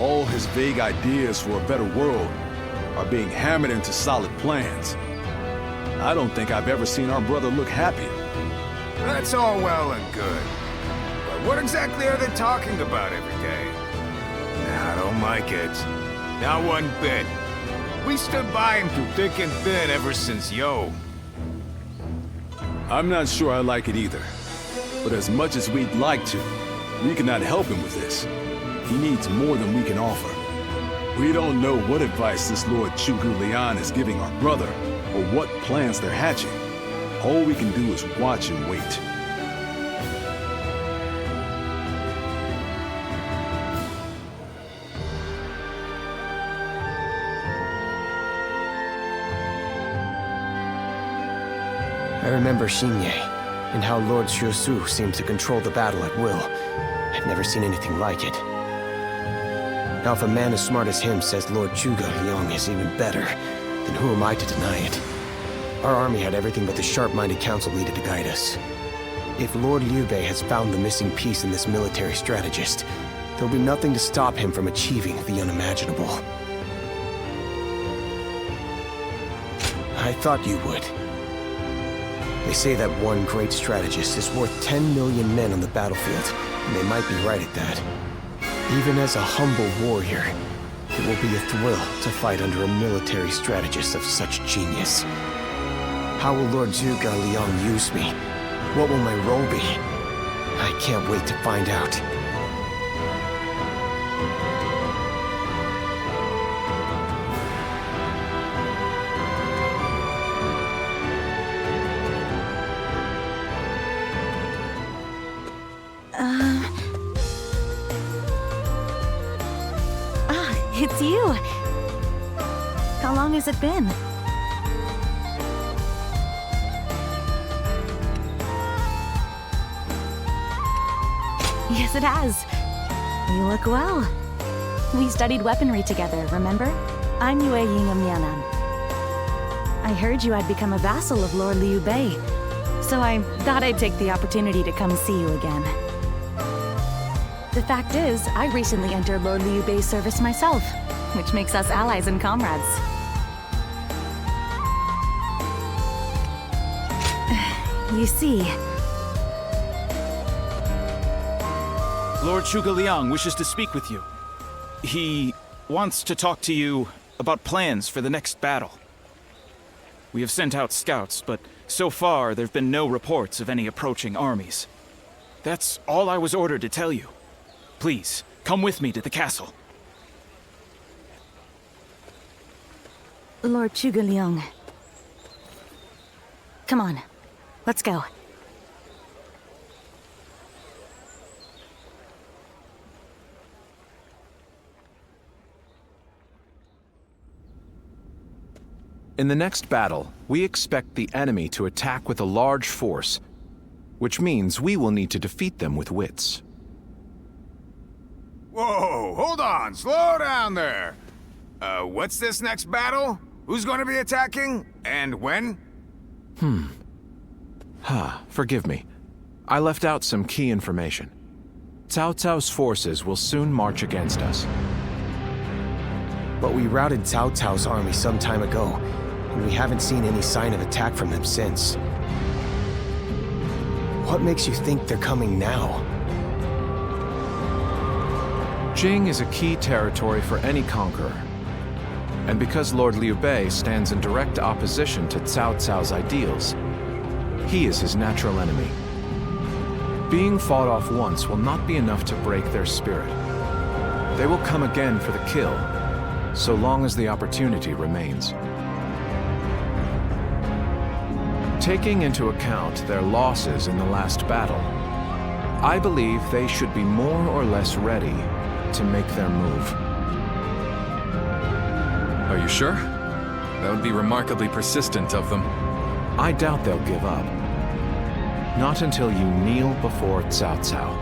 All his vague ideas for a better world are being hammered into solid plans. I don't think I've ever seen our brother look happy. That's all well and good. But what exactly are they talking about every day? I don't like it. Not one bit. We stood by him through thick and thin ever since Yo. I'm not sure I like it either. But as much as we'd like to, we cannot help him with this. He needs more than we can offer. We don't know what advice this Lord Zhuge Liang is giving our brother, or what plans they're hatching. All we can do is watch and wait. I remember Xinye, and how Lord Xuesu seemed to control the battle at will. I've never seen anything like it. Now if a man as smart as him says Lord Zhuge Liang is even better, then who am I to deny it? Our army had everything but the sharp-minded council needed to guide us. If Lord Liu Bei has found the missing piece in this military strategist, there'll be nothing to stop him from achieving the unimaginable. I thought you would. They say that one great strategist is worth 10 million men on the battlefield, and they might be right at that. Even as a humble warrior, it will be a thrill to fight under a military strategist of such genius. How will Lord Zhuge Liang use me? What will my role be? I can't wait to find out. It's you. How long has it been? Yes, it has. You look well. We studied weaponry together, remember? I'm Yue Ying of Mianan. I heard you had become a vassal of Lord Liu Bei, so I thought I'd take the opportunity to come see you again. The fact is, I recently entered Lord Liu Bei's service myself, which makes us allies and comrades. You see... Lord Zhuge Liang wishes to speak with you. He wants to talk to you about plans for the next battle. We have sent out scouts, but so far there have been no reports of any approaching armies. That's all I was ordered to tell you. Please, come with me to the castle. Lord Zhuge Liang. Come on, let's go. In the next battle, we expect the enemy to attack with a large force, which means we will need to defeat them with wits. Whoa, hold on, slow down there. What's this next battle? Who's gonna be attacking? And when? Forgive me. I left out some key information. Cao Cao's forces will soon march against us. But we routed Cao Cao's army some time ago, and we haven't seen any sign of attack from them since. What makes you think they're coming now? Jing is a key territory for any conqueror. And because Lord Liu Bei stands in direct opposition to Cao Cao's ideals, he is his natural enemy. Being fought off once will not be enough to break their spirit. They will come again for the kill, so long as the opportunity remains. Taking into account their losses in the last battle, I believe they should be more or less ready to make their move. Are you sure? That would be remarkably persistent of them. I doubt they'll give up. Not until you kneel before Cao Cao.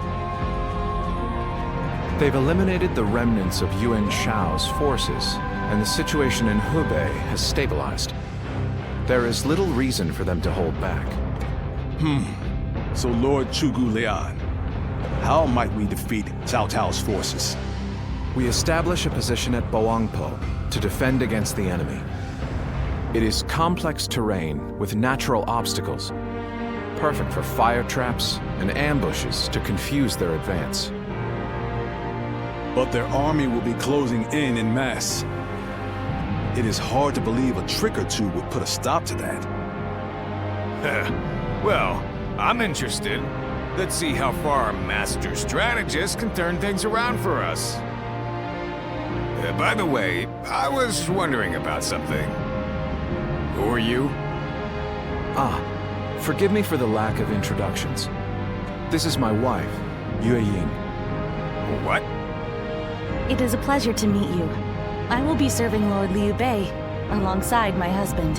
They've eliminated the remnants of Yuan Shao's forces, and the situation in Hubei has stabilized. There is little reason for them to hold back. So Lord Chugu Lian, how might we defeat Cao Cao's forces? We establish a position at Boangpo to defend against the enemy. It is complex terrain with natural obstacles, perfect for fire traps and ambushes to confuse their advance. But their army will be closing in mass. It is hard to believe a trick or two would put a stop to that. Well, I'm interested. Let's see how far our master strategist can turn things around for us. By the way, I was wondering about something. Who are you? Forgive me for the lack of introductions. This is my wife, Yue Ying. What? It is a pleasure to meet you. I will be serving Lord Liu Bei alongside my husband.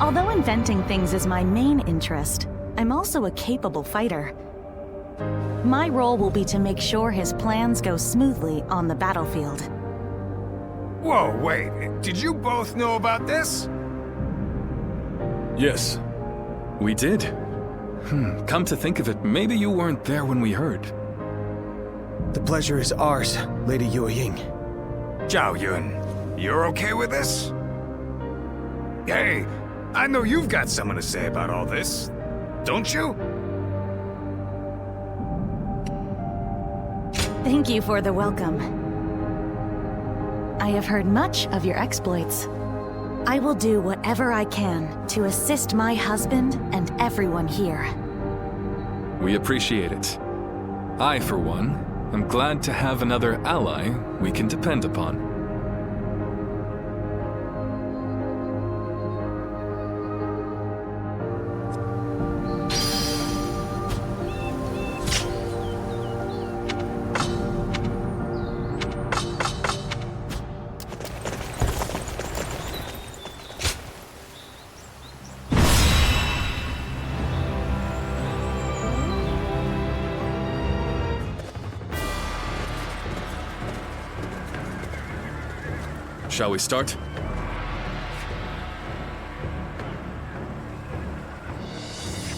Although inventing things is my main interest, I'm also a capable fighter. My role will be to make sure his plans go smoothly on the battlefield. Whoa, wait. Did you both know about this? Yes. We did. Come to think of it, maybe you weren't there when we heard. The pleasure is ours, Lady Yue Ying. Zhao Yun, you're okay with this? Hey, I know you've got something to say about all this, don't you? Thank you for the welcome. I have heard much of your exploits. I will do whatever I can to assist my husband and everyone here. We appreciate it. I, for one, am glad to have another ally we can depend upon. Shall we start?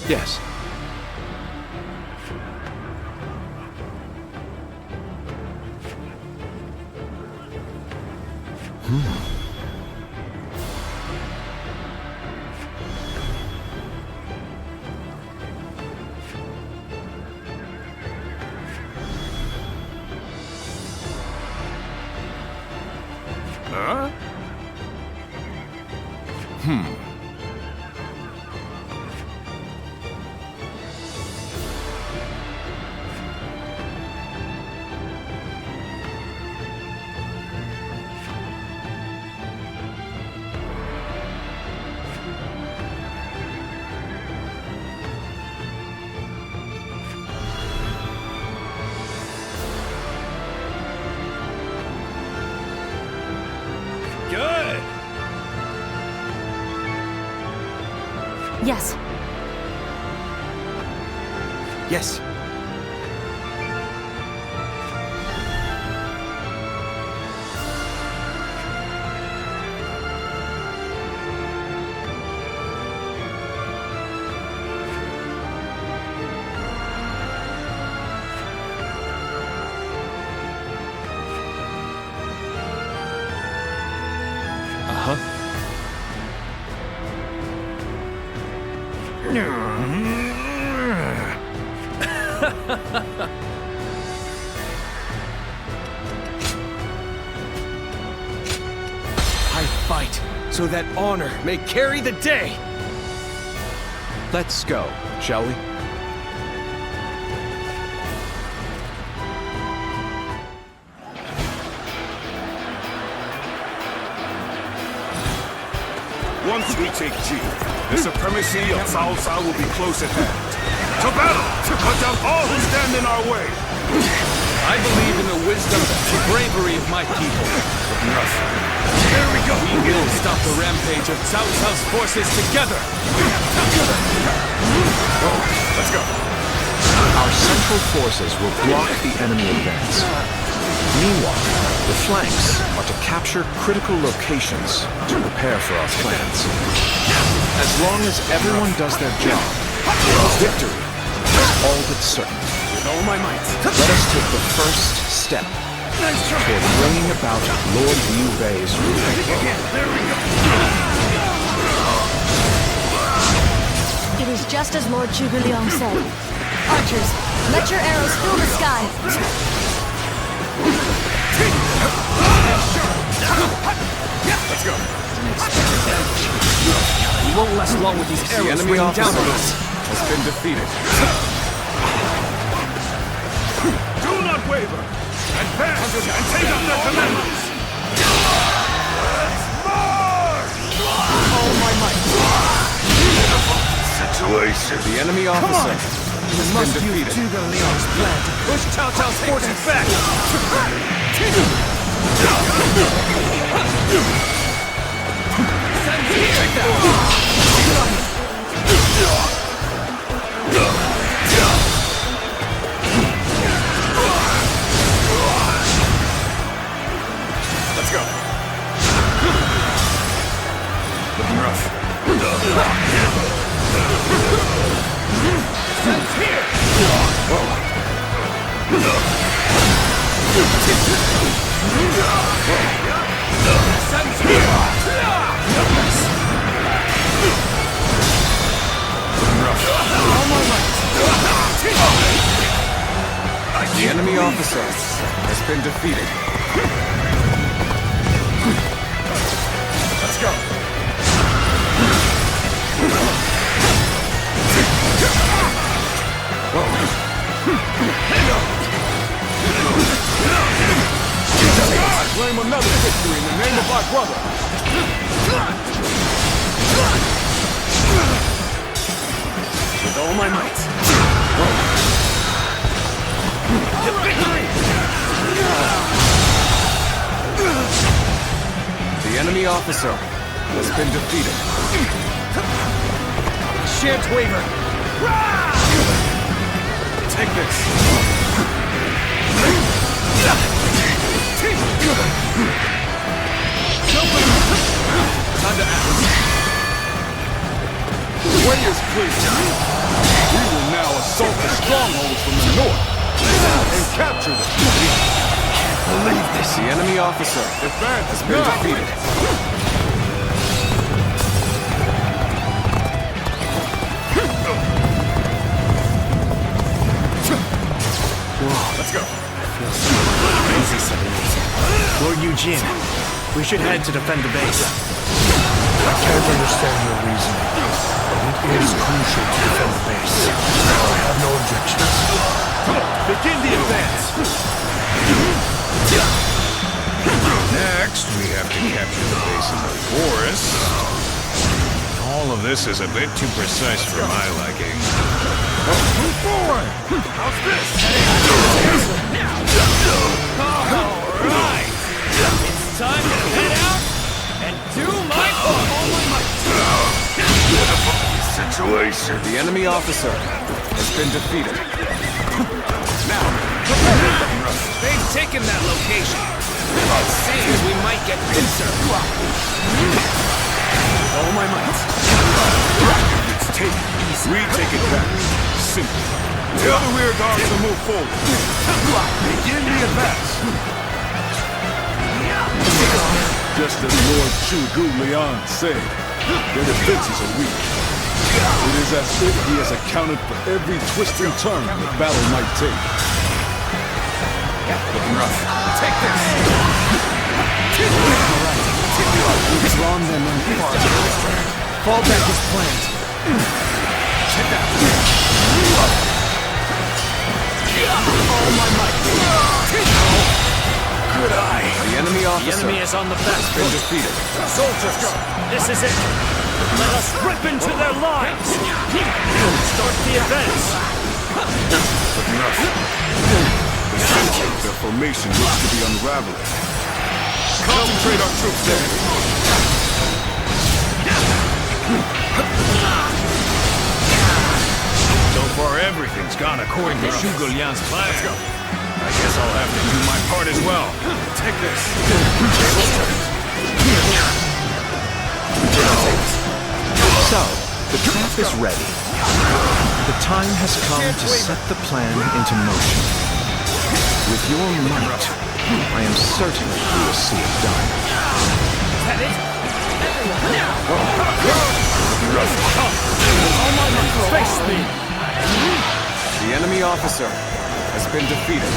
Yes. Huh? Good. Yes. Yes. I fight so that honor may carry the day. Let's go, shall we? Once we take Ji, the supremacy of Cao Cao will be close at hand. To battle! To cut down all who stand in our way! I believe in the wisdom and bravery of my people. There we go! We will stop the rampage of Cao Cao's forces together! Let's go! Our central forces will block the enemy advance. Meanwhile, the flanks are to capture critical locations to prepare for our plans. As long as everyone does their job, victory is all but certain. With all my might. Let us take the first step toward bringing about Lord Liu Bei's rule. There we go! It is just as Lord Zhuge Liang said. Archers, let your arrows fill the sky. Let's go! We won't last long with these arrows. The enemy raining down officer on us. has been defeated. Do not waver! Advance and take up their commanders! Let's march! All my might. Situation. The enemy officer has been defeated. Zhuge Liang's plan to push Cao Cao's forces back. Let's go. Looking rough. Sense here. Sense here. The enemy officer has been defeated. Let's go. Claim another victory in the name of our brother. With all my might. Victory! The enemy officer has been defeated. Shan't waver. Take this. Time to act. The way is clear. We will now assault the strongholds from the north and capture them. Believe this. The enemy officer has been defeated. Let's go. Lord Eugene, we should head to defend the base. I can't understand your reasoning, but it is crucial to defend the base. I have no objections. Begin the advance. Next, we have to capture the base in the forest. All of this is a bit too precise for my liking. Move forward. How's this? Alright! It's time to head out and do my part! Situation. Situation. The enemy officer has been defeated. Now, they've taken that location. It seems we might get pincer. With all my might. It's taken. We take it back. Simple. Tell the rear guards to move forward. Begin the advance. Just as Lord Chu Liang said, their defenses are weak. It is as if he has accounted for every twist and turn the battle might take. Looking rough. Take this! We've drawn them in far. Fall back as planned. Check that! All my might. Good eye. The enemy officer. The enemy is on the back has been defeated. Soldiers, this is it. Let us rip into their lines. Start the advance. Looking rough. Their formation looks to be unraveling. Concentrate our troops there. So far, everything's gone according to Zhuge Liang's plan. Let's go. I guess I'll have to do my part as well. Take this. So, the trap is ready. The time has come to set the plan into motion. With your might, I am certain we will see it done. Is that it? All my might, face me! The enemy officer has been defeated.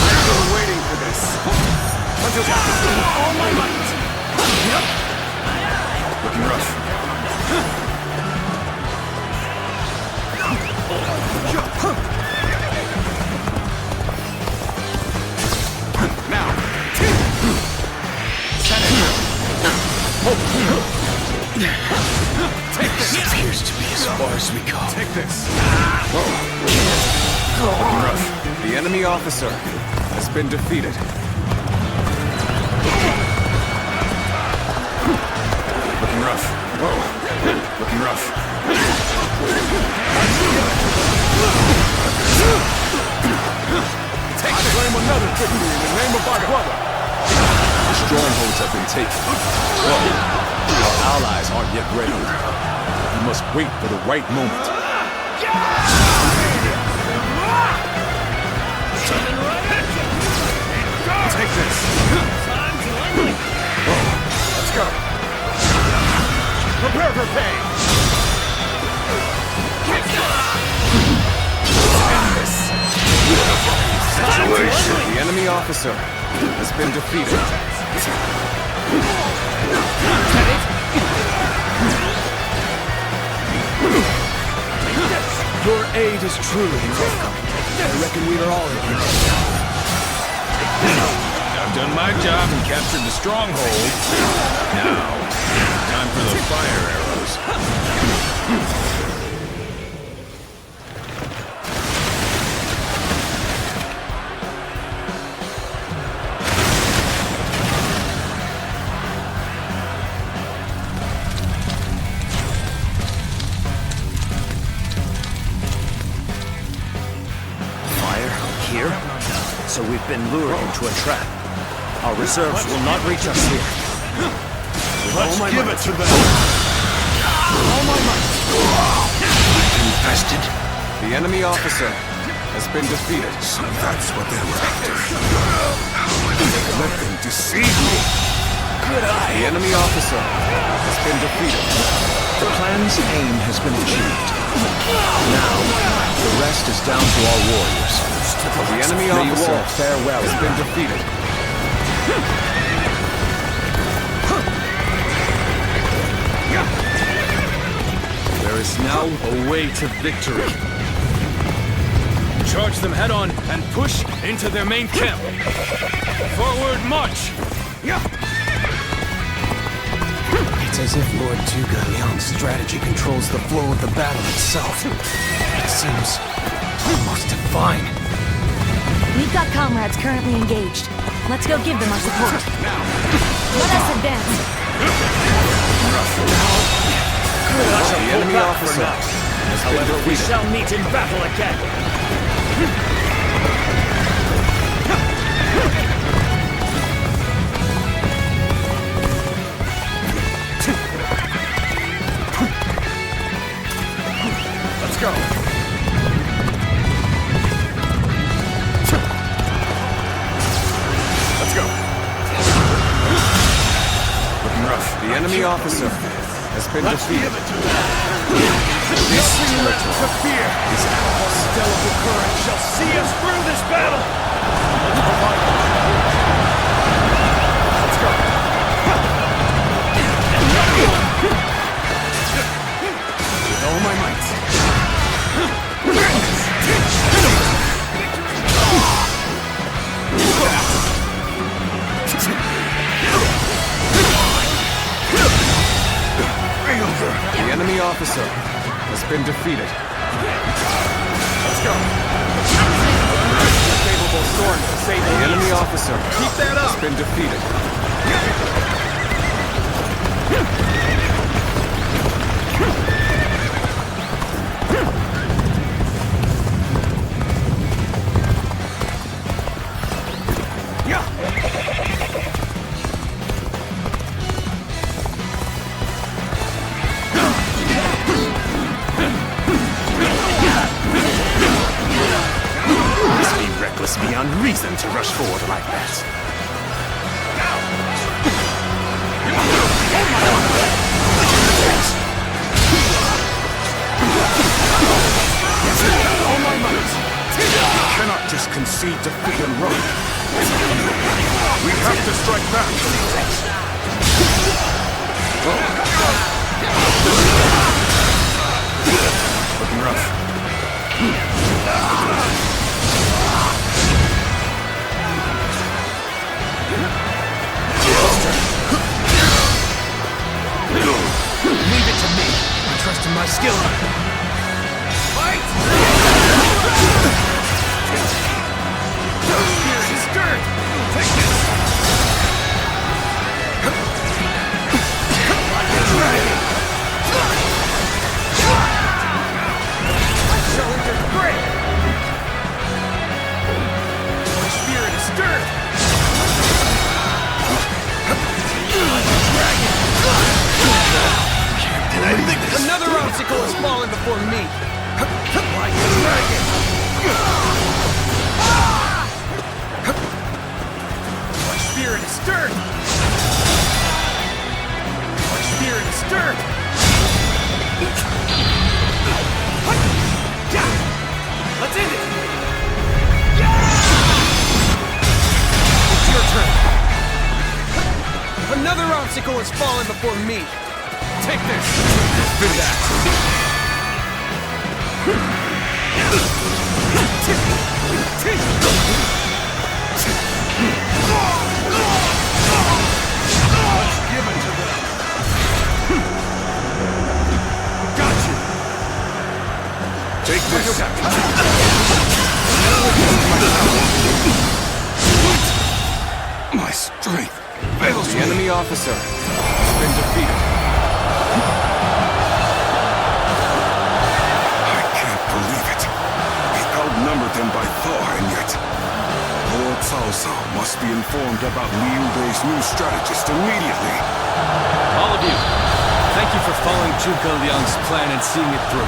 I've been waiting for this. All my might! Looking rough. Now. Take this. It appears to be as far as we go. Take this. Looking rough. The enemy officer has been defeated. Looking rough. Looking rough. I claim another victory in the name of our brother. The strongholds have been taken. Well, our allies aren't yet ready. We must wait for the right moment. Take this. Let's go. Prepare for pain. Situation. The enemy officer has been defeated. Your aid is truly welcome. I reckon we are all in here. I've done my job and captured the stronghold. Now, time for the fire arrows. Here? So we've been lured into a trap. Our reserves will not reach us here. Let's give it to them. All my might. Infested? The enemy officer has been defeated. So that's what they were after. Let them deceive me. Good eye. The enemy officer has been defeated. The plan's aim has been achieved. Now, the rest is down to our warriors. The enemy officer has been defeated. There is now a way to victory. Charge them head on and push into their main camp. Forward march! It's as if Lord Zhuge Liang's strategy controls the flow of the battle itself. It seems almost divine. We've got comrades currently engaged. Let's go give them our support. Let us advance. The enemy officer. However, we shall meet in battle again. Let's go. Let's go. Looking rough. The enemy officer has been defeated. This territory to fear. This hostile current shall see us through this battle. Let's go. With all my might. The enemy officer has been defeated. Let's go. Capable sword to save the enemy officer. Keep that up. Has been defeated. Beyond reason to rush forward like that. All my might. We cannot just concede defeat and run. We have to strike back. Looking rough. Leave it to me. I trust in my skill. Fight! Spirit is stirred. Take this. Like a dragon. I shall enter the grave. My spirit is stirred. Like a dragon. I think another obstacle has fallen before me. Like a dragon. My spirit is stirred. My spirit is stirred. Let's end it. It's your turn. Another obstacle has fallen before me. Take this! Do that! Let's give it to them! Got you! Take this! My strength fails The enemy officer has been defeated. Outnumbered them by far, and yet Lord Cao Cao must be informed about Liu Bei's new strategist immediately. All of you, thank you for following Zhuge Liang's plan and seeing it through.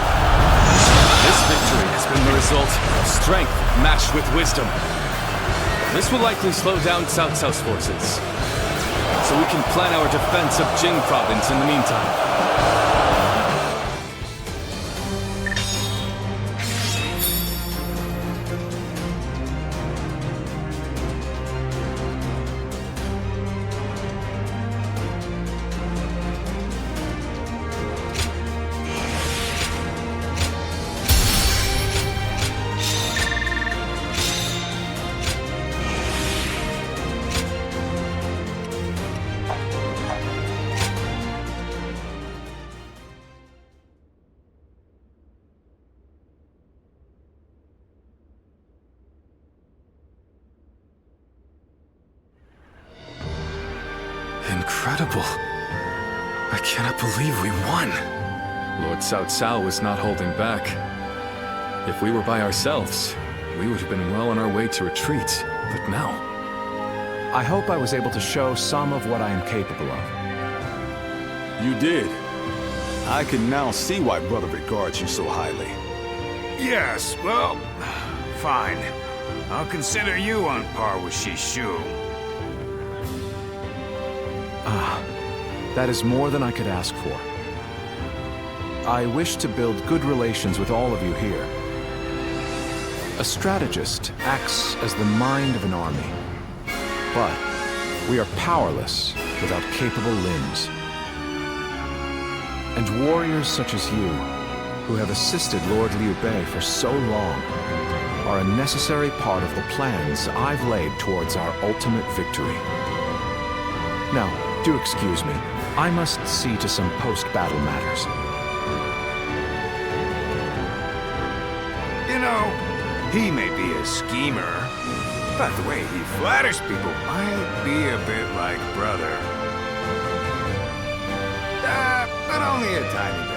This victory has been the result of strength matched with wisdom. This will likely slow down Cao Cao's forces, so we can plan our defense of Jing province in the meantime. incredible. I cannot believe we won. Lord Cao Cao was not holding back. If we were by ourselves, we would have been well on our way to retreat. But now... I hope I was able to show some of what I am capable of. You did. I can now see why Brother regards you so highly. Yes, well, fine. I'll consider you on par with Shishu. That is more than I could ask for. I wish to build good relations with all of you here. A strategist acts as the mind of an army. But we are powerless without capable limbs. And warriors such as you, who have assisted Lord Liu Bei for so long, are a necessary part of the plans I've laid towards our ultimate victory. Now, do excuse me. I must see to some post-battle matters. You know, he may be a schemer, but the way he flatters people might be a bit like brother. But only a tiny bit.